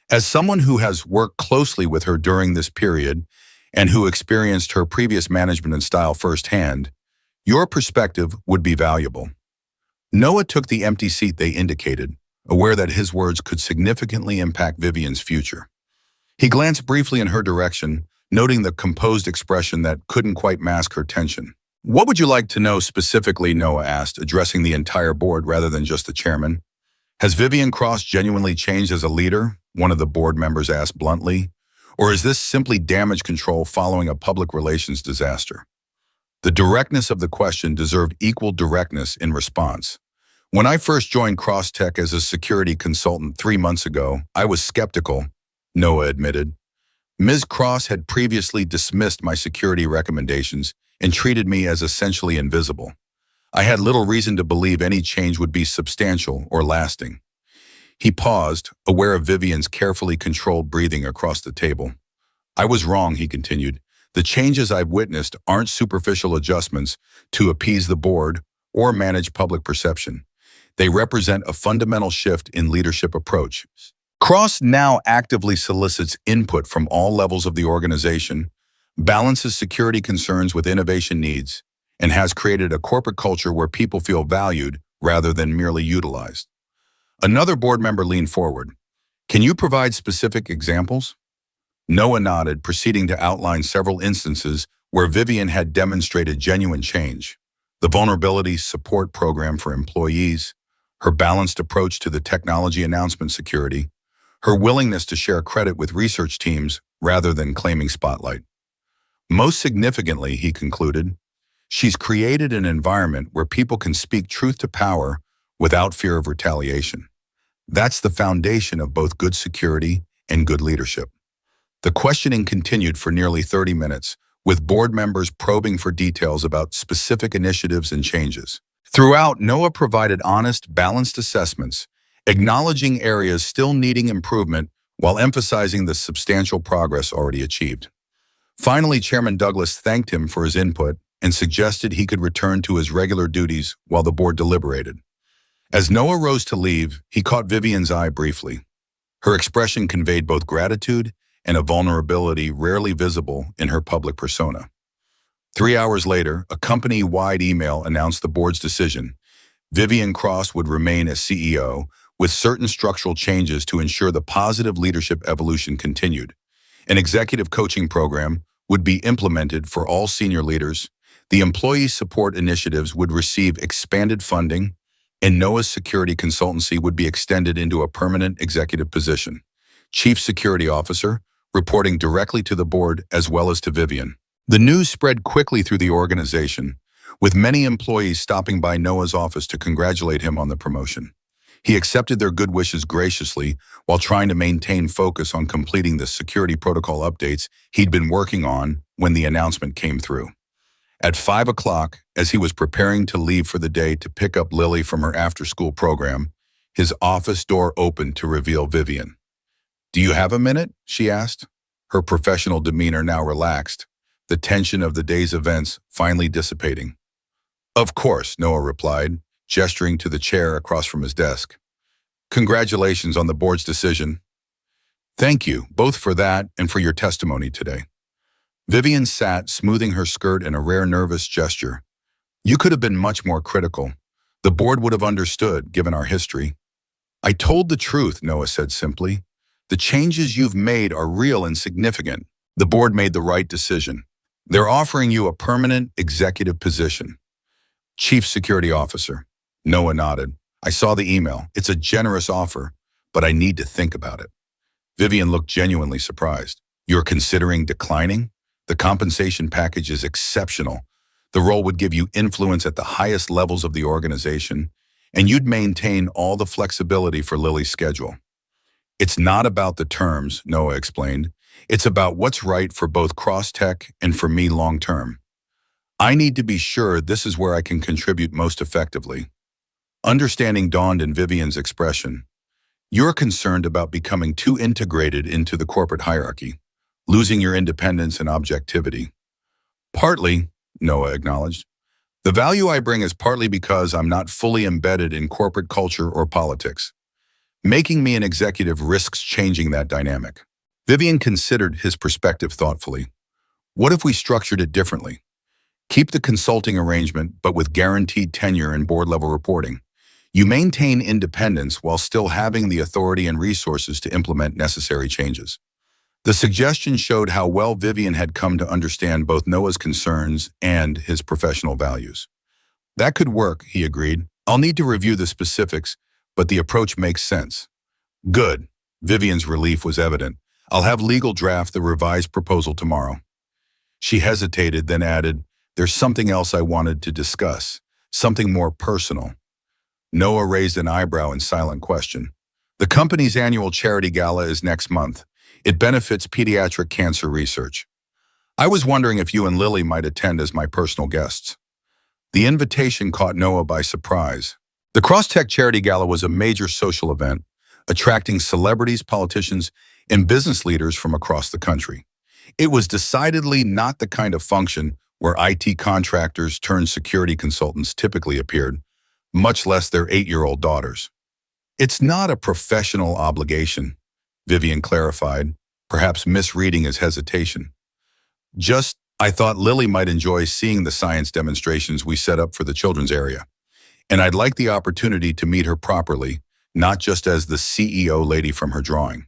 As someone who has worked closely with her during this period and who experienced her previous management and style firsthand, your perspective would be valuable." Noah took the empty seat they indicated, aware that his words could significantly impact Vivian's future. He glanced briefly in her direction, noting the composed expression that couldn't quite mask her tension. "What would you like to know specifically?" Noah asked, addressing the entire board rather than just the chairman. "Has Vivian Cross genuinely changed as a leader?" one of the board members asked bluntly. "Or is this simply damage control following a public relations disaster?" The directness of the question deserved equal directness in response. "When I first joined Crosstech as a security consultant 3 months ago, I was skeptical," Noah admitted. "Ms. Cross had previously dismissed my security recommendations and treated me as essentially invisible. I had little reason to believe any change would be substantial or lasting." He paused, aware of Vivian's carefully controlled breathing across the table. "I was wrong," he continued. "The changes I've witnessed aren't superficial adjustments to appease the board or manage public perception. They represent a fundamental shift in leadership approach. Cross now actively solicits input from all levels of the organization, balances security concerns with innovation needs, and has created a corporate culture where people feel valued rather than merely utilized." Another board member leaned forward. "Can you provide specific examples?" Noah nodded, proceeding to outline several instances where Vivian had demonstrated genuine change. The vulnerability support program for employees, her balanced approach to the technology announcement security, her willingness to share credit with research teams rather than claiming spotlight. Most significantly, he concluded, she's created an environment where people can speak truth to power without fear of retaliation. That's the foundation of both good security and good leadership. The questioning continued for nearly 30 minutes, with board members probing for details about specific initiatives and changes. Throughout, Noah provided honest, balanced assessments, acknowledging areas still needing improvement while emphasizing the substantial progress already achieved. Finally, Chairman Douglas thanked him for his input and suggested he could return to his regular duties while the board deliberated. As Noah rose to leave, he caught Vivian's eye briefly. Her expression conveyed both gratitude and a vulnerability rarely visible in her public persona. 3 hours later, a company-wide email announced the board's decision. Vivian Cross would remain as CEO, with certain structural changes to ensure the positive leadership evolution continued. An executive coaching program would be implemented for all senior leaders. The employee support initiatives would receive expanded funding, and Noah's security consultancy would be extended into a permanent executive position. Chief Security Officer, reporting directly to the board as well as to Vivian. The news spread quickly through the organization, with many employees stopping by Noah's office to congratulate him on the promotion. He accepted their good wishes graciously while trying to maintain focus on completing the security protocol updates he'd been working on when the announcement came through. At 5 o'clock, as he was preparing to leave for the day to pick up Lily from her after-school program, his office door opened to reveal Vivian. "Do you have a minute?" she asked, her professional demeanor now relaxed, the tension of the day's events finally dissipating. Of course, Noah replied, gesturing to the chair across from his desk. Congratulations on the board's decision. Thank you, both for that and for your testimony today. Vivian sat, smoothing her skirt in a rare nervous gesture. You could have been much more critical. The board would have understood, given our history. I told the truth, Noah said simply. The changes you've made are real and significant. The board made the right decision. They're offering you a permanent executive position. Chief Security Officer. Noah nodded. I saw the email. It's a generous offer, but I need to think about it. Vivian looked genuinely surprised. You're considering declining? The compensation package is exceptional. The role would give you influence at the highest levels of the organization, and you'd maintain all the flexibility for Lily's schedule. It's not about the terms, Noah explained. It's about what's right for both Crosstech and for me long-term. I need to be sure this is where I can contribute most effectively. Understanding dawned in Vivian's expression. You're concerned about becoming too integrated into the corporate hierarchy, losing your independence and objectivity. Partly, Noah acknowledged. The value I bring is partly because I'm not fully embedded in corporate culture or politics. Making me an executive risks changing that dynamic. Vivian considered his perspective thoughtfully. What if we structured it differently? Keep the consulting arrangement, but with guaranteed tenure and board-level reporting. You maintain independence while still having the authority and resources to implement necessary changes. The suggestion showed how well Vivian had come to understand both Noah's concerns and his professional values. That could work, he agreed. I'll need to review the specifics, but the approach makes sense. Good. Vivian's relief was evident. I'll have legal draft the revised proposal tomorrow. She hesitated, then added, there's something else I wanted to discuss, something more personal. Noah raised an eyebrow in silent question. The company's annual charity gala is next month. It benefits pediatric cancer research. I was wondering if you and Lily might attend as my personal guests. The invitation caught Noah by surprise. The Crosstech Charity Gala was a major social event, attracting celebrities, politicians, and business leaders from across the country. It was decidedly not the kind of function where IT contractors turned security consultants typically appeared, much less their 8-year-old daughters. It's not a professional obligation, Vivian clarified, perhaps misreading his hesitation. Just, I thought Lily might enjoy seeing the science demonstrations we set up for the children's area. And I'd like the opportunity to meet her properly, not just as the CEO lady from her drawing.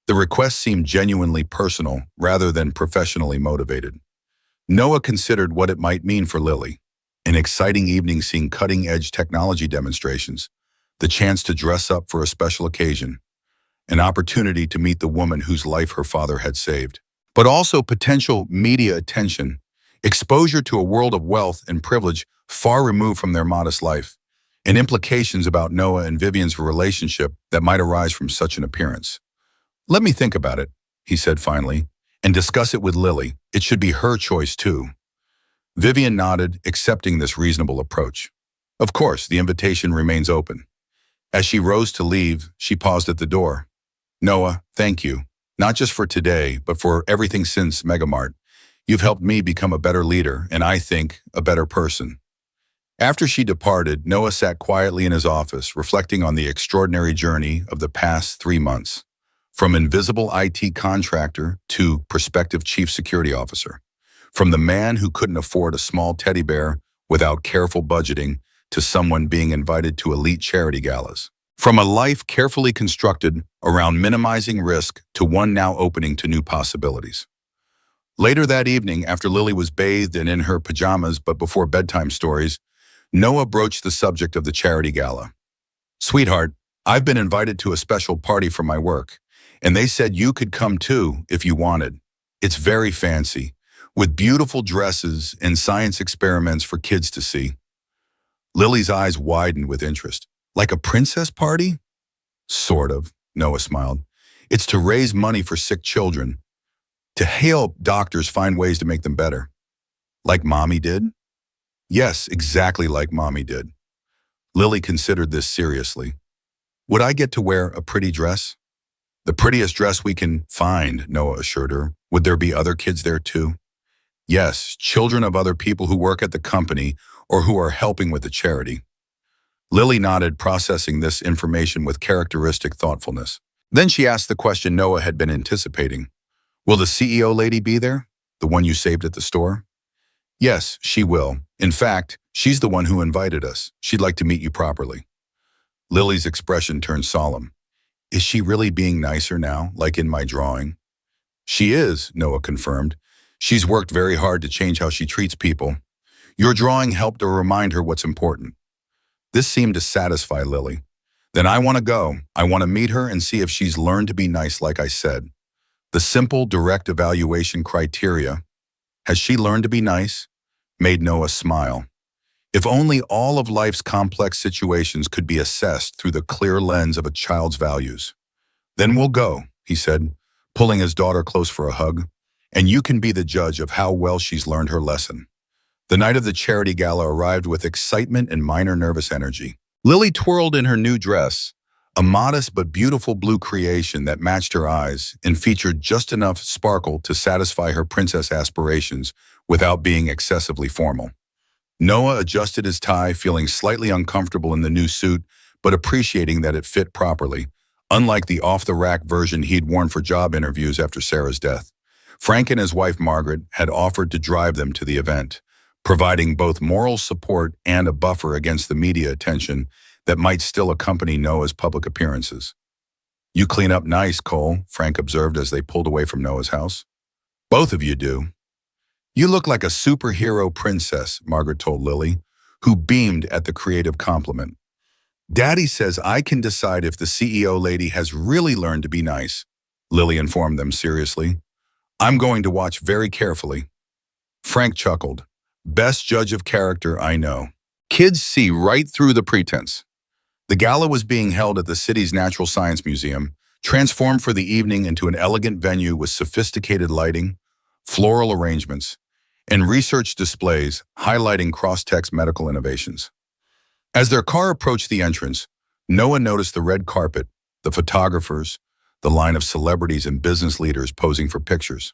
The request seemed genuinely personal rather than professionally motivated. Noah considered what it might mean for Lily. An exciting evening seeing cutting-edge technology demonstrations, the chance to dress up for a special occasion, an opportunity to meet the woman whose life her father had saved, but also potential media attention, exposure to a world of wealth and privilege far removed from their modest life, and implications about Noah and Vivian's relationship that might arise from such an appearance. Let me think about it, he said finally, and discuss it with Lily. It should be her choice too. Vivian nodded, accepting this reasonable approach. Of course, the invitation remains open. As she rose to leave, she paused at the door. Noah, thank you, not just for today, but for everything since Megamart. You've helped me become a better leader, and I think, a better person. After she departed, Noah sat quietly in his office, reflecting on the extraordinary journey of the past 3 months. From invisible IT contractor to prospective chief security officer. From the man who couldn't afford a small teddy bear without careful budgeting to someone being invited to elite charity galas. From a life carefully constructed around minimizing risk to one now opening to new possibilities. Later that evening, after Lily was bathed and in her pajamas but before bedtime stories, Noah broached the subject of the charity gala. Sweetheart, I've been invited to a special party for my work, and they said you could come too if you wanted. It's very fancy, with beautiful dresses and science experiments for kids to see. Lily's eyes widened with interest. Like a princess party? Sort of, Noah smiled. It's to raise money for sick children, to help doctors find ways to make them better. Like Mommy did? Yes, exactly like Mommy did. Lily considered this seriously. Would I get to wear a pretty dress? The prettiest dress we can find, Noah assured her. Would there be other kids there too? Yes, children of other people who work at the company or who are helping with the charity. Lily nodded, processing this information with characteristic thoughtfulness. Then she asked the question Noah had been anticipating. Will the CEO lady be there? The one you saved at the store? Yes, she will. In fact, she's the one who invited us. She'd like to meet you properly. Lily's expression turned solemn. Is she really being nicer now, like in my drawing? She is, Noah confirmed. She's worked very hard to change how she treats people. Your drawing helped to remind her what's important. This seemed to satisfy Lily. Then I want to go. I want to meet her and see if she's learned to be nice like I said. The simple, direct evaluation criteria, has she learned to be nice, made Noah smile. If only all of life's complex situations could be assessed through the clear lens of a child's values. Then we'll go, he said, pulling his daughter close for a hug, and you can be the judge of how well she's learned her lesson. The night of the charity gala arrived with excitement and minor nervous energy. Lily twirled in her new dress, a modest but beautiful blue creation that matched her eyes and featured just enough sparkle to satisfy her princess aspirations without being excessively formal. Noah adjusted his tie, feeling slightly uncomfortable in the new suit, but appreciating that it fit properly, unlike the off-the-rack version he'd worn for job interviews after Sarah's death. Frank and his wife Margaret had offered to drive them to the event, providing both moral support and a buffer against the media attention that might still accompany Noah's public appearances. You clean up nice, Cole, Frank observed as they pulled away from Noah's house. Both of you do. You look like a superhero princess, Margaret told Lily, who beamed at the creative compliment. Daddy says I can decide if the CEO lady has really learned to be nice, Lily informed them seriously. I'm going to watch very carefully. Frank chuckled. Best judge of character I know. Kids see right through the pretense. The gala was being held at the city's Natural Science Museum, transformed for the evening into an elegant venue with sophisticated lighting, floral arrangements, and research displays highlighting cross-text medical innovations. As their car approached the entrance, Noah noticed the red carpet, the photographers, the line of celebrities and business leaders posing for pictures.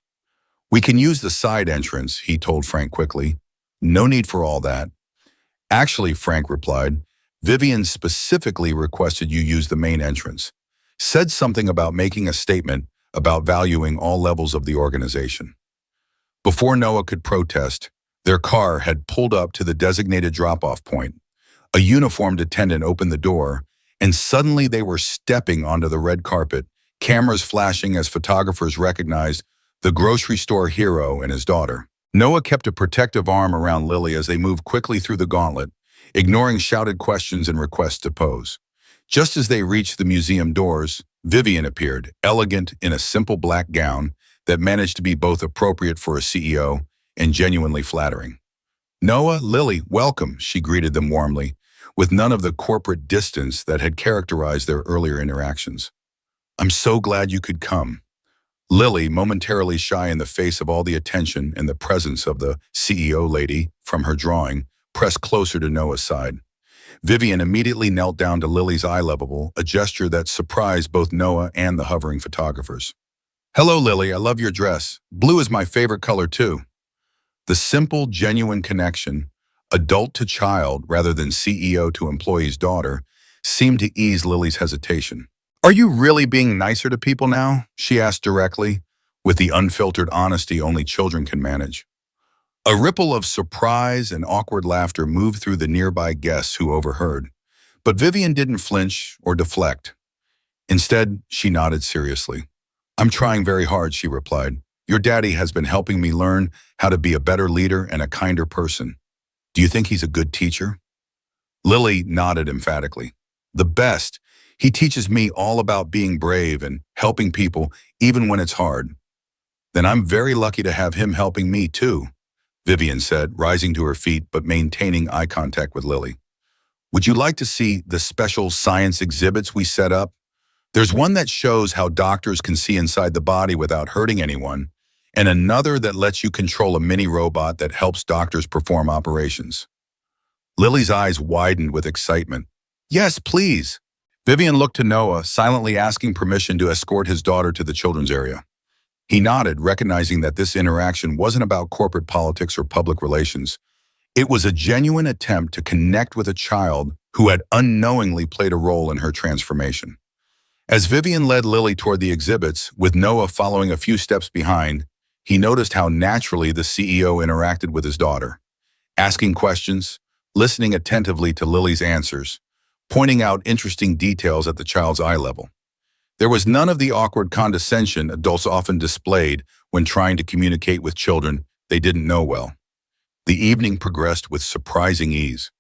We can use the side entrance, he told Frank quickly. No need for all that. Actually, Frank replied, Vivian specifically requested you use the main entrance. Said something about making a statement about valuing all levels of the organization. Before Noah could protest, their car had pulled up to the designated drop-off point. A uniformed attendant opened the door, and suddenly they were stepping onto the red carpet, cameras flashing as photographers recognized the grocery store hero and his daughter. Noah kept a protective arm around Lily as they moved quickly through the gauntlet, ignoring shouted questions and requests to pose. Just as they reached the museum doors, Vivian appeared, elegant in a simple black gown that managed to be both appropriate for a CEO and genuinely flattering. Noah, Lily, welcome, she greeted them warmly, with none of the corporate distance that had characterized their earlier interactions. I'm so glad you could come. Lily, momentarily shy in the face of all the attention and the presence of the CEO lady from her drawing, pressed closer to Noah's side. Vivian immediately knelt down to Lily's eye level, a gesture that surprised both Noah and the hovering photographers. Hello, Lily, I love your dress. Blue is my favorite color too. The simple, genuine connection, adult to child rather than CEO to employee's daughter, seemed to ease Lily's hesitation. Are you really being nicer to people now? She asked directly, with the unfiltered honesty only children can manage. A ripple of surprise and awkward laughter moved through the nearby guests who overheard, but Vivian didn't flinch or deflect. Instead, she nodded seriously. I'm trying very hard, she replied. Your daddy has been helping me learn how to be a better leader and a kinder person. Do you think he's a good teacher? Lily nodded emphatically. The best. He teaches me all about being brave and helping people even when it's hard. Then I'm very lucky to have him helping me too, Vivian said, rising to her feet but maintaining eye contact with Lily. Would you like to see the special science exhibits we set up? There's one that shows how doctors can see inside the body without hurting anyone, and another that lets you control a mini robot that helps doctors perform operations. Lily's eyes widened with excitement. Yes, please. Vivian looked to Noah, silently asking permission to escort his daughter to the children's area. He nodded, recognizing that this interaction wasn't about corporate politics or public relations. It was a genuine attempt to connect with a child who had unknowingly played a role in her transformation. As Vivian led Lily toward the exhibits, with Noah following a few steps behind, he noticed how naturally the CEO interacted with his daughter, asking questions, listening attentively to Lily's answers, pointing out interesting details at the child's eye level. There was none of the awkward condescension adults often displayed when trying to communicate with children they didn't know well. The evening progressed with surprising ease.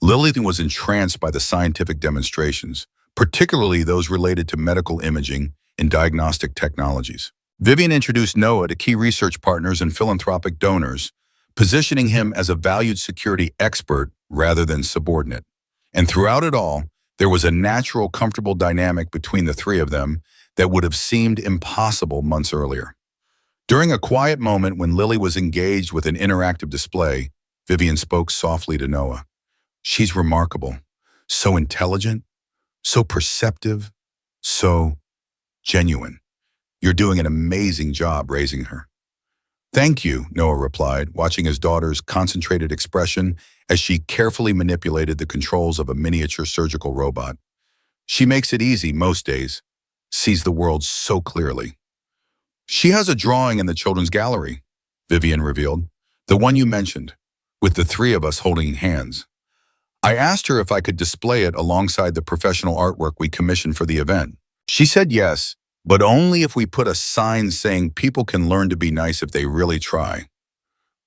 Lily was entranced by the scientific demonstrations, particularly those related to medical imaging and diagnostic technologies. Vivian introduced Noah to key research partners and philanthropic donors, positioning him as a valued security expert rather than subordinate. And throughout it all, there was a natural, comfortable dynamic between the three of them that would have seemed impossible months earlier. During a quiet moment when Lily was engaged with an interactive display, Vivian spoke softly to Noah. "She's remarkable, so intelligent, so perceptive, so genuine. You're doing an amazing job raising her." "Thank you," Noah replied, watching his daughter's concentrated expression as she carefully manipulated the controls of a miniature surgical robot. "She makes it easy most days, sees the world so clearly." "She has a drawing in the children's gallery," Vivian revealed, "the one you mentioned, with the three of us holding hands. I asked her if I could display it alongside the professional artwork we commissioned for the event. She said yes, but only if we put a sign saying people can learn to be nice if they really try."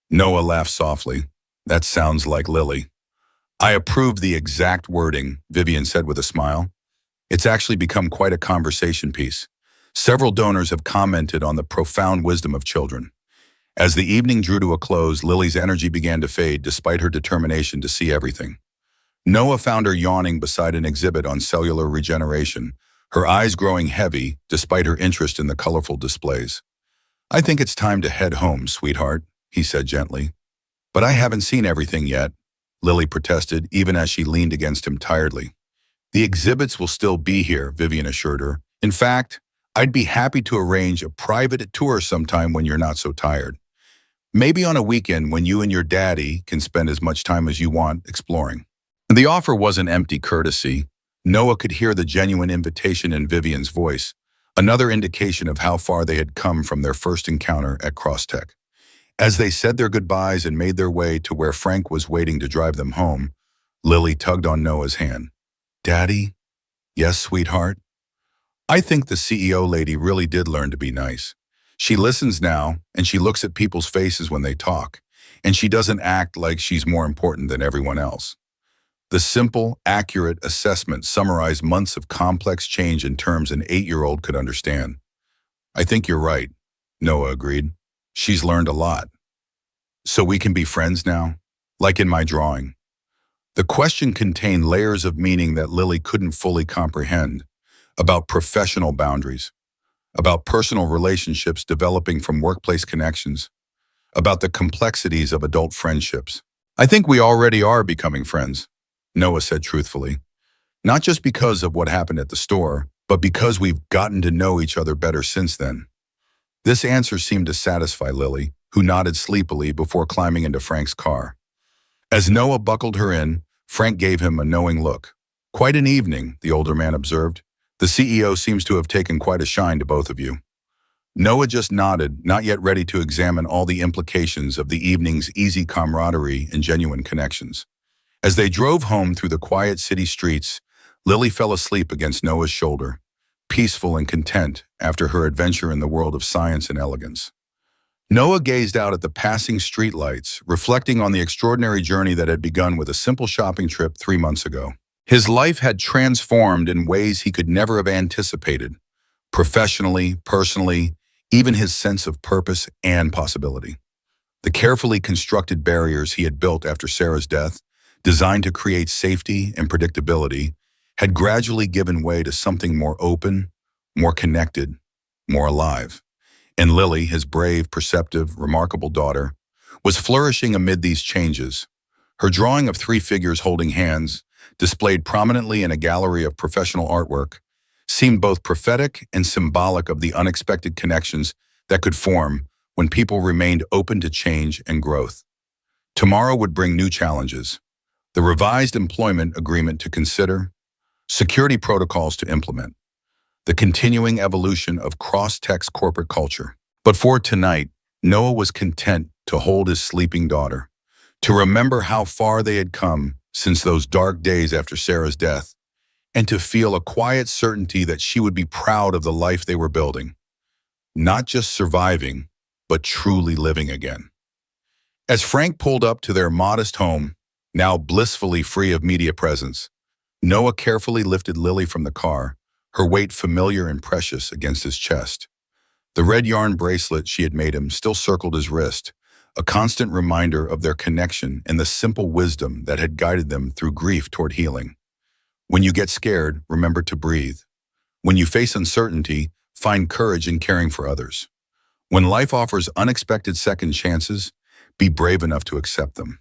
Noah laughed softly. "That sounds like Lily." "I approved the exact wording," Vivian said with a smile. "It's actually become quite a conversation piece. Several donors have commented on the profound wisdom of children." As the evening drew to a close, Lily's energy began to fade despite her determination to see everything. Noah found her yawning beside an exhibit on cellular regeneration, her eyes growing heavy despite her interest in the colorful displays. "I think it's time to head home, sweetheart," he said gently. "But I haven't seen everything yet," Lily protested, even as she leaned against him tiredly. "The exhibits will still be here," Vivian assured her. "In fact, I'd be happy to arrange a private tour sometime when you're not so tired. Maybe on a weekend when you and your daddy can spend as much time as you want exploring." The offer wasn't empty courtesy. Noah could hear the genuine invitation in Vivian's voice, another indication of how far they had come from their first encounter at Crosstech. As they said their goodbyes and made their way to where Frank was waiting to drive them home, Lily tugged on Noah's hand. "Daddy?" "Yes, sweetheart?" "I think the CEO lady really did learn to be nice. She listens now, and she looks at people's faces when they talk, and she doesn't act like she's more important than everyone else." The simple, accurate assessment summarized months of complex change in terms an 8-year-old could understand. "I think you're right," Noah agreed. "She's learned a lot." "So we can be friends now? Like in my drawing?" The question contained layers of meaning that Lily couldn't fully comprehend, about professional boundaries, about personal relationships developing from workplace connections, about the complexities of adult friendships. "I think we already are becoming friends," Noah said truthfully. "Not just because of what happened at the store, but because we've gotten to know each other better since then." This answer seemed to satisfy Lily, who nodded sleepily before climbing into Frank's car. As Noah buckled her in, Frank gave him a knowing look. "Quite an evening," the older man observed. "The CEO seems to have taken quite a shine to both of you." Noah just nodded, not yet ready to examine all the implications of the evening's easy camaraderie and genuine connections. As they drove home through the quiet city streets, Lily fell asleep against Noah's shoulder, peaceful and content after her adventure in the world of science and elegance. Noah gazed out at the passing streetlights, reflecting on the extraordinary journey that had begun with a simple shopping trip 3 months ago. His life had transformed in ways he could never have anticipated, professionally, personally, even his sense of purpose and possibility. The carefully constructed barriers he had built after Sarah's death, designed to create safety and predictability, had gradually given way to something more open, more connected, more alive. And Lily, his brave, perceptive, remarkable daughter, was flourishing amid these changes. Her drawing of 3 figures holding hands, displayed prominently in a gallery of professional artwork, seemed both prophetic and symbolic of the unexpected connections that could form when people remained open to change and growth. Tomorrow would bring new challenges. The revised employment agreement to consider, security protocols to implement, the continuing evolution of cross-text corporate culture. But for tonight, Noah was content to hold his sleeping daughter, to remember how far they had come since those dark days after Sarah's death, and to feel a quiet certainty that she would be proud of the life they were building, not just surviving, but truly living again. As Frank pulled up to their modest home, now blissfully free of media presence, Noah carefully lifted Lily from the car, her weight familiar and precious against his chest. The red yarn bracelet she had made him still circled his wrist, a constant reminder of their connection and the simple wisdom that had guided them through grief toward healing. When you get scared, remember to breathe. When you face uncertainty, find courage in caring for others. When life offers unexpected second chances, be brave enough to accept them.